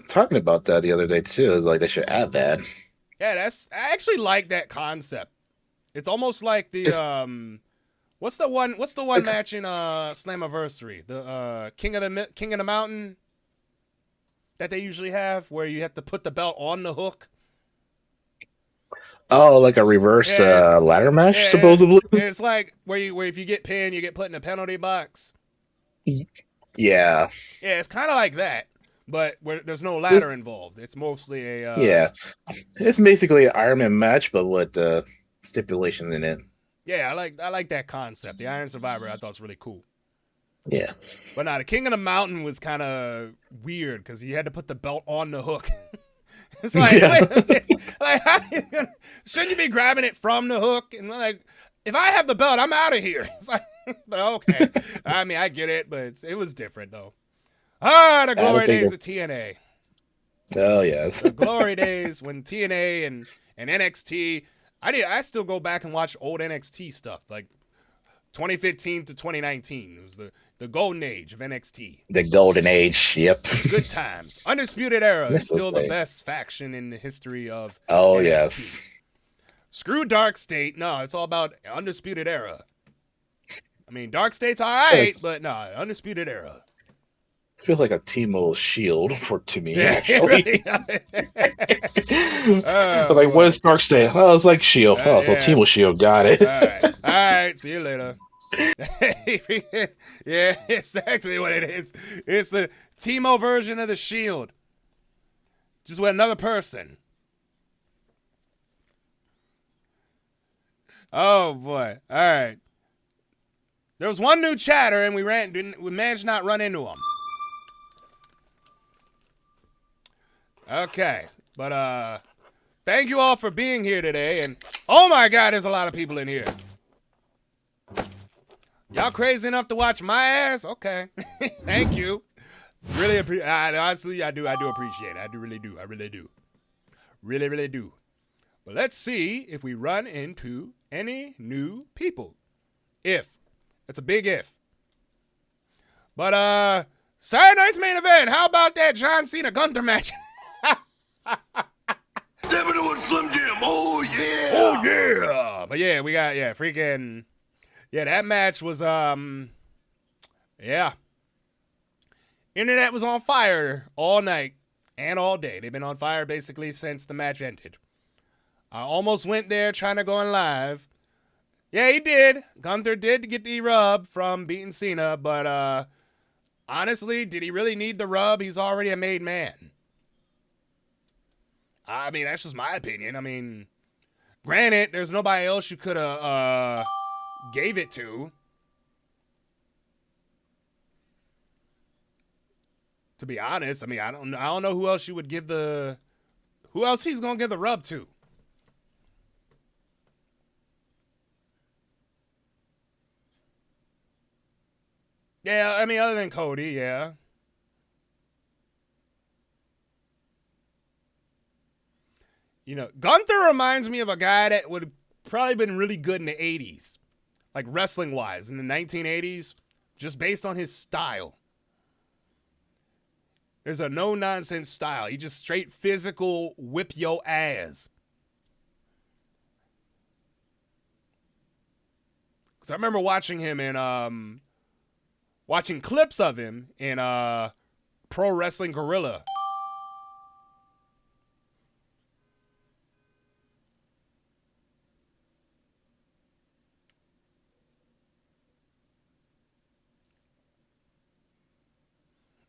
talking about that the other day too. It's like they should add that. Yeah, I actually like that concept. It's almost like the what's the one match in Slammiversary? The King of the Mountain that they usually have where you have to put the belt on the hook. Oh, like a reverse ladder match, supposedly. It's like where if you get pinned, you get put in a penalty box. Yeah. Yeah, it's kind of like that, but where there's no ladder involved. It's mostly a It's basically an Iron Man match, but with stipulation in it. Yeah, I like that concept. The Iron Survivor I thought was really cool. Yeah. But the King of the Mountain was kind of weird because you had to put the belt on the hook. It's like, shouldn't you be grabbing it from the hook? And like, if I have the belt, I'm out of here. It's like, okay. I mean, I get it, but it was different though. The glory days of TNA. Oh yes. The glory days when TNA and NXT. I still go back and watch old NXT stuff, like 2015 to 2019. It was the golden age of NXT. The golden age. Yep. Good times. Undisputed Era is Miss those still the days. best faction in the history of Oh NXT. yes. Screw Dark State. No, it's all about Undisputed Era. I mean, Dark State's all right, but no, Undisputed Era. It feels like a T-Mobile Shield to me, Yeah, actually. Oh, Like, what is Dark State? Oh, it's like Shield. Oh, so yeah. T-Mobile Shield. Got it. All right. See you later. Yeah, it's exactly what it is. It's the Timo version of the Shield, just with another person. Oh boy! All right. There was one new chatter, and we managed not run into him. Okay, but thank you all for being here today, and oh my God, there's a lot of people in here. Y'all crazy enough to watch my ass? Okay, thank you. Really appreciate. Honestly, I do appreciate it. I really do. Really do. But let's see if we run into any new people. If it's a big if. But Saturday night's main event. How about that John Cena Gunther match? Stepping to a Slim Jim. Oh yeah. Oh yeah. But yeah, we got freaking that match was Internet was on fire all night and all day. They've been on fire basically since the match ended. I almost went there trying to go in live. Yeah, he did. Gunther did get the rub from beating Cena, but honestly, did he really need the rub? He's already a made man. I mean, that's just my opinion. I mean, granted, there's nobody else you could have gave it to. To be honest, I mean, I don't know who else you would give who else he's gonna give the rub to. Yeah, I mean, other than Cody, yeah. You know, Gunther reminds me of a guy that would have probably been really good in the 80s. Like wrestling-wise, in the 1980s, just based on his style. There's a no-nonsense style. He just straight physical whip your ass. Because I remember watching him in, watching clips of him in Pro Wrestling Guerrilla.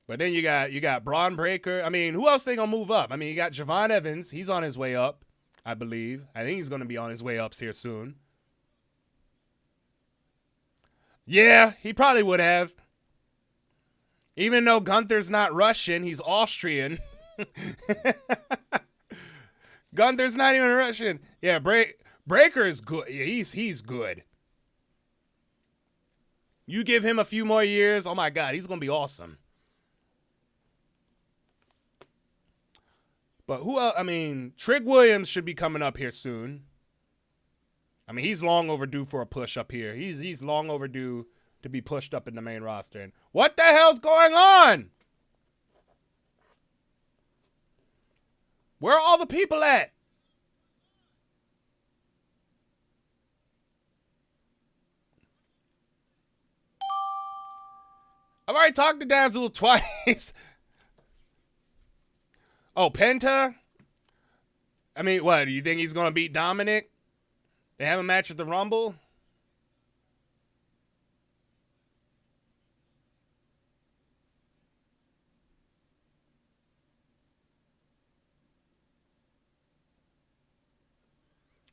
But then you got Braun Breaker. I mean, who else they gonna move up? I mean, you got Javon Evans. He's on his way up, I believe. I think he's gonna be on his way up here soon. Yeah, he probably would have. Even though Gunther's not Russian, he's Austrian. Gunther's not even Russian. Yeah, Breaker is good. Yeah, he's good. You give him a few more years, oh my God, he's gonna be awesome. But who else? I mean, Trig Williams should be coming up here soon. I mean, he's long overdue for a push up here. He's long overdue to be pushed up in the main roster. And what the hell's going on? Where are all the people at? I've already talked to Dazzle twice. Oh, Penta? I mean, what? Do you think he's going to beat Dominic? They have a match at the Rumble?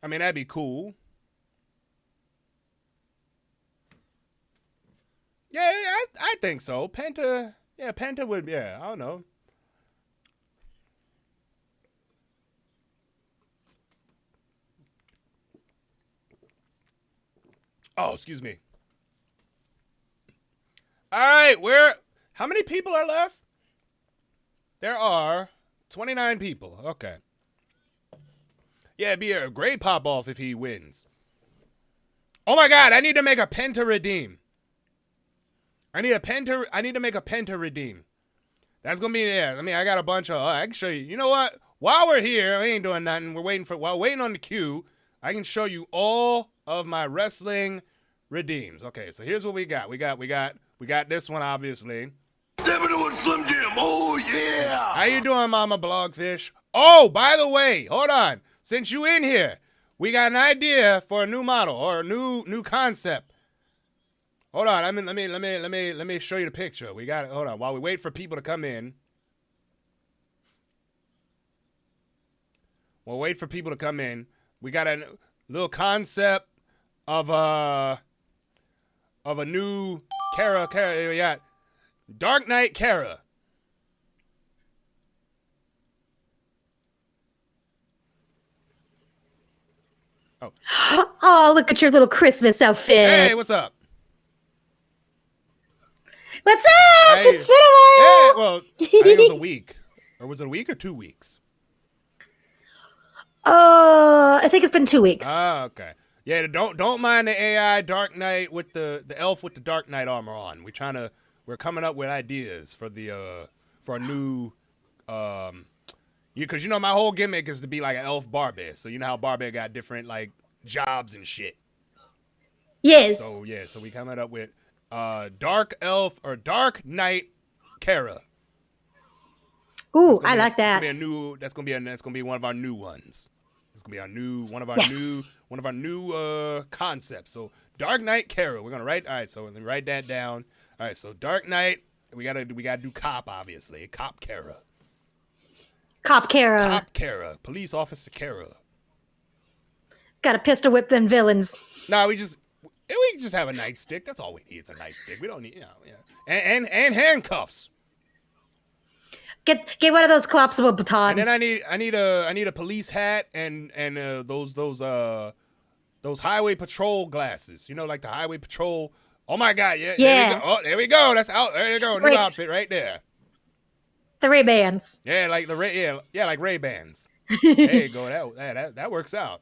I mean, that'd be cool. Yeah, I think so. Penta would, I don't know. Oh, excuse me. All right, how many people are left? There are 29 people. Okay. Yeah, it'd be a great pop-off if he wins. Oh my god, I need to make a pen to redeem. I need to make a pen to redeem. That's gonna be there. I mean, I got a bunch of. I can show you. You know what? While we're here, we ain't doing nothing. While waiting on the queue, I can show you all of my wrestling redeems. Okay, so here's what we got. We got this one, obviously. Step into it, Slim Jim. Oh yeah. How you doing, Mama Blogfish? Oh, by the way, hold on. Since you in here, we got an idea for a new model or a new concept. Hold on. Let me show you the picture. We got it. Hold on. While we wait for people to come in. We'll wait for people to come in. We got a little concept of a new Cara. We got Dark Knight Cara. Oh. Oh, look at your little Christmas outfit. Hey, what's up? What's up? It's been a while. Yeah, well, I think it was a week. Or was it a week or 2 weeks? I think it's been 2 weeks. Ah, okay. Yeah, don't mind the AI Dark Knight with the elf with the Dark Knight armor on. We're coming up with ideas for a new because my whole gimmick is to be like an elf Barbie. So you know how Barbie got different like jobs and shit. Yes. So yeah, so we coming up with Dark Elf or Dark Knight Cara. Ooh, I like that. That's gonna be one of our new ones. It's gonna be one of our new concepts. So Dark Knight Cara. We're gonna write. All right, so let me write that down. All right, so Dark Knight. We gotta do cop, obviously. Cop Cara. Cop Cara. Cop Cara. Police Officer Cara. Gotta pistol whip them villains. No, we can just have a nightstick. That's all we need. It's a nightstick. We don't need, and handcuffs. Get one of those collapsible batons. And then I need a police hat and those highway patrol glasses. Like the highway patrol. Oh my god, yeah. There we go. Oh, there we go. That's out. There you go. New outfit right there. The Ray-Bans. Yeah, like like Ray-Bans. There you go. That works out.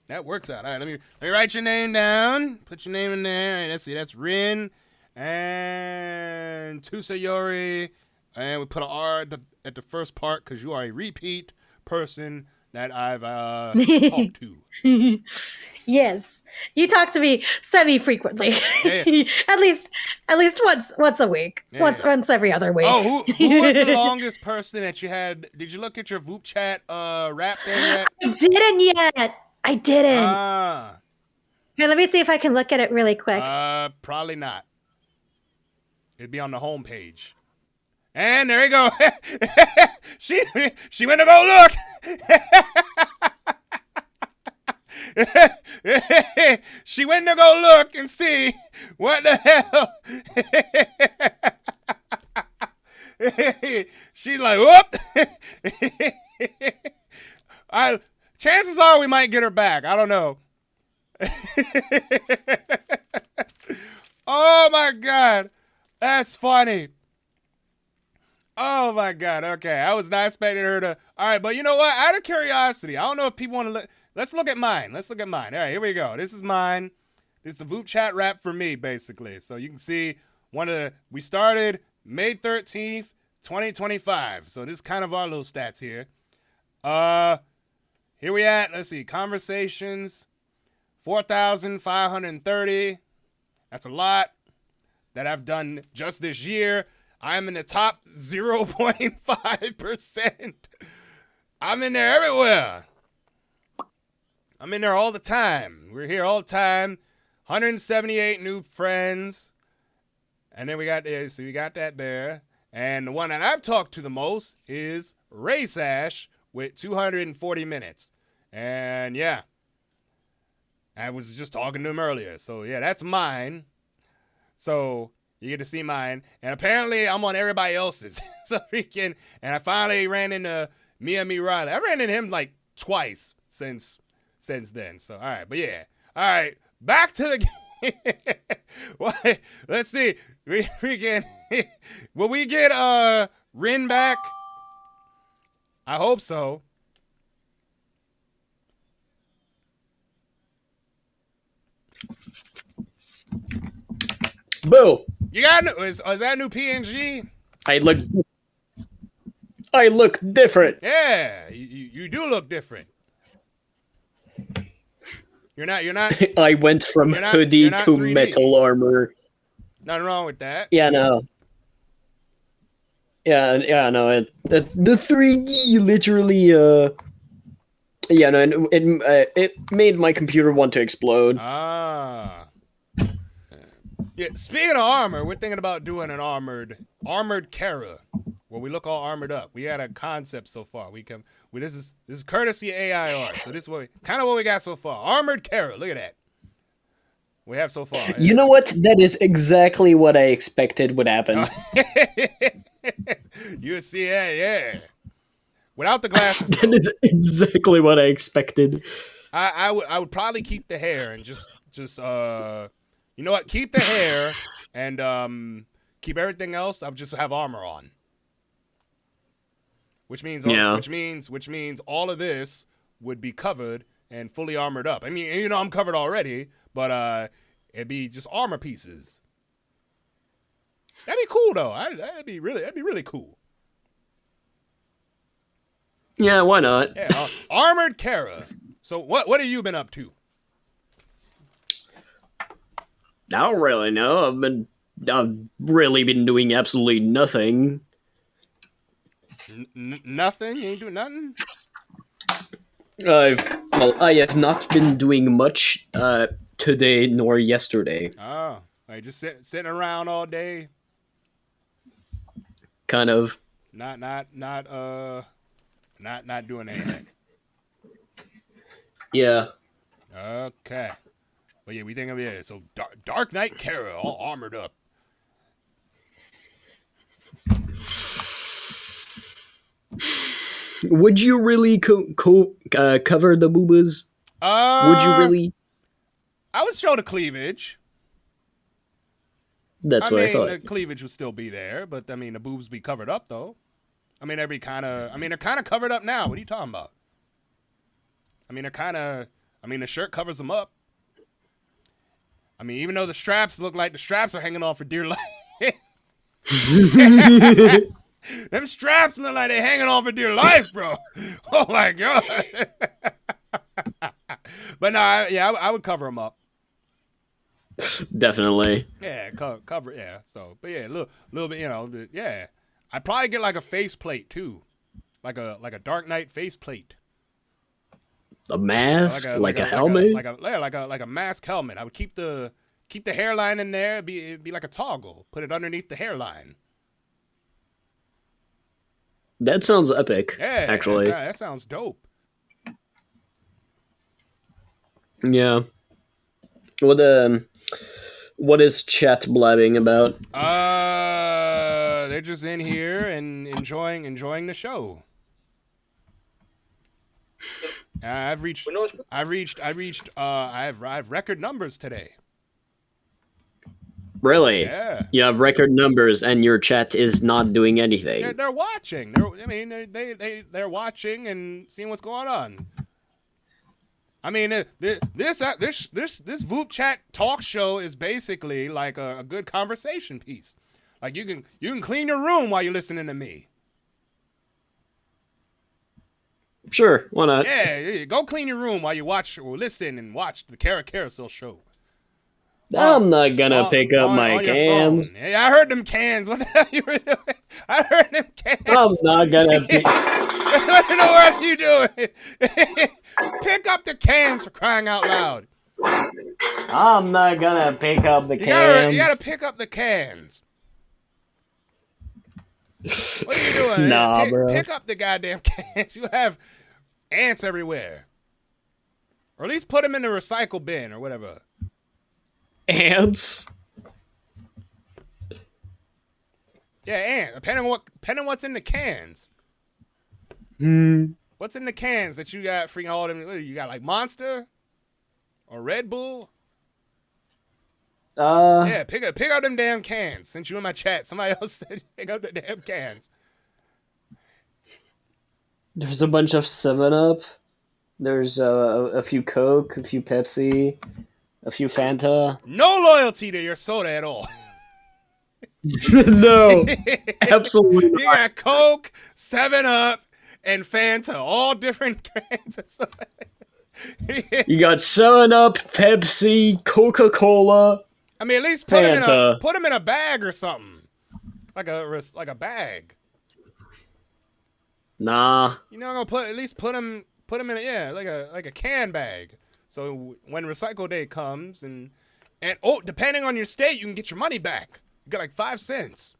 That works out. All right, let me write your name down. Put your name in there. All right, let's see. That's Rin and Tusayori. And we put an R at the first part because you are a repeat person that I've talked to. Yes, you talk to me semi-frequently. Yeah. at least once a week. Yeah. Once every other week. Oh, who was the longest person that you had? Did you look at your VoopChat rap there yet? I didn't. Here, let me see if I can look at it really quick. Probably not. It'd be on the home page. And there you go. she went to go look. She went to go look and see what the hell. She's like, whoop. Chances are we might get her back. I don't know. Oh my god. That's funny. Oh my god. Okay. I was not expecting her to. All right, but you know what? Out of curiosity, I don't know if people want to look. Let's look at mine. All right, here we go. This is mine. This is the VoopChat rap for me, basically. So you can see we started May 13th, 2025. So this is kind of our little stats here. Here we at. Let's see. Conversations, 4,530. That's a lot that I've done just this year. I'm in the top 0.5%. I'm in there everywhere. I'm in there all the time. We're here all the time. 178 new friends. And then we got that there. And the one that I've talked to the most is Ray Sash with 240 minutes. And yeah, I was just talking to him earlier. So yeah, that's mine. So you get to see mine. And apparently I'm on everybody else's. And I finally ran into Mia Riley. I ran into him like twice since then. So, all right. But yeah. All right. Back to the game. Let's see. We can. Will we get Rin back? I hope so. Boo! You got is that a new PNG? I look different. Yeah, you do look different. You're not. I went from hoodie to 3D. metal armor. Nothing wrong with that. Yeah, no. Yeah, no. The 3D literally, yeah, no, it made my computer want to explode. Ah. Yeah. Speaking of armor, we're thinking about doing an armored Cara, where we look all armored up. We had a concept so far. This is courtesy of AI art. So this is what we got so far. Armored Cara. Look at that. We have so far. You know what? That is exactly what I expected would happen. You would see that, yeah. Without the glasses. That is exactly what I expected. I would probably keep the hair and just you know what? Keep the hair and keep everything else. I'll just have armor on. Which means all of this would be covered and fully armored up. I mean, you know, I'm covered already, but it'd be just armor pieces. That'd be cool though. That'd be really cool. Yeah, why not? Yeah, armored Cara. So what have you been up to? I don't really know. I've really been doing absolutely nothing. Nothing? You ain't doing nothing? I have not been doing much today nor yesterday. Oh, like just sitting around all day. Kind of. Not doing anything. Yeah. Okay. But yeah, we think of it. So Dark Knight Cara, all armored up. Would you really cover the boobas? Would you really? I would show the cleavage. That's what I thought. The cleavage would still be there, but I mean the boobs be covered up though. I mean they're kind of covered up now. What are you talking about? I mean the shirt covers them up. I mean, even though the straps look like the straps are hanging on for dear life. Them straps look like they're hanging on for dear life, bro. Oh my god. But no, I would cover them up. Definitely. Yeah, cover. Yeah. So, but yeah, little bit, you know. Yeah, I'd probably get like a faceplate too, like a Dark Knight faceplate. A mask, like a helmet, like a mask helmet. I would keep the hairline in there. It'd be like a toggle. Put it underneath the hairline. That sounds epic. Yeah, actually, that sounds dope. Yeah. What is chat blabbing about? They're just in here and enjoying the show. I have record numbers today. Really? Yeah. You have record numbers and your chat is not doing anything. They're watching. They're watching and seeing what's going on. I mean, this vupechat talk show is basically like a good conversation piece. Like you can clean your room while you're listening to me. Sure, why not? Yeah, go clean your room while you listen and watch the Cara Carousel show. I'm not gonna pick up my cans. Yeah, I heard them cans. What the hell you were doing? I heard them cans. I'm not gonna pick. What are you doing? Pick up the cans for crying out loud. I'm not gonna pick up the cans. You gotta pick up the cans. What are you doing? Nah, bro. Pick up the goddamn cans. You have ants everywhere. Or at least put them in the recycle bin or whatever. Ants? Yeah, ants. Depending on what's in the cans. What's in the cans that you got freaking all them? You got like Monster? Or Red Bull? Yeah, pick up them damn cans. Since you in my chat, somebody else said pick up the damn cans. There's a bunch of 7-Up. There's a few Coke, a few Pepsi, a few Fanta. No loyalty to your soda at all. No, absolutely You got Coke, 7-Up, and Fanta, all different kinds of soda. You got 7-Up, Pepsi, Coca-Cola. I mean, at least Fanta. put them in a bag or something, like a bag. Nah. You know, I'm gonna put them in like a can bag. So when recycle day comes and depending on your state, you can get your money back. You got like 5 cents.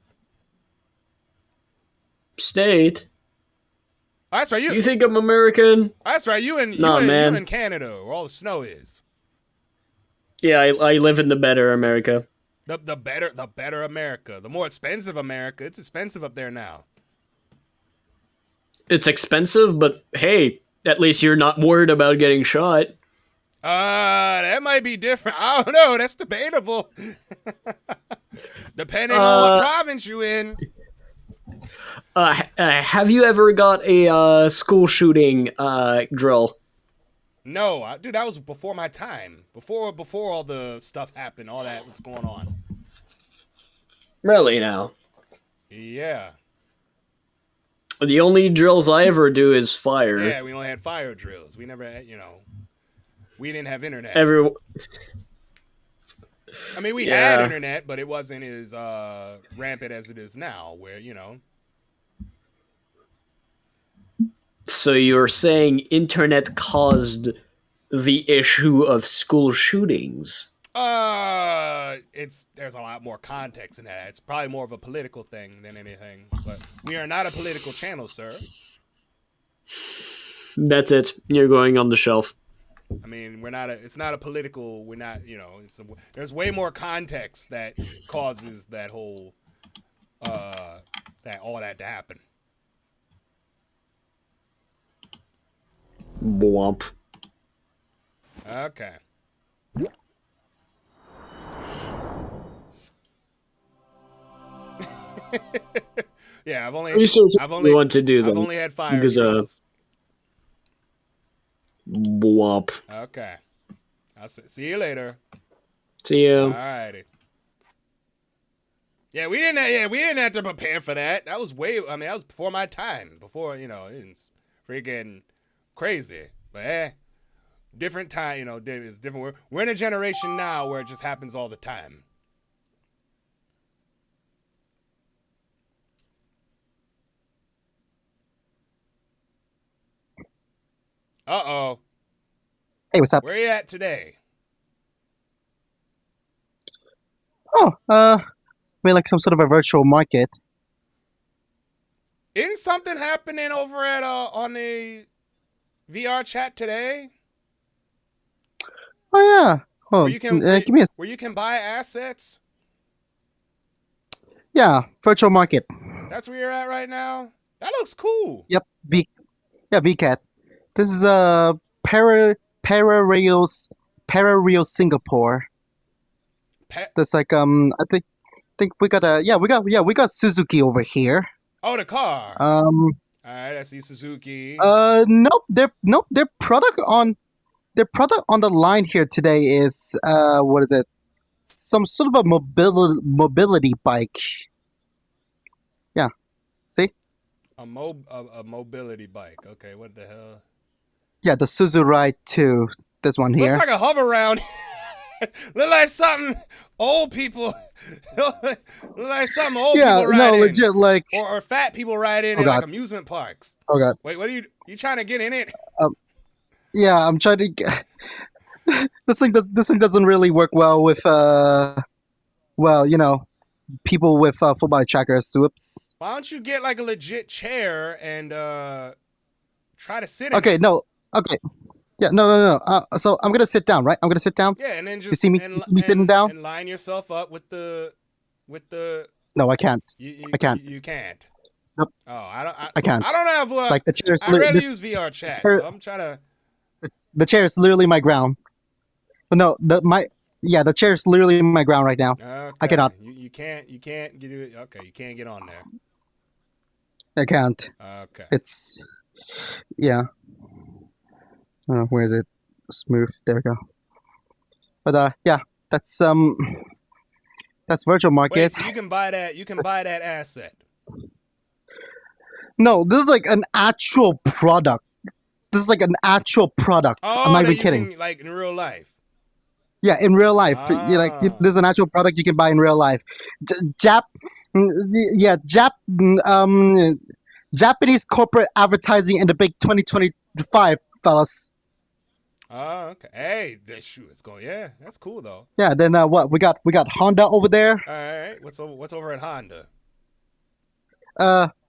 State. Oh, that's right. You think I'm American? Oh, that's right. You in Canada, where all the snow is. Yeah, I live in the better America. The better America. The more expensive America. It's expensive up there now. It's expensive, but hey, at least you're not worried about getting shot. That might be different. I don't know. That's debatable. Depending on what province you in. Have you ever got a school shooting drill? No, dude, that was before my time. Before all the stuff happened, all that was going on. Really now? Yeah. The only drills I ever do is fire. Yeah, we only had fire drills. We never had, we didn't have internet. I mean, we had internet, but it wasn't as rampant as it is now, where, So you're saying internet caused the issue of school shootings? There's a lot more context in that. It's probably more of a political thing than anything. But we are not a political channel, sir. That's it. You're going on the shelf. I mean, it's not a political, we're not, there's way more context that causes that whole, all that to happen. Bwomp. Okay. Yeah, I've only want to do them. I've only had fire because drills. Bwomp. Okay. I'll see you later. See you. Alrighty. Yeah, we didn't have to prepare for that. That was that was before my time. Before, it's freaking crazy. But different time, it's different. We're in a generation now where it just happens all the time. Uh-oh. Hey, what's up? Where you at today? Oh, we're like some sort of a virtual market. Isn't something happening over at on the VR chat today? Oh yeah. Oh, give me a where you can buy assets? Yeah, virtual market. That's where you're at right now? That looks cool. Yep. VCAT. This is Parareal Singapore. That's like I think we got Suzuki over here. Oh, the car. All right, I see Suzuki. Nope. Their product on the line here today is what is it? Some sort of a mobility bike. Yeah. See? A mobility bike. Okay, what the hell? Yeah, the Suzu Ride 2. This one here. Looks like a hover round. Look like something old people. Look like something old people ride in. Legit, like or fat people ride in like amusement parks. Oh god. Wait, what are you trying to get in it? Yeah, I'm trying to get this thing doesn't really work well with people with full body trackers. Whoops. Why don't you get like a legit chair and try to sit in Okay, it? no. Okay. Yeah, no. So I'm gonna sit down, right? I'm gonna sit down. Yeah, and then just you see me sitting down, and line yourself up with the. No, I can't. I can't. You can't. Nope. Oh, I can't. I don't have like the chair's. I rarely use VR chat, so I'm trying to. The chair is literally my ground. No, the chair is literally my ground right now. Okay. I cannot. You can't get it. Okay, you can't get on there. I can't. Okay. It's Yeah. Where is it? Smooth. There we go. But yeah, that's virtual market. Wait, so you can buy that. You can buy that asset. No, this is like an actual product. This is like an actual product. Oh, I'm not that even you kidding. can, like in real life. Yeah, in real life, you like this is an actual product you can buy in real life. Japanese corporate advertising in the big 2025, fellas. Oh, okay. Hey, shoot, it's going. Yeah, that's cool though. Yeah. Then what? We got Honda over there. All right. What's over at Honda?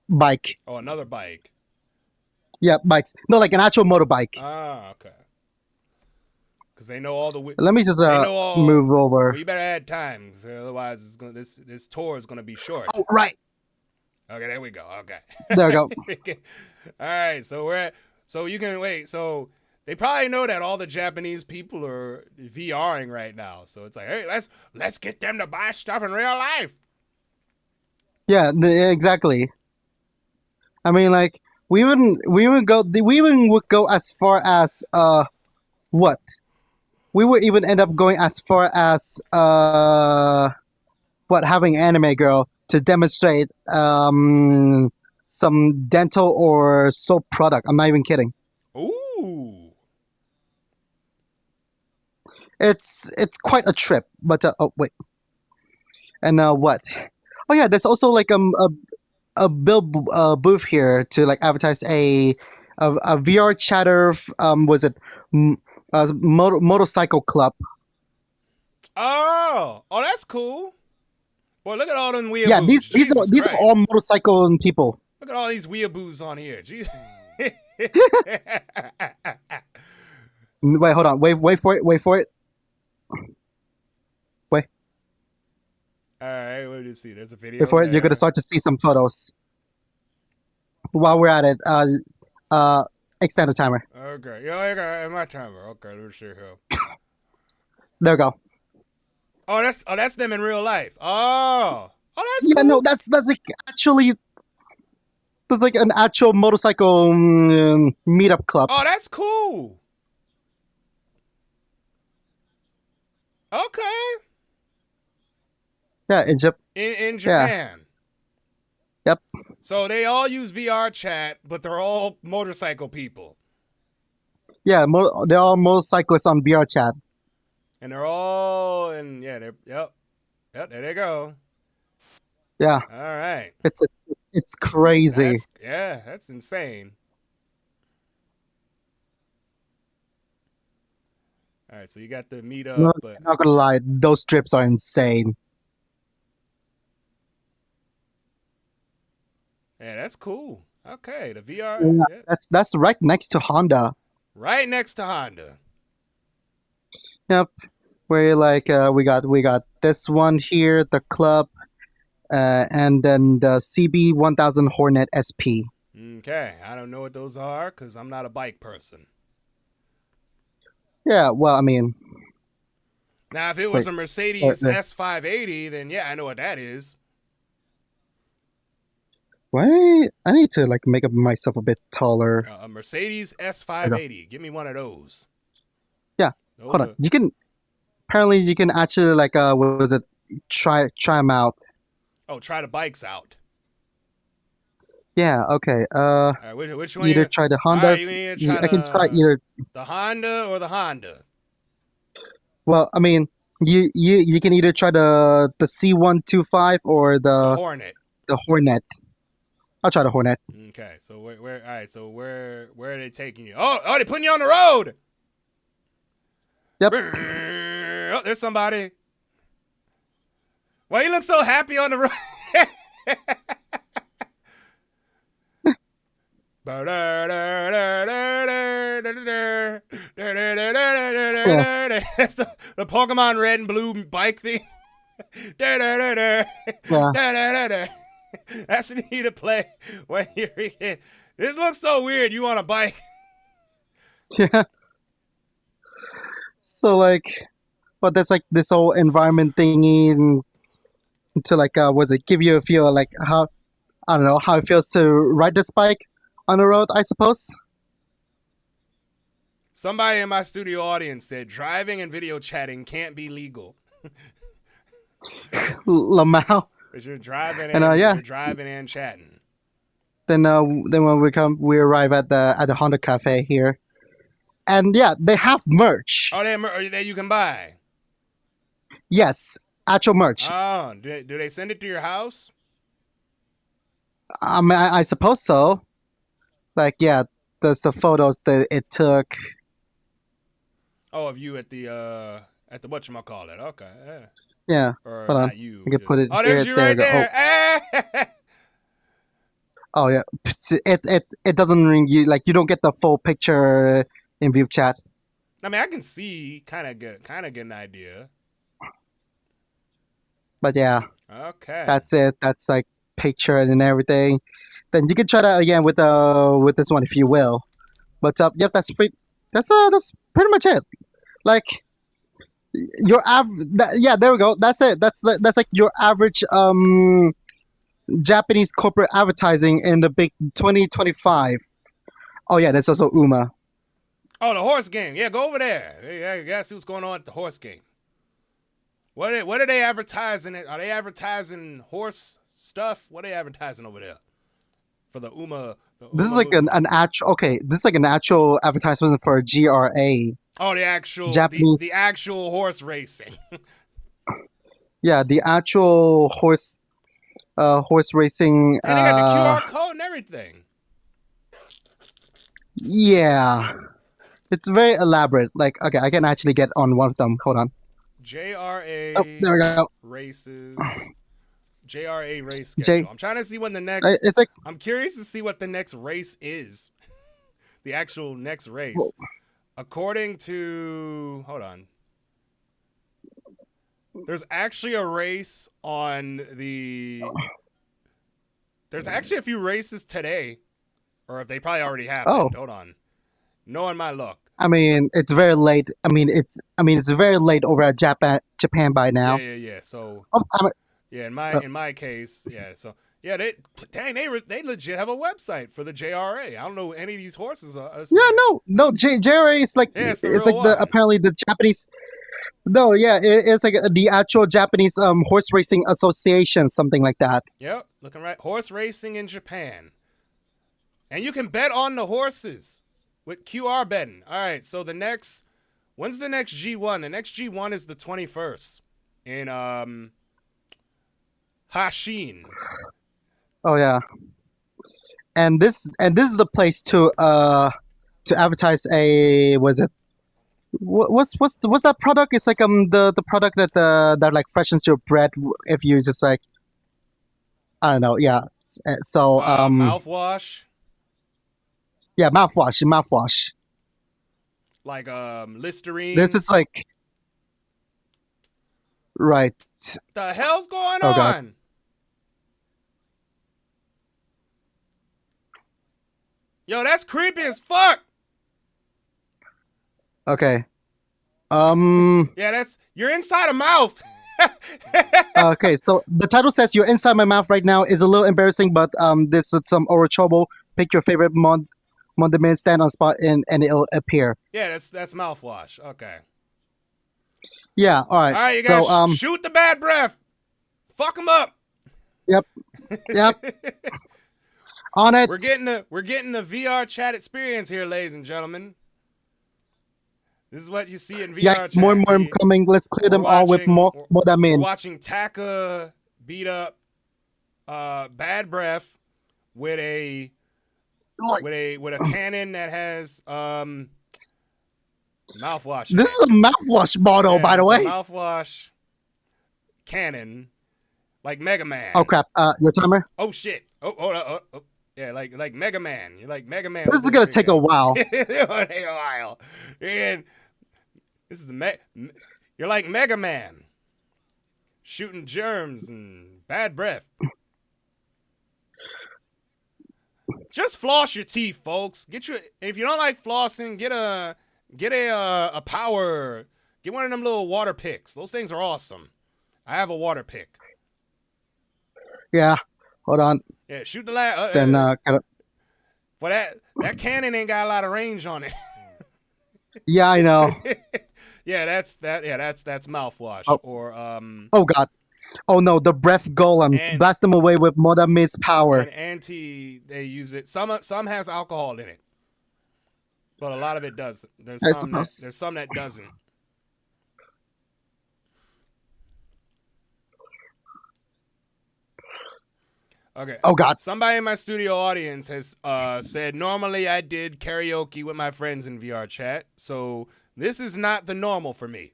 Bike. Oh, another bike. Yeah, bikes. No, like an actual motorbike. Ah, okay. Because they know all the. Let me just move over. Well, you better add time, otherwise it's gonna, this tour is gonna be short. Oh, right. Okay, there we go. Okay. There we go. All right, so you can wait. So they probably know that all the Japanese people are VRing right now. So it's like, hey, let's get them to buy stuff in real life. Yeah, exactly. I mean, like we even would go as far as what? We would even end up going as far as having anime girl to demonstrate some dental or soap product. I'm not even kidding. Ooh. It's quite a trip, but oh wait. And what? Oh yeah, there's also like a booth here to like advertise a VR chatter. Was it motorcycle club? Oh, that's cool. Well, look at all them weeaboos. Yeah, these are all motorcycle people. Look at all these weeaboos on here. Jeez. Wait, hold on. Wait for it. Wait. All right, what do you see? There's a video. Before you're gonna start to see some photos. While we're at it, extend the timer. Okay, yeah, okay, my timer. Okay, let's see here. There we go. Oh, that's them in real life. Oh, that's yeah. cool. No, that's like actually. There's like an actual motorcycle meetup club. Oh, that's cool. Okay. Yeah, in Japan. In Japan. Yeah. Yep. So they all use VR chat, but they're all motorcycle people. Yeah, they're all motorcyclists on VR chat. And they're all there they go. Yeah. All right. It's crazy. That's insane. All right, so you got the meetup, but I'm not gonna lie, those trips are insane. Yeah, that's cool. Okay, the VR. Yeah, that's right next to Honda. Right next to Honda. Yep. Where like we got this one here, the club, and then the CB 1000 Hornet SP. Okay, I don't know what those are because I'm not a bike person. Yeah, well, I mean. Now, if it was a Mercedes S580, then yeah, I know what that is. Why? I need to like make up myself a bit taller. A Mercedes S580. Give me one of those. Yeah. Hold on. Apparently you can actually like what was it? Try them out. Oh, try the bikes out. Yeah. Okay. All right, which one? Either try the Honda. Right, I can try either the Honda or the Honda. Well, I mean, you can either try the C125 or the Hornet. The Hornet. I'll try the Hornet. Okay, so where? All right, so where are they taking you? Oh, they putting you on the road. Yep. Oh, there's somebody. Why you look so happy on the road? That's the Pokemon Red and Blue bike thing. That's what you need to play when you're a kid. This looks so weird. You on a bike? Yeah. So like, but that's like this whole environment thingy and to like, was it give you a feel like how, I don't know, how it feels to ride this bike? on the road, I suppose. Somebody in my studio audience said driving and video chatting can't be legal. Lamau. Because you're driving And, and yeah. you're driving and chatting. Then when we arrive at the Honda Cafe here, and yeah, they have merch. Oh, that you can buy. Yes, actual merch. Oh, do they send it to your house? I suppose so. Like, yeah, there's the photos that it took. Oh, of you at the whatchamacallit. Okay, yeah. Yeah. Or Hold on. not you. I can put it Oh, here. there's you right we go. there. Oh yeah. It doesn't ring you, like, you don't get the full picture in view chat. I mean, I can see, kind of get an idea. But yeah. Okay. That's it. That's like picture and everything. Then you can try that again with this one if you will. But yep, that's pretty much it. Like your yeah, there we go. That's it. That's like your average Japanese corporate advertising in the big 2025. Oh yeah, there's also Uma. Oh, the horse game. Yeah, go over there. Yeah, you gotta see what's going on at the horse game. What are they advertising? Are they advertising horse stuff? What are they advertising over there? For the Uma. This is like an actual. Okay, this is like an actual advertisement for a GRA. Oh, the actual Japanese. The actual horse racing. Yeah, the actual horse racing. And they got the QR code and everything. Yeah, it's very elaborate. Like, okay, I can actually get on one of them. Hold on. JRA. Oh, there we go. Races. JRA race schedule. I'm trying to see when the next. It's like, I'm curious to see what the next race is. The actual next race. Whoa. According to, hold on. There's actually a race on the. There's actually a few races today, or if they probably already happened. Oh. Hold on. Knowing my luck. I mean, it's very late. It's very late over at Japan by now. Yeah. So. Oh, yeah, in my case, yeah. So yeah, they legit have a website for the JRA. I don't know any of these horses are. Yeah, no. JRA is like it's like apparently the Japanese. No, yeah, it's like the actual Japanese horse racing association, something like that. Yep, looking right. Horse racing in Japan, and you can bet on the horses with QR betting. All right, so when's the next G1? The next G1 is the 21st in Hashin. Oh yeah, and this is the place to advertise a what's that product? It's like the product that like freshens your breath if you just like, I don't know. Yeah, so mouthwash. Yeah, mouthwash. Like Listerine. This is like right. The hell's going on? God. Yo, that's creepy as fuck. Okay. Yeah, you're inside a mouth. Okay, so the title says "You're inside my mouth right now" is a little embarrassing, but this is some oral trouble. Pick your favorite demand, stand on spot, and it'll appear. Yeah, that's mouthwash. Okay. Yeah. All right. All right, you guys shoot the bad breath. Fuck them up. Yep. On it. We're getting the VR chat experience here, ladies and gentlemen. This is what you see in VR. Yikes! More and more coming. Let's clear them all with more We're watching Taka beat up Bad Breath with a cannon that has mouthwash. This is a mouthwash bottle, by the way. Mouthwash cannon, like Mega Man. Oh crap! Your timer. Oh shit! Oh, hold up. Oh. Yeah, like Mega Man. You're like Mega Man. This is gonna take a while. It's gonna take a while. And this is you're like Mega Man, shooting germs and bad breath. Just floss your teeth, folks. If you don't like flossing, get a power. Get one of them little water picks. Those things are awesome. I have a water pick. Yeah. Hold on. Yeah, shoot the last. Then But that cannon ain't got a lot of range on it. Yeah, I know. that's mouthwash. Oh. Or Oh god. Oh no, the breath golems. Blast them away with Mother Mist power. And they use it. Some has alcohol in it. But a lot of it doesn't. There's some that doesn't. Okay. Oh god. Somebody in my studio audience has said normally I did karaoke with my friends in VR chat, so this is not the normal for me.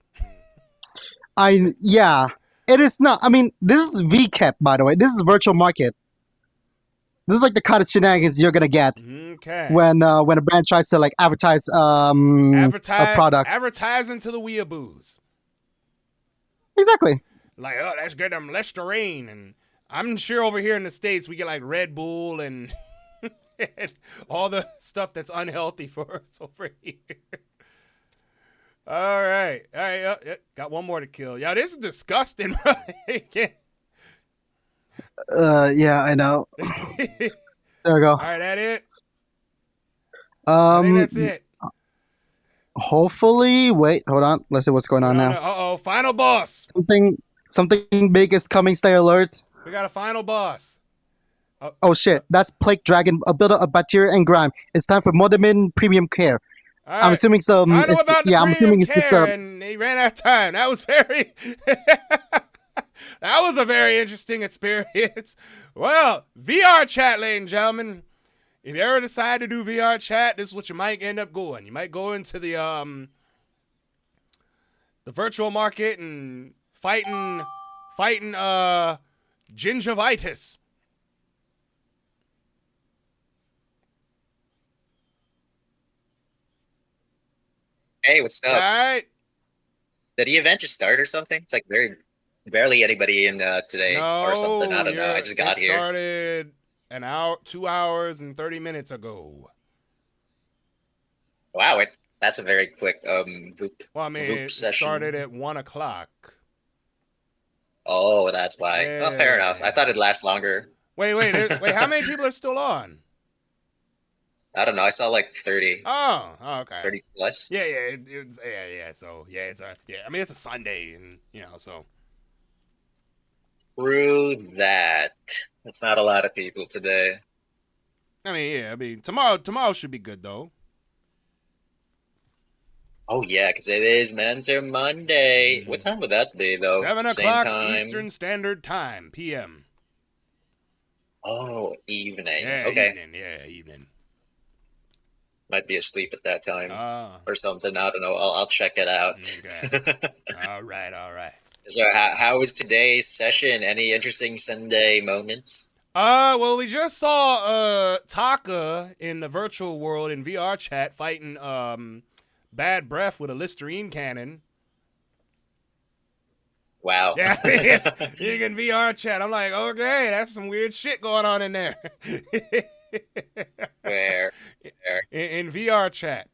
It is not. I mean, this is VCAT, by the way. This is virtual market. This is like the kind of shenanigans you're gonna get when a brand tries to like advertise a product. Advertising to the weeaboos. Exactly. Like, oh, let's get them Listerine, and I'm sure over here in the States we get like Red Bull and all the stuff that's unhealthy for us over here. All right. Got one more to kill. Yo, this is disgusting. Yeah, I know. There we go. All right, that it. I think that's it. Hopefully, wait, hold on. Let's see what's going on now. Uh-oh, final boss. Something big is coming. Stay alert. We got a final boss. Oh shit, that's Plague Dragon, a builder of bacteria and grime. It's time for Modamin Premium Care. Right. I'm assuming some. I'm assuming it's just and he ran out of time. That was very. That was a very interesting experience. Well, VR chat, ladies and gentlemen. If you ever decide to do VR chat, this is what you might end up going. You might go into the virtual market and fighting gingivitis. Hey, what's up? All right. Did the event just start or something? It's like barely anybody in today or something. I don't know. I just got here. It started an hour, 2 hours and 30 minutes ago. Wow, that's a very quick Voop it session. Started at 1 o'clock. Oh, that's why. Yeah. Well, fair enough. I thought it'd last longer. Wait, how many people are still on? I don't know. I saw like 30. Oh, okay. 30 plus. Yeah. So it's I mean, it's a Sunday, and so. Through that, it's not a lot of people today. I mean, tomorrow should be good though. Oh yeah, because it is Mentor Monday. What time would that be though? 7 o'clock Eastern Standard Time, PM. Oh, evening. Yeah, okay. Evening. Might be asleep at that time or something. I don't know. I'll check it out. Okay. All right. So how was today's session? Any interesting Sunday moments? Well, we just saw Taka in the virtual world in VR chat fighting Bad Breath with a Listerine cannon. Wow. Yeah, you can VR chat. I'm like, okay, that's some weird shit going on in there. Where? In VR chat.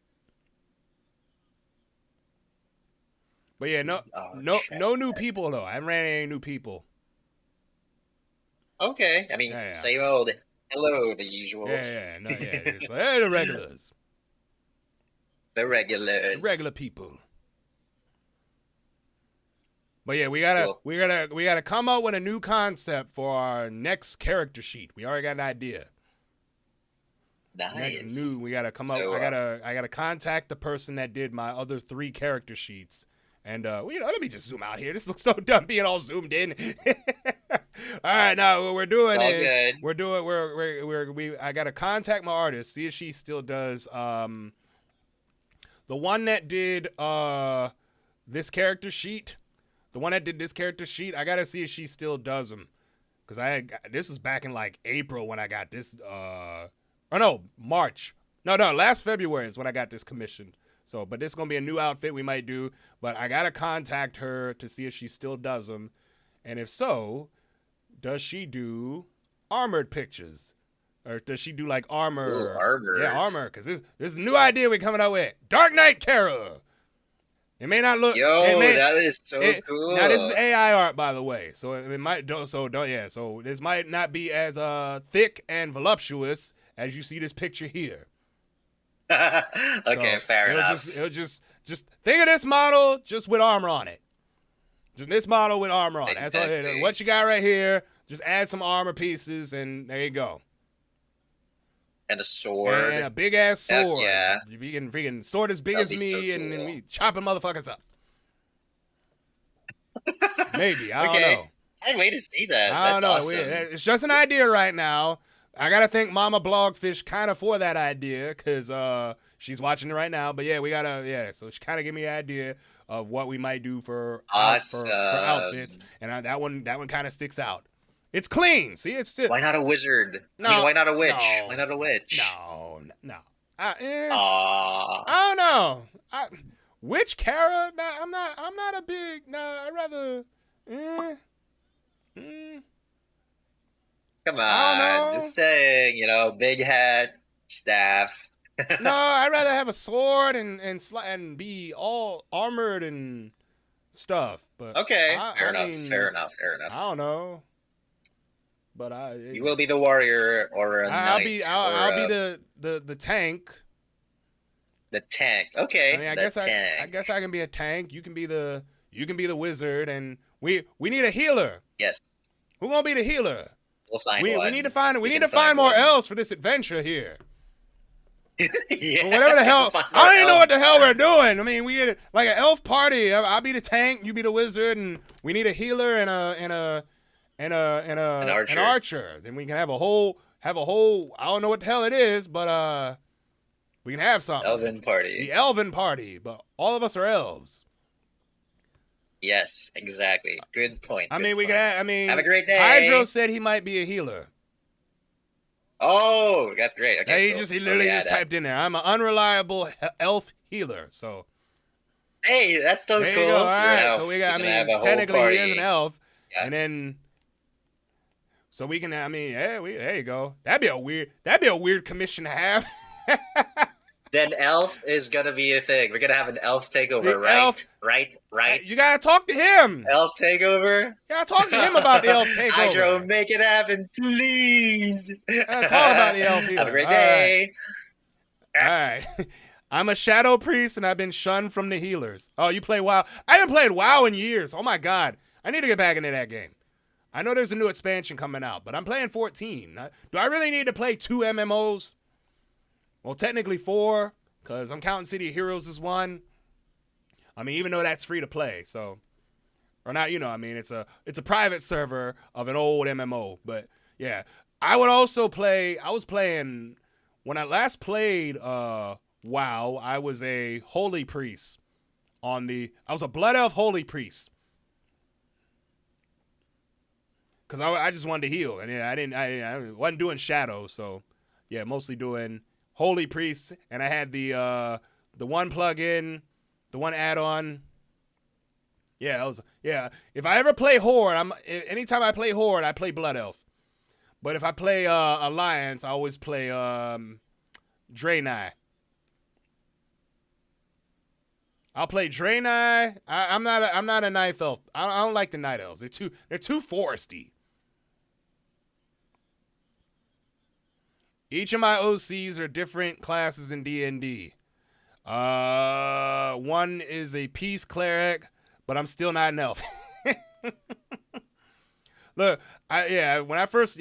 But yeah, no new people though. I haven't ran any new people. Okay, I mean, same old. Hello, the usuals. It's like, hey, the regulars. The regulars. The regular people. But yeah, we gotta come up with a new concept for our next character sheet. We already got an idea. Nice. We gotta come up. I gotta contact the person that did my other 3 character sheets. And let me just zoom out here. This looks so dumb being all zoomed in. All right, now what we're doing I gotta contact my artist, see if she still does the one that did this character sheet. The one that did this character sheet, I gotta see if she still does them. Cause this was back in like April when I got this March. No, last February is when I got this commissioned. So, but this is going to be a new outfit we might do. But I got to contact her to see if she still does them. And if so, does she do armored pictures? Or does she do like armor? Ooh, armor. Yeah, armor. Because this is a new idea we're coming out with. Dark Knight Cara. It may not look. That is so cool. Now, this is AI art, by the way. So it might. So this might not be as thick and voluptuous as you see this picture here. Okay, So fair it'll enough. It'll just think of this model just with armor on it. Just this model with armor on it. That's all it is. What you got right here, just add some armor pieces, and there you go. And a sword. And a big ass sword. Yeah. You can freaking sword as big That'd as be me, so and cool. we chopping motherfuckers up. Maybe, I don't Okay. know. Can't wait to see that. I That's don't know. awesome. It's just an idea right now. I gotta thank Mama Blogfish kind of for that idea, because she's watching it right now. But yeah, we gotta so she kind of gave me an idea of what we might do for outfits, and that one kind of sticks out. It's clean. See, it's still. Why not a wizard? No, I mean, why not a witch? no, Why not a witch? No. Aww. I don't know. Witch Cara? Nah, I'm not a big. Nah, I'd rather. Come on, just saying. Big hat, staff. No, I'd rather have a sword and be all armored and stuff. But Okay, fair I enough. I don't know. But You will be the warrior or a I'll knight. I'll be the tank. The tank. Okay. I mean, I guess I can be a tank. You can be the wizard, and we need a healer. Yes. Who gonna be the healer? We'll find we one. need to find more one. elves for this adventure here. Yeah, Or whatever the hell. find I don't more even know what the elves. hell we're doing. I mean, we get like an elf party. I'll be the tank. You be the wizard, and we need a healer and an archer. Then we can have a whole. I don't know what the hell it is, but we can have something. Elven party. The elven party, but all of us are elves. Yes, exactly. Good point. I mean, have a great day. Hydro said he might be a healer. Oh, that's great. Okay, He literally just typed in there, I'm an unreliable elf healer. So hey, that's so there cool. you go. All right, You're an so we elf. got. You can have a whole Technically he is party. an elf, Yeah. and then so we can. There you go. That'd be a weird commission to have. Then elf is gonna be a thing. We're gonna have an elf takeover, right? Right. You gotta talk to him. Elf takeover. You gotta talk to him about the elf takeover. Hydro, make it happen, please. Let's talk about the elf healer. Have a great All day. All right. I'm a shadow priest, and I've been shunned from the healers. Oh, you play WoW? I haven't played WoW in years. Oh my god, I need to get back into that game. I know there's a new expansion coming out, but I'm playing 14. Do I really need to play 2 MMOs? Well, technically 4, because I'm counting City of Heroes as one. I mean, even though that's free to play, so or not, it's a private server of an old MMO. But yeah, I was playing when I last played WoW. I was a holy priest I was a blood elf holy priest. Because I just wanted to heal, and I wasn't doing shadows, so yeah, mostly doing holy priests, and I had the one plugin, the one add-on. Yeah, If I ever play Horde, anytime I play Horde, I play Blood Elf. But if I play Alliance, I always play Draenei. I'll play Draenei. I'm not a Night Elf. I don't like the Night Elves. They're too foresty. Each of my OCs are different classes in D&D. One is a peace cleric, but I'm still not an elf. Look, when I first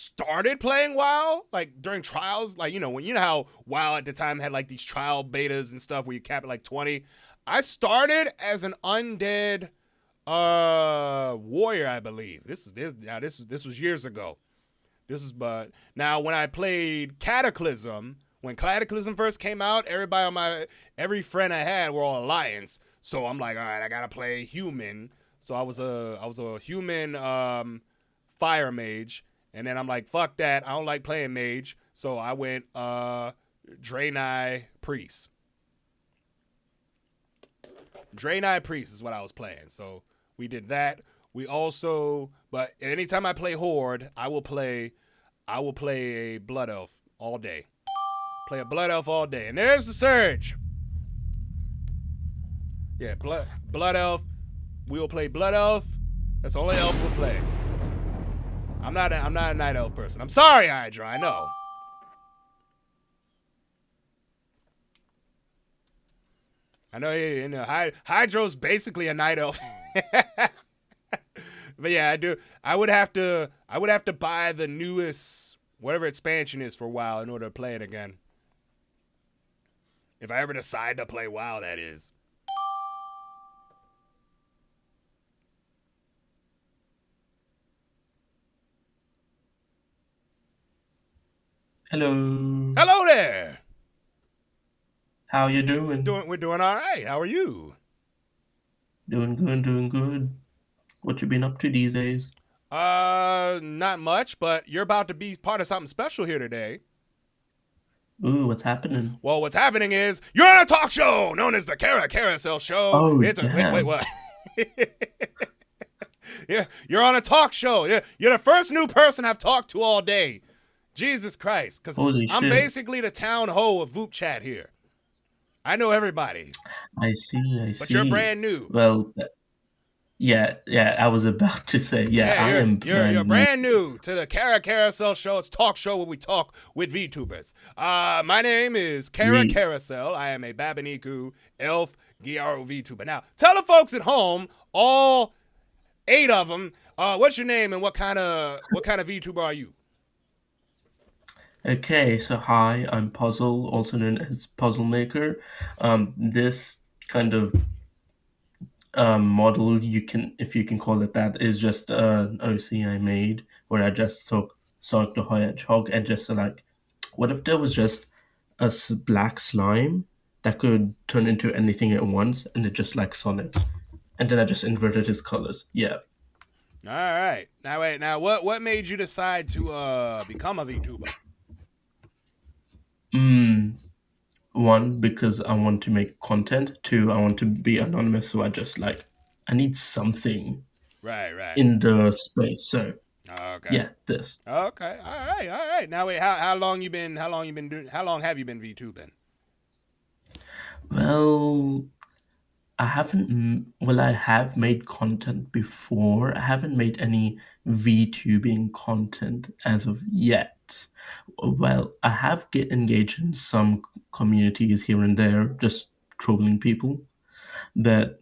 started playing WoW, like during trials, like you know how WoW at the time had like these trial betas and stuff where you cap at like 20. I started as an undead warrior, I believe. This was years ago. But now when I played Cataclysm, when Cataclysm first came out, every friend I had were all Alliance. So I'm like, all right, I gotta play human. So I was a human fire mage, and then I'm like, fuck that, I don't like playing mage. So I went Draenei priest. Draenei priest is what I was playing. So we did that. We also, but anytime I play Horde, I will play a Blood Elf all day. Play a Blood Elf all day. And there's the Surge. Yeah, Blood Elf. We will play Blood Elf. That's the only elf we'll play. I'm not a night elf person. I'm sorry, Hydra. I know. I know. You know, Hydro's basically a night elf. But yeah, I do. I would have to buy the newest whatever expansion is for WoW in order to play it again. If I ever decide to play WoW, that is. Hello. Hello there. How you doing? We're doing all right. How are you? Doing good. What you been up to these days? Not much, but you're about to be part of something special here today. Ooh, what's happening? Well, what's happening is you're on a talk show known as the Cara Carousel show. Oh, wait, what? Yeah, you're on a talk show. You're the first new person I've talked to all day. Jesus Christ, because I'm basically the town ho of vupechat here. I know everybody. I see. But you're brand new. Well, yeah. I was about to say, You're brand new to the Cara Carousel show. It's a talk show where we talk with VTubers. My name is Cara Carousel. I am a Babaniku elf Gyaro VTuber. Now, tell the folks at home, all 8 of them, what's your name and what kind of VTuber are you? Okay, so hi, I'm Puzzle, also known as Puzzle Maker. This kind of model, if you can call it that, is just an OC I made where I just took Sonic the Hedgehog and just like, what if there was just a black slime that could turn into anything at once and it just like Sonic, and then I just inverted his colors. Yeah. All right. Now wait. Now what made you decide to become a VTuber? One, because I want to make content. 2, I want to be anonymous, so I need something right in the space. So okay. This. Okay. All right. Now wait, how long have you been VTubing? Well, I have made content before. I haven't made any VTubing content as of yet. Well, I have engaged in some communities here and there, just trolling people. But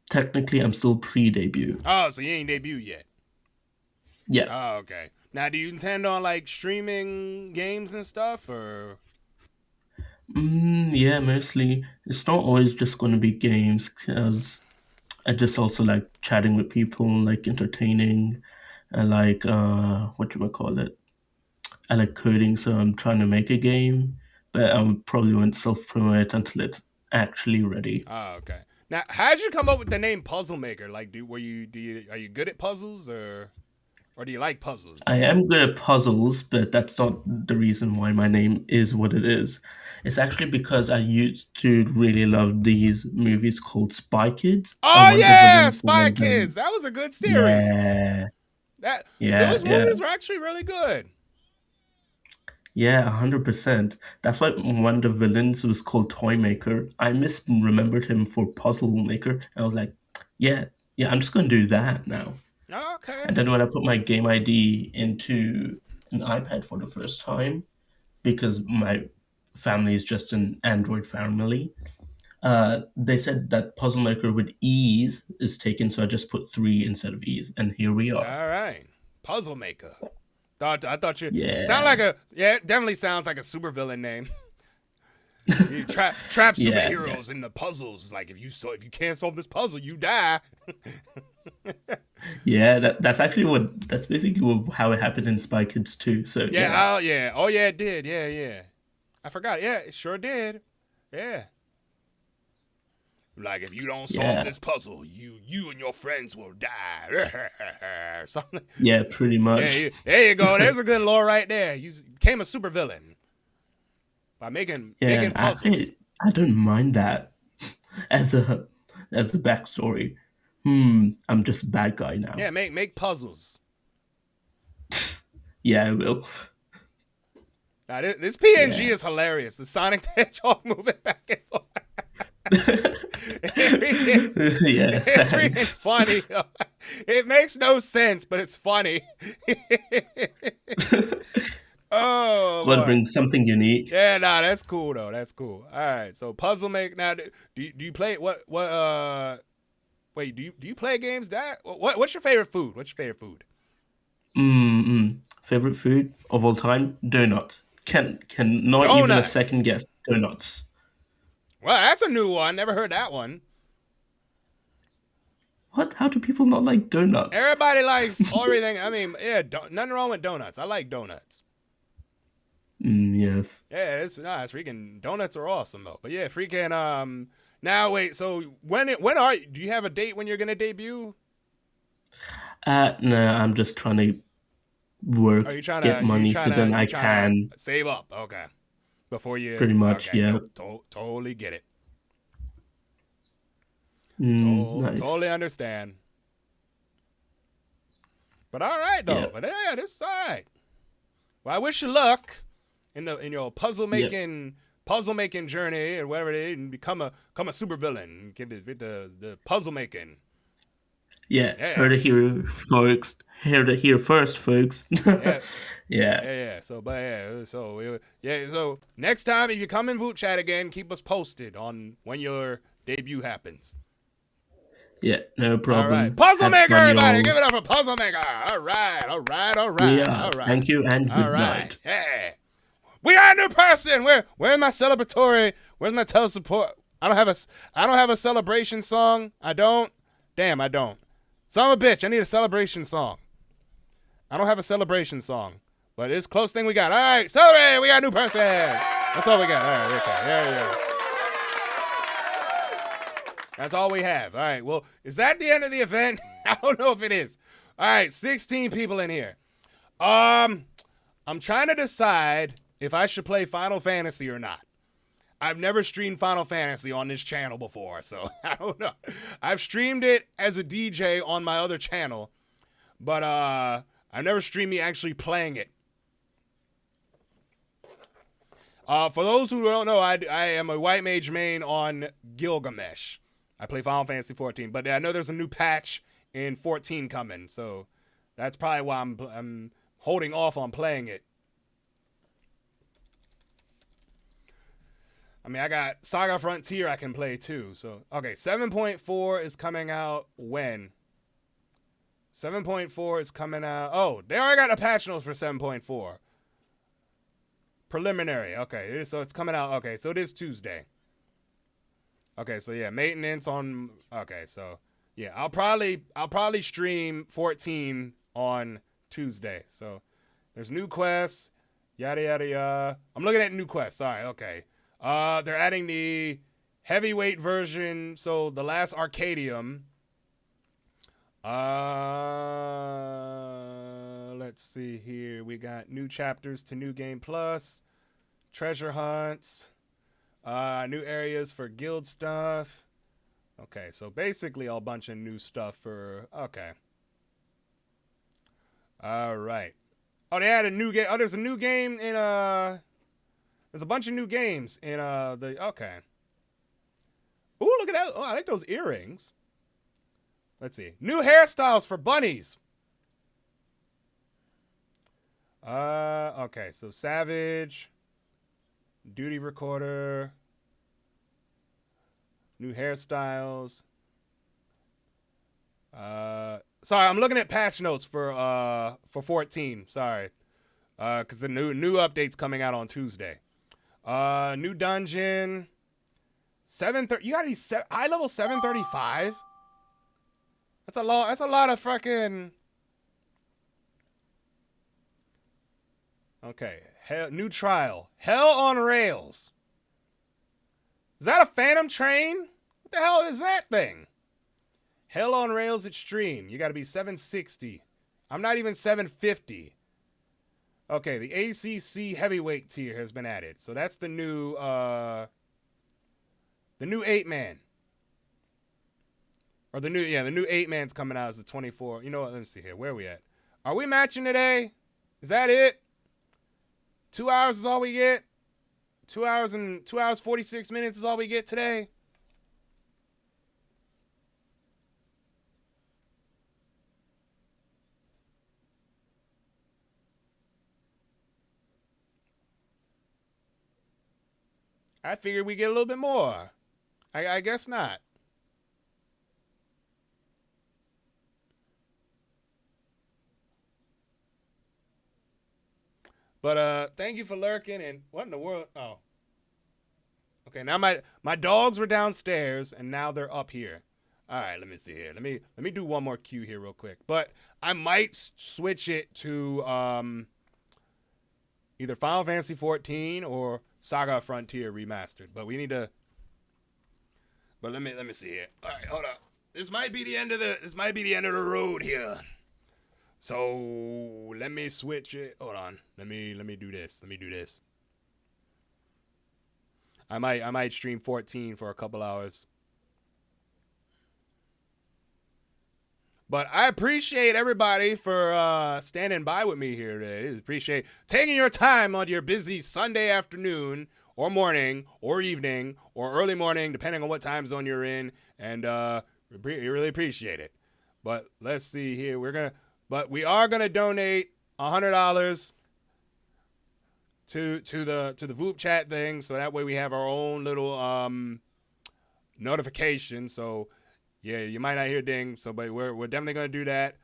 technically, I'm still pre-debut. Oh, so you ain't debuted yet? Yeah. Oh, okay. Now, do you intend on like streaming games and stuff, or? Yeah, mostly. It's not always just going to be games, because I just also like chatting with people, like entertaining, and like whatchamacallit. I like coding, so I'm trying to make a game, but I probably won't self-promote until it's actually ready. Oh, okay. Now, how'd you come up with the name Puzzle Maker? Like, are you good at puzzles, or do you like puzzles? I am good at puzzles, but that's not the reason why my name is what it is. It's actually because I used to really love these movies called Spy Kids. Oh yeah, Spy Kids. That was a good series. Those movies were actually really good. Yeah, 100%. That's why one of the villains was called Toy Maker. I misremembered him for Puzzle Maker. I was like, yeah, I'm just going to do that now. Okay. And then when I put my game ID into an iPad for the first time, because my family is just an Android family, they said that Puzzle Maker with ease is taken, so I just put 3 instead of ease, and here we are. All right, Puzzle Maker. I thought you sound like it definitely sounds like a supervillain name. You trap superheroes in the puzzles. Like if you can't solve this puzzle, you die. Yeah, that's basically how it happened in Spy Kids 2. So yeah. Oh yeah, it did. Yeah. I forgot. Yeah, it sure did. Yeah. Like if you don't solve this puzzle, you and your friends will die. Something. Yeah, pretty much. Yeah, there you go. There's a good lore right there. You became a supervillain by making puzzles. Actually, I don't mind that as a backstory. I'm just a bad guy now. Yeah, make puzzles. Yeah, I will. Now, this PNG is hilarious. The Sonic the Hedgehog moving back and forth. Yeah, It's freaking funny. It makes no sense, but it's funny. Oh, gotta boy. bring something unique. Yeah, nah, that's cool though. That's cool. All right, so puzzle make now. Do you play what? Wait, do you play games? What's your favorite food? What's your favorite food? Favorite food of all time? Donuts. Can not even a Donuts. second guess. Donuts. Well, that's a new one. Never heard that one. What? How do people not like donuts? Everybody likes everything. I mean, yeah, nothing wrong with donuts. I like donuts. Yes. Yeah, it's freaking donuts are awesome though. But yeah, freaking now wait, so when do you have a date when you're gonna debut? No, I'm just trying to work, Are you trying get money so then I can save up? Okay, before you pretty much, okay, yeah. Totally get it. Nice. Totally understand. But all right though. Yeah. But yeah, this is all right. Well, I wish you luck in your puzzle making journey or whatever it is, and become a supervillain. Get the puzzle making. Yeah, heard it here, folks. Heard it here first, folks. Yeah. So next time if you come in VODs again, keep us posted on when your debut happens. Yeah, no problem. All right, puzzle Have maker, fun, everybody, y'all. give it up for puzzle maker. All right. Yeah, thank you and good All right. night. Yeah. We got a new person. Where's my celebratory? Where's my tell support? I don't have a celebration song. I don't. Damn, I don't. Son of a bitch, I need a celebration song. I don't have a celebration song, but it's close thing we got. All right, celebrate. We got a new person. That's all we got. All right, okay. Yeah. That's all we have. All right, well, is that the end of the event? I don't know if it is. All right, 16 people in here. I'm trying to decide if I should play Final Fantasy or not. I've never streamed Final Fantasy on this channel before, so I don't know. I've streamed it as a DJ on my other channel, but I've never streamed me actually playing it. For those who don't know, I am a white mage main on Gilgamesh. I play Final Fantasy 14, but I know there's a new patch in 14 coming, so that's probably why I'm holding off on playing it. I mean, I got Saga Frontier I can play too. So, okay, 7.4 is coming out when? 7.4 is coming out. Oh, they already got a patch notes for 7.4. Preliminary. Okay, so it's coming out. Okay, so it is Tuesday. Okay, so yeah, maintenance on. Okay, so yeah, I'll probably stream 14 on Tuesday. So there's new quests, yada yada yada. I'm looking at new quests. All right, okay. They're adding the heavyweight version, so the last Arcadium. Let's see here. We got new chapters to New Game Plus, treasure hunts, new areas for guild stuff. Okay, so basically a bunch of new stuff for. Okay. All right. Oh, they had a new game. Oh, there's a new game in There's a bunch of new games in the. Okay. Ooh, look at that. Oh, I like those earrings. Let's see. New hairstyles for bunnies. Okay, so Savage, Duty Recorder, new hairstyles. Sorry, I'm looking at patch notes for 14. Sorry, because the new update's coming out on Tuesday. New dungeon. 730. You got any high level 735? That's a lot. That's a lot of fucking. Okay. New trial. Hell on Rails. Is that a Phantom Train? What the hell is that thing? Hell on Rails Extreme. You got to be 760. I'm not even 750. Okay, the ACC heavyweight tier has been added. So that's the new 8-man. Or the new 8-man's coming out as the 24. You know what? Let me see here. Where are we at? Are we matching today? Is that it? 2 hours is all we get? 2 hours 46 minutes is all we get today? I figured we get a little bit more. I guess not. But thank you for lurking. And what in the world? Oh. Okay, now my dogs were downstairs and now they're up here. All right, let me see here. Let me do one more queue here real quick. But I might switch it to either Final Fantasy 14 or Saga Frontier Remastered. But we need to. But let me see here. All right, hold up. This might be the end of the road here. So let me switch it. Hold on. Let me do this. I might stream 14 for a couple hours. But I appreciate everybody for standing by with me here today. I appreciate taking your time on your busy Sunday afternoon or morning or evening or early morning, depending on what time zone you're in. And we really appreciate it. But let's see here. We are gonna donate $100 to the vupechat thing, so that way we have our own little notification. So yeah, you might not hear ding. So, but we're definitely gonna do that.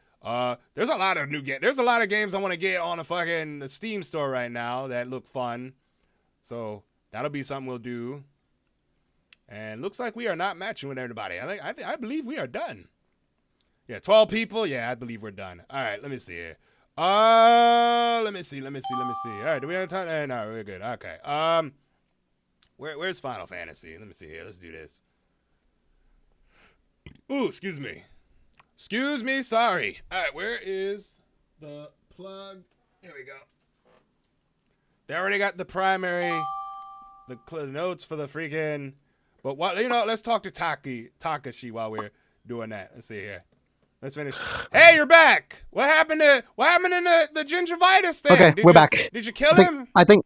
There's a lot of there's a lot of games I want to get on the Steam store right now that look fun. So that'll be something we'll do. And looks like we are not matching with everybody. I believe we are done. Yeah, 12 people. Yeah, I believe we're done. All right, let me see here. Let me see. All right, do we have time? No, we're good. Okay. Where's Final Fantasy? Let me see here. Let's do this. Ooh, excuse me. Sorry. All right, where is the plug? Here we go. They already got the primary, the notes for the freaking. But what let's talk to Takashi while we're doing that. Let's see here. Let's finish. Hey, you're back. What happened in the gingivitis thing? Okay, we're back. Did you kill him? I think.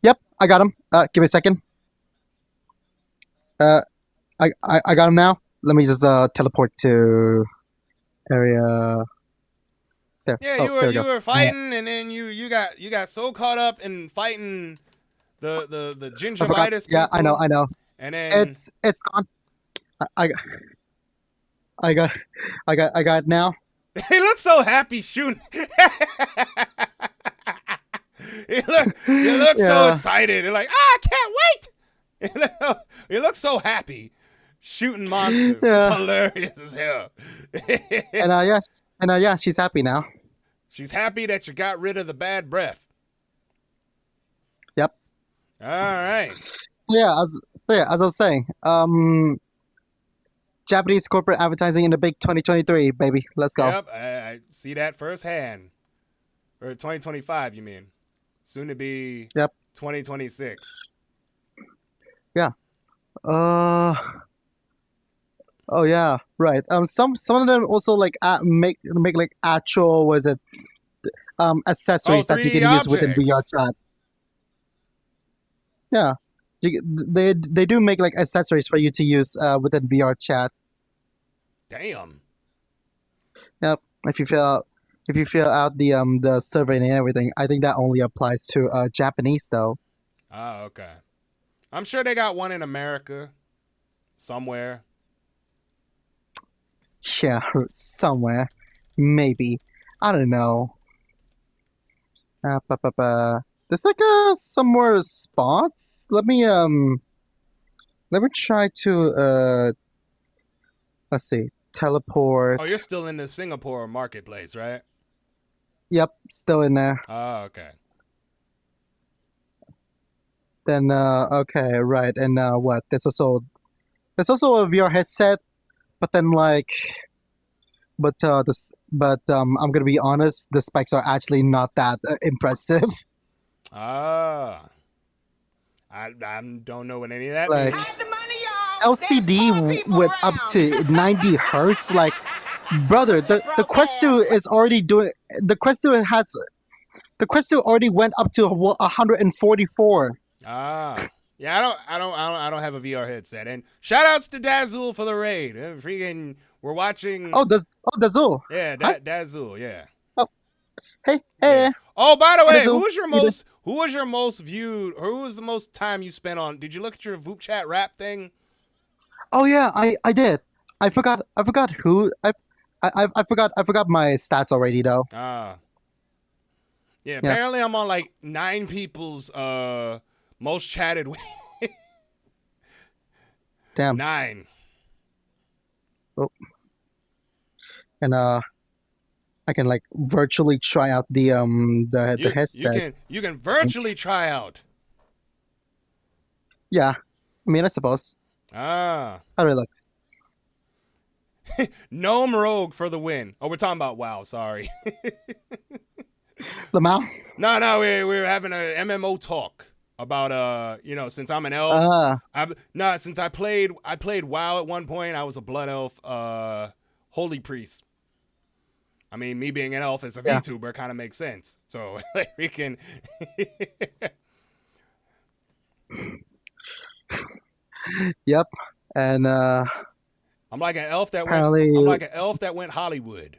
Yep, I got him. Give me a second. I got him now. Let me just teleport to area. There. Yeah, you were fighting, and then you got so caught up in fighting the gingivitis. Yeah, I know. And then it's gone. I got it now. He looks so happy shooting. He looks so excited. They're like, I can't wait. He looks so happy shooting monsters. Yeah. It's hilarious as hell. And she's happy now. She's happy that you got rid of the bad breath. Yep. All right. As I was saying, Japanese corporate advertising in the big 2023, baby. Let's go. Yep, I see that firsthand. Or 2025, you mean? Soon to be 2026. Yeah. Oh yeah, right. Some of them also like make like actual accessories that you can use within VRChat. Yeah. They do make like accessories for you to use within VRChat. Damn. Yep. If you fill out the survey and everything, I think that only applies to Japanese though. Oh, okay. I'm sure they got one in America somewhere. Yeah, somewhere. Maybe. I don't know. There's like some more spots. Let me try to let's see. Teleport. Oh, you're still in the Singapore marketplace, right? Yep, still in there. Oh, okay. Then okay, right. And what? There's also a VR headset, but then like I'm gonna be honest, the specs are actually not that impressive. Ah. I don't know what any of that means. LCD with up to 90 hertz, like, brother, the Quest 2 is already doing. The Quest 2 already went up to 144. Ah, yeah. I don't have a VR headset. And shout outs to Dazul for the raid. Freaking, we're watching. Dazul. Yeah, Dazul. Yeah. Hey. Oh, by the way, Hello. who was your most viewed, or who was the most time you spent on? Did you look at your VoopChat rap thing? Oh yeah, I did. I forgot who I forgot my stats already though. Yeah, apparently I'm on like 9 people's most chatted with. Damn. 9. Oh. And I can like virtually try out the headset. You can virtually try out. Yeah. I mean, I suppose. How do I look? Gnome Rogue for the win. Oh, we're talking about WoW, sorry. Lamau? No, we were having a MMO talk about since I'm an elf. Since I played WoW at one point, I was a blood elf, holy priest. I mean, me being an elf as a VTuber kind of makes sense. So we can. Yep, and I'm like an elf that went Hollywood.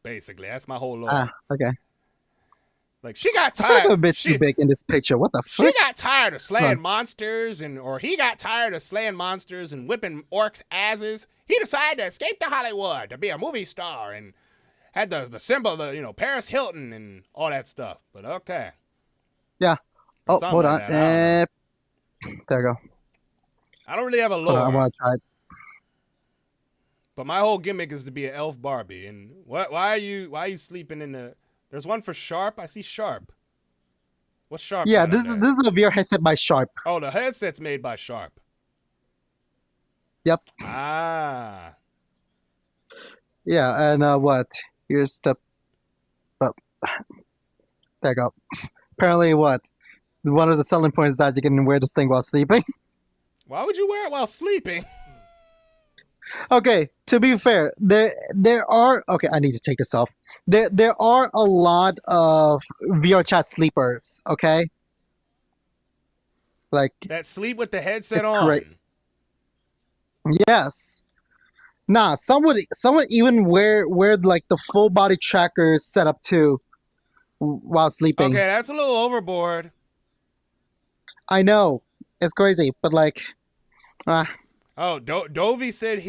Basically, that's my whole lore. Okay. Like she got I feel tired. like I'm a bit too big in this picture. What the fuck? She got tired of slaying monsters, or he got tired of slaying monsters and whipping orcs' asses. He decided to escape to Hollywood to be a movie star and had the symbol of Paris Hilton and all that stuff. But okay. Yeah. Oh, hold on. Like there we go. I don't really have a lore. I want to try it. But my whole gimmick is to be an elf Barbie. And why are you sleeping in the? There's one for Sharp. I see Sharp. What's Sharp? Yeah, this is a VR headset by Sharp. Oh, the headset's made by Sharp. Yep. Ah. Yeah, and what? Here's the. Oh, there you go. Apparently, what? One of the selling points is that you can wear this thing while sleeping. Why would you wear it while sleeping? Okay, to be fair, there are I need to take this off. There are a lot of VR chat sleepers, okay? Like that sleep with the headset on. Great. Yes. Nah, some would even wear like the full body tracker setup too while sleeping. Okay, that's a little overboard. I know. It's crazy, but like Oh, Dovey said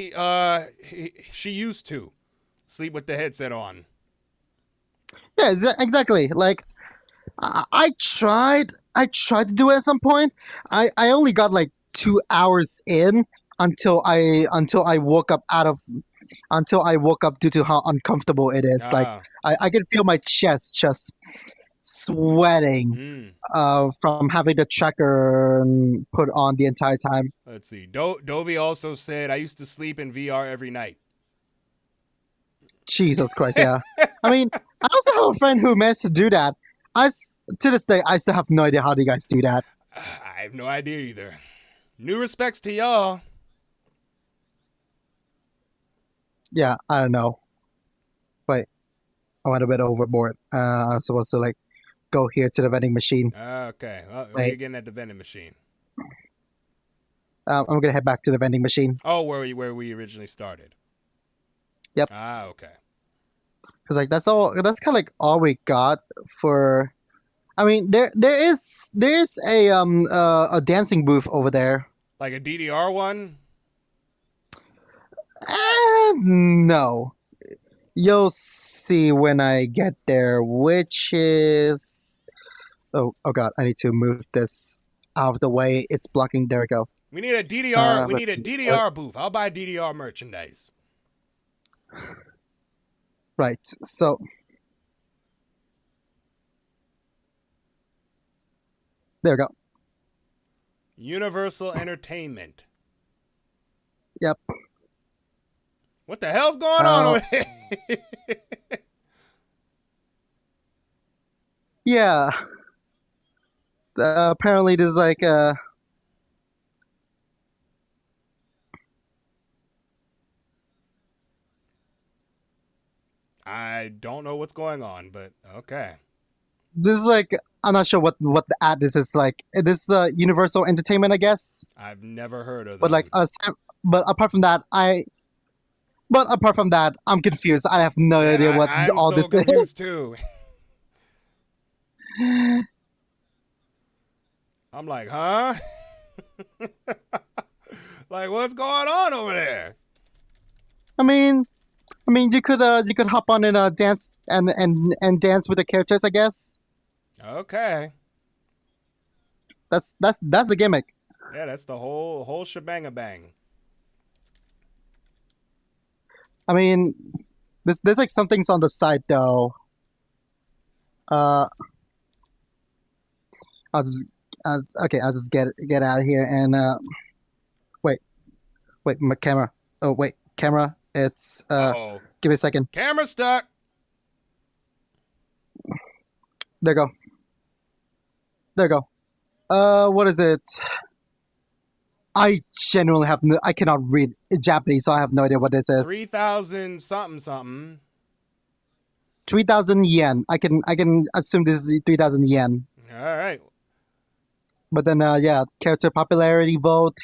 she used to sleep with the headset on. Yeah, exactly. Like I tried to do it at some point. I only got like 2 hours in until I woke up due to how uncomfortable it is. Like I can feel my chest just sweating from having the tracker put on the entire time. Let's see. Dovey also said, I used to sleep in VR every night. Jesus Christ, yeah. I mean, I also have a friend who managed to do that. To this day, I still have no idea how do you guys do that. I have no idea either. New respects to y'all. Yeah, I don't know. Wait, I went a bit overboard. I was supposed to like go here to the vending machine. Okay, well, where are you getting at the vending machine? I'm gonna head back to the vending machine. Oh, where we originally started. Yep. Okay. Because like that's kind of like all we got for. I mean, there is a dancing booth over there. Like a DDR one? No. You'll see when I get there, which is... Oh god, I need to move this out of the way. It's blocking. There we go. We need a DDR. We need a DDR booth. I'll buy DDR merchandise. Right. So there we go. Universal Entertainment. Yep. What the hell's going on over here? Yeah. Apparently there's like I don't know what's going on, but okay. This is like, I'm not sure what the ad is like. This is Universal Entertainment, I guess. I've never heard of them. But like apart from that, I'm confused. I have no idea what I'm all so this confused is. too. I'm like, huh? Like, what's going on over there? I mean, you could hop on and dance and dance with the characters, I guess. Okay. That's the gimmick. Yeah, that's the whole shebang-a-bang. I mean, there's like some things on the side though. I'll just get out of here and wait, my camera. Oh wait, camera. It's give me a second. Camera stuck. There you go. What is it? I genuinely I cannot read Japanese, so I have no idea what this is. 3,000 something. 3,000 yen. I can assume this is 3,000 yen. All right. But then, character popularity vote.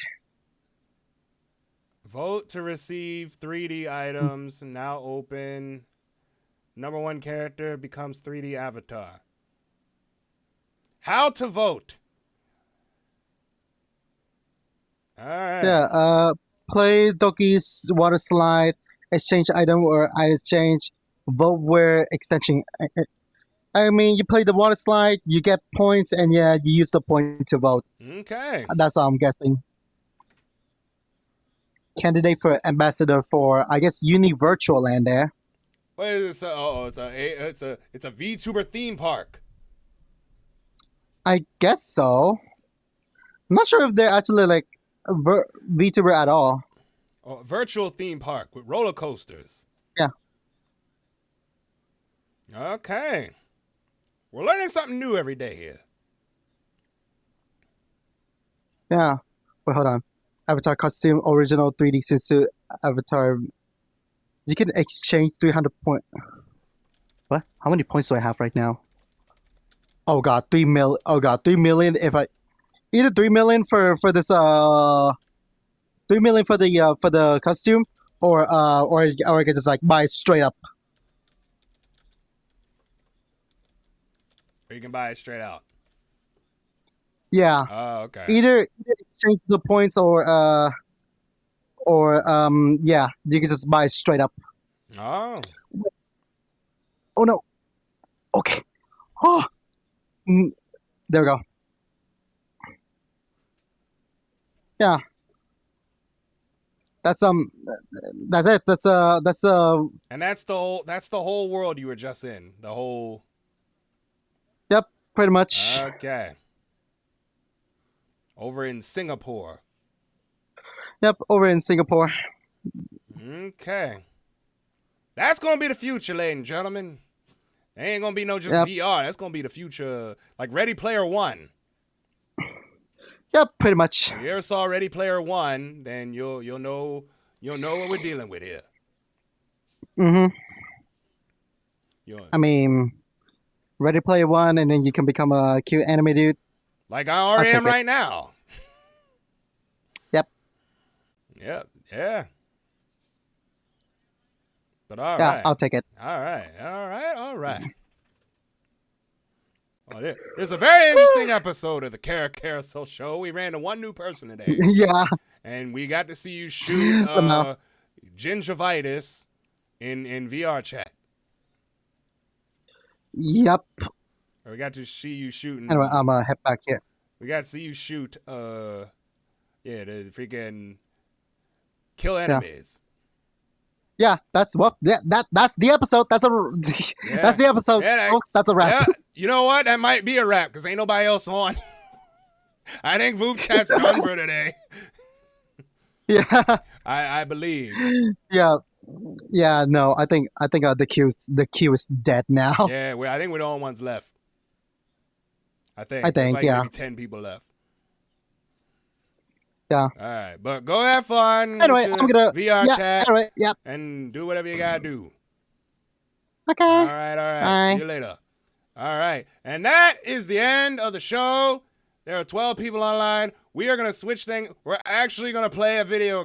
Vote to receive 3D items. Now open. Number 1 character becomes 3D avatar. How to vote. All right. Yeah. Play Doki's water slide. Exchange item or item exchange. Vote where extension. I mean, you play the water slide, you get points, and you use the point to vote. Okay. That's all I'm guessing. Candidate for ambassador for, I guess, Uni Virtual Land there. What is this? It's a VTuber theme park. I guess so. I'm not sure if they're actually like VTuber at all. Oh, virtual theme park with roller coasters. Yeah. Okay. We're learning something new every day here. Yeah. Wait, hold on. Avatar costume, original 3D Sensu avatar. You can exchange 300 points. What? How many points do I have right now? Oh god, 3 million. Oh god, 3 million. If I either 3 million for this 3 million for the costume, or I can just like buy straight up. Or you can buy it straight out. Yeah. Oh, okay. Either exchange the points or you can just buy straight up. Oh. Oh no. Okay. Oh. There we go. Yeah. That's it. That's And that's the whole world you were just in. The whole. Yep, pretty much. Okay. Over in Singapore. Yep, over in Singapore. Okay. That's gonna be the future, ladies and gentlemen. It ain't gonna be no just VR. That's gonna be the future, like Ready Player One. Yep, pretty much. If you ever saw Ready Player One, then you'll know what we're dealing with here. Mm-hmm. I mean, Ready Player One, and then you can become a cute anime dude. Like I already am right now. Yep. Yep. Yeah. But all yeah, right. I'll take it. All right. Oh, there's a very interesting episode of the Cara Carousel show. We ran to one new person today. Yeah. And we got to see you shoot gingivitis in VR chat. Yep. Or we got to see you shooting. Anyway, I'm gonna head back here. We got to see you shoot the freaking kill enemies. Yeah, that's the episode. That's the episode, folks. That's a wrap. Yeah, you know what? That might be a wrap because ain't nobody else on. I think vupechat's done for today. Yeah, I believe. Yeah, no, I think the queue is dead now. Yeah, I think we're the only ones left. I think There's like maybe 10 people left. Yeah. All right, but go have fun. Anyway, I'm gonna VR chat. Anyway, and do whatever you gotta do. Okay. All right. Bye. See you later. All right, and that is the end of the show. There are 12 people online. We are gonna switch things. We're actually gonna play a video game.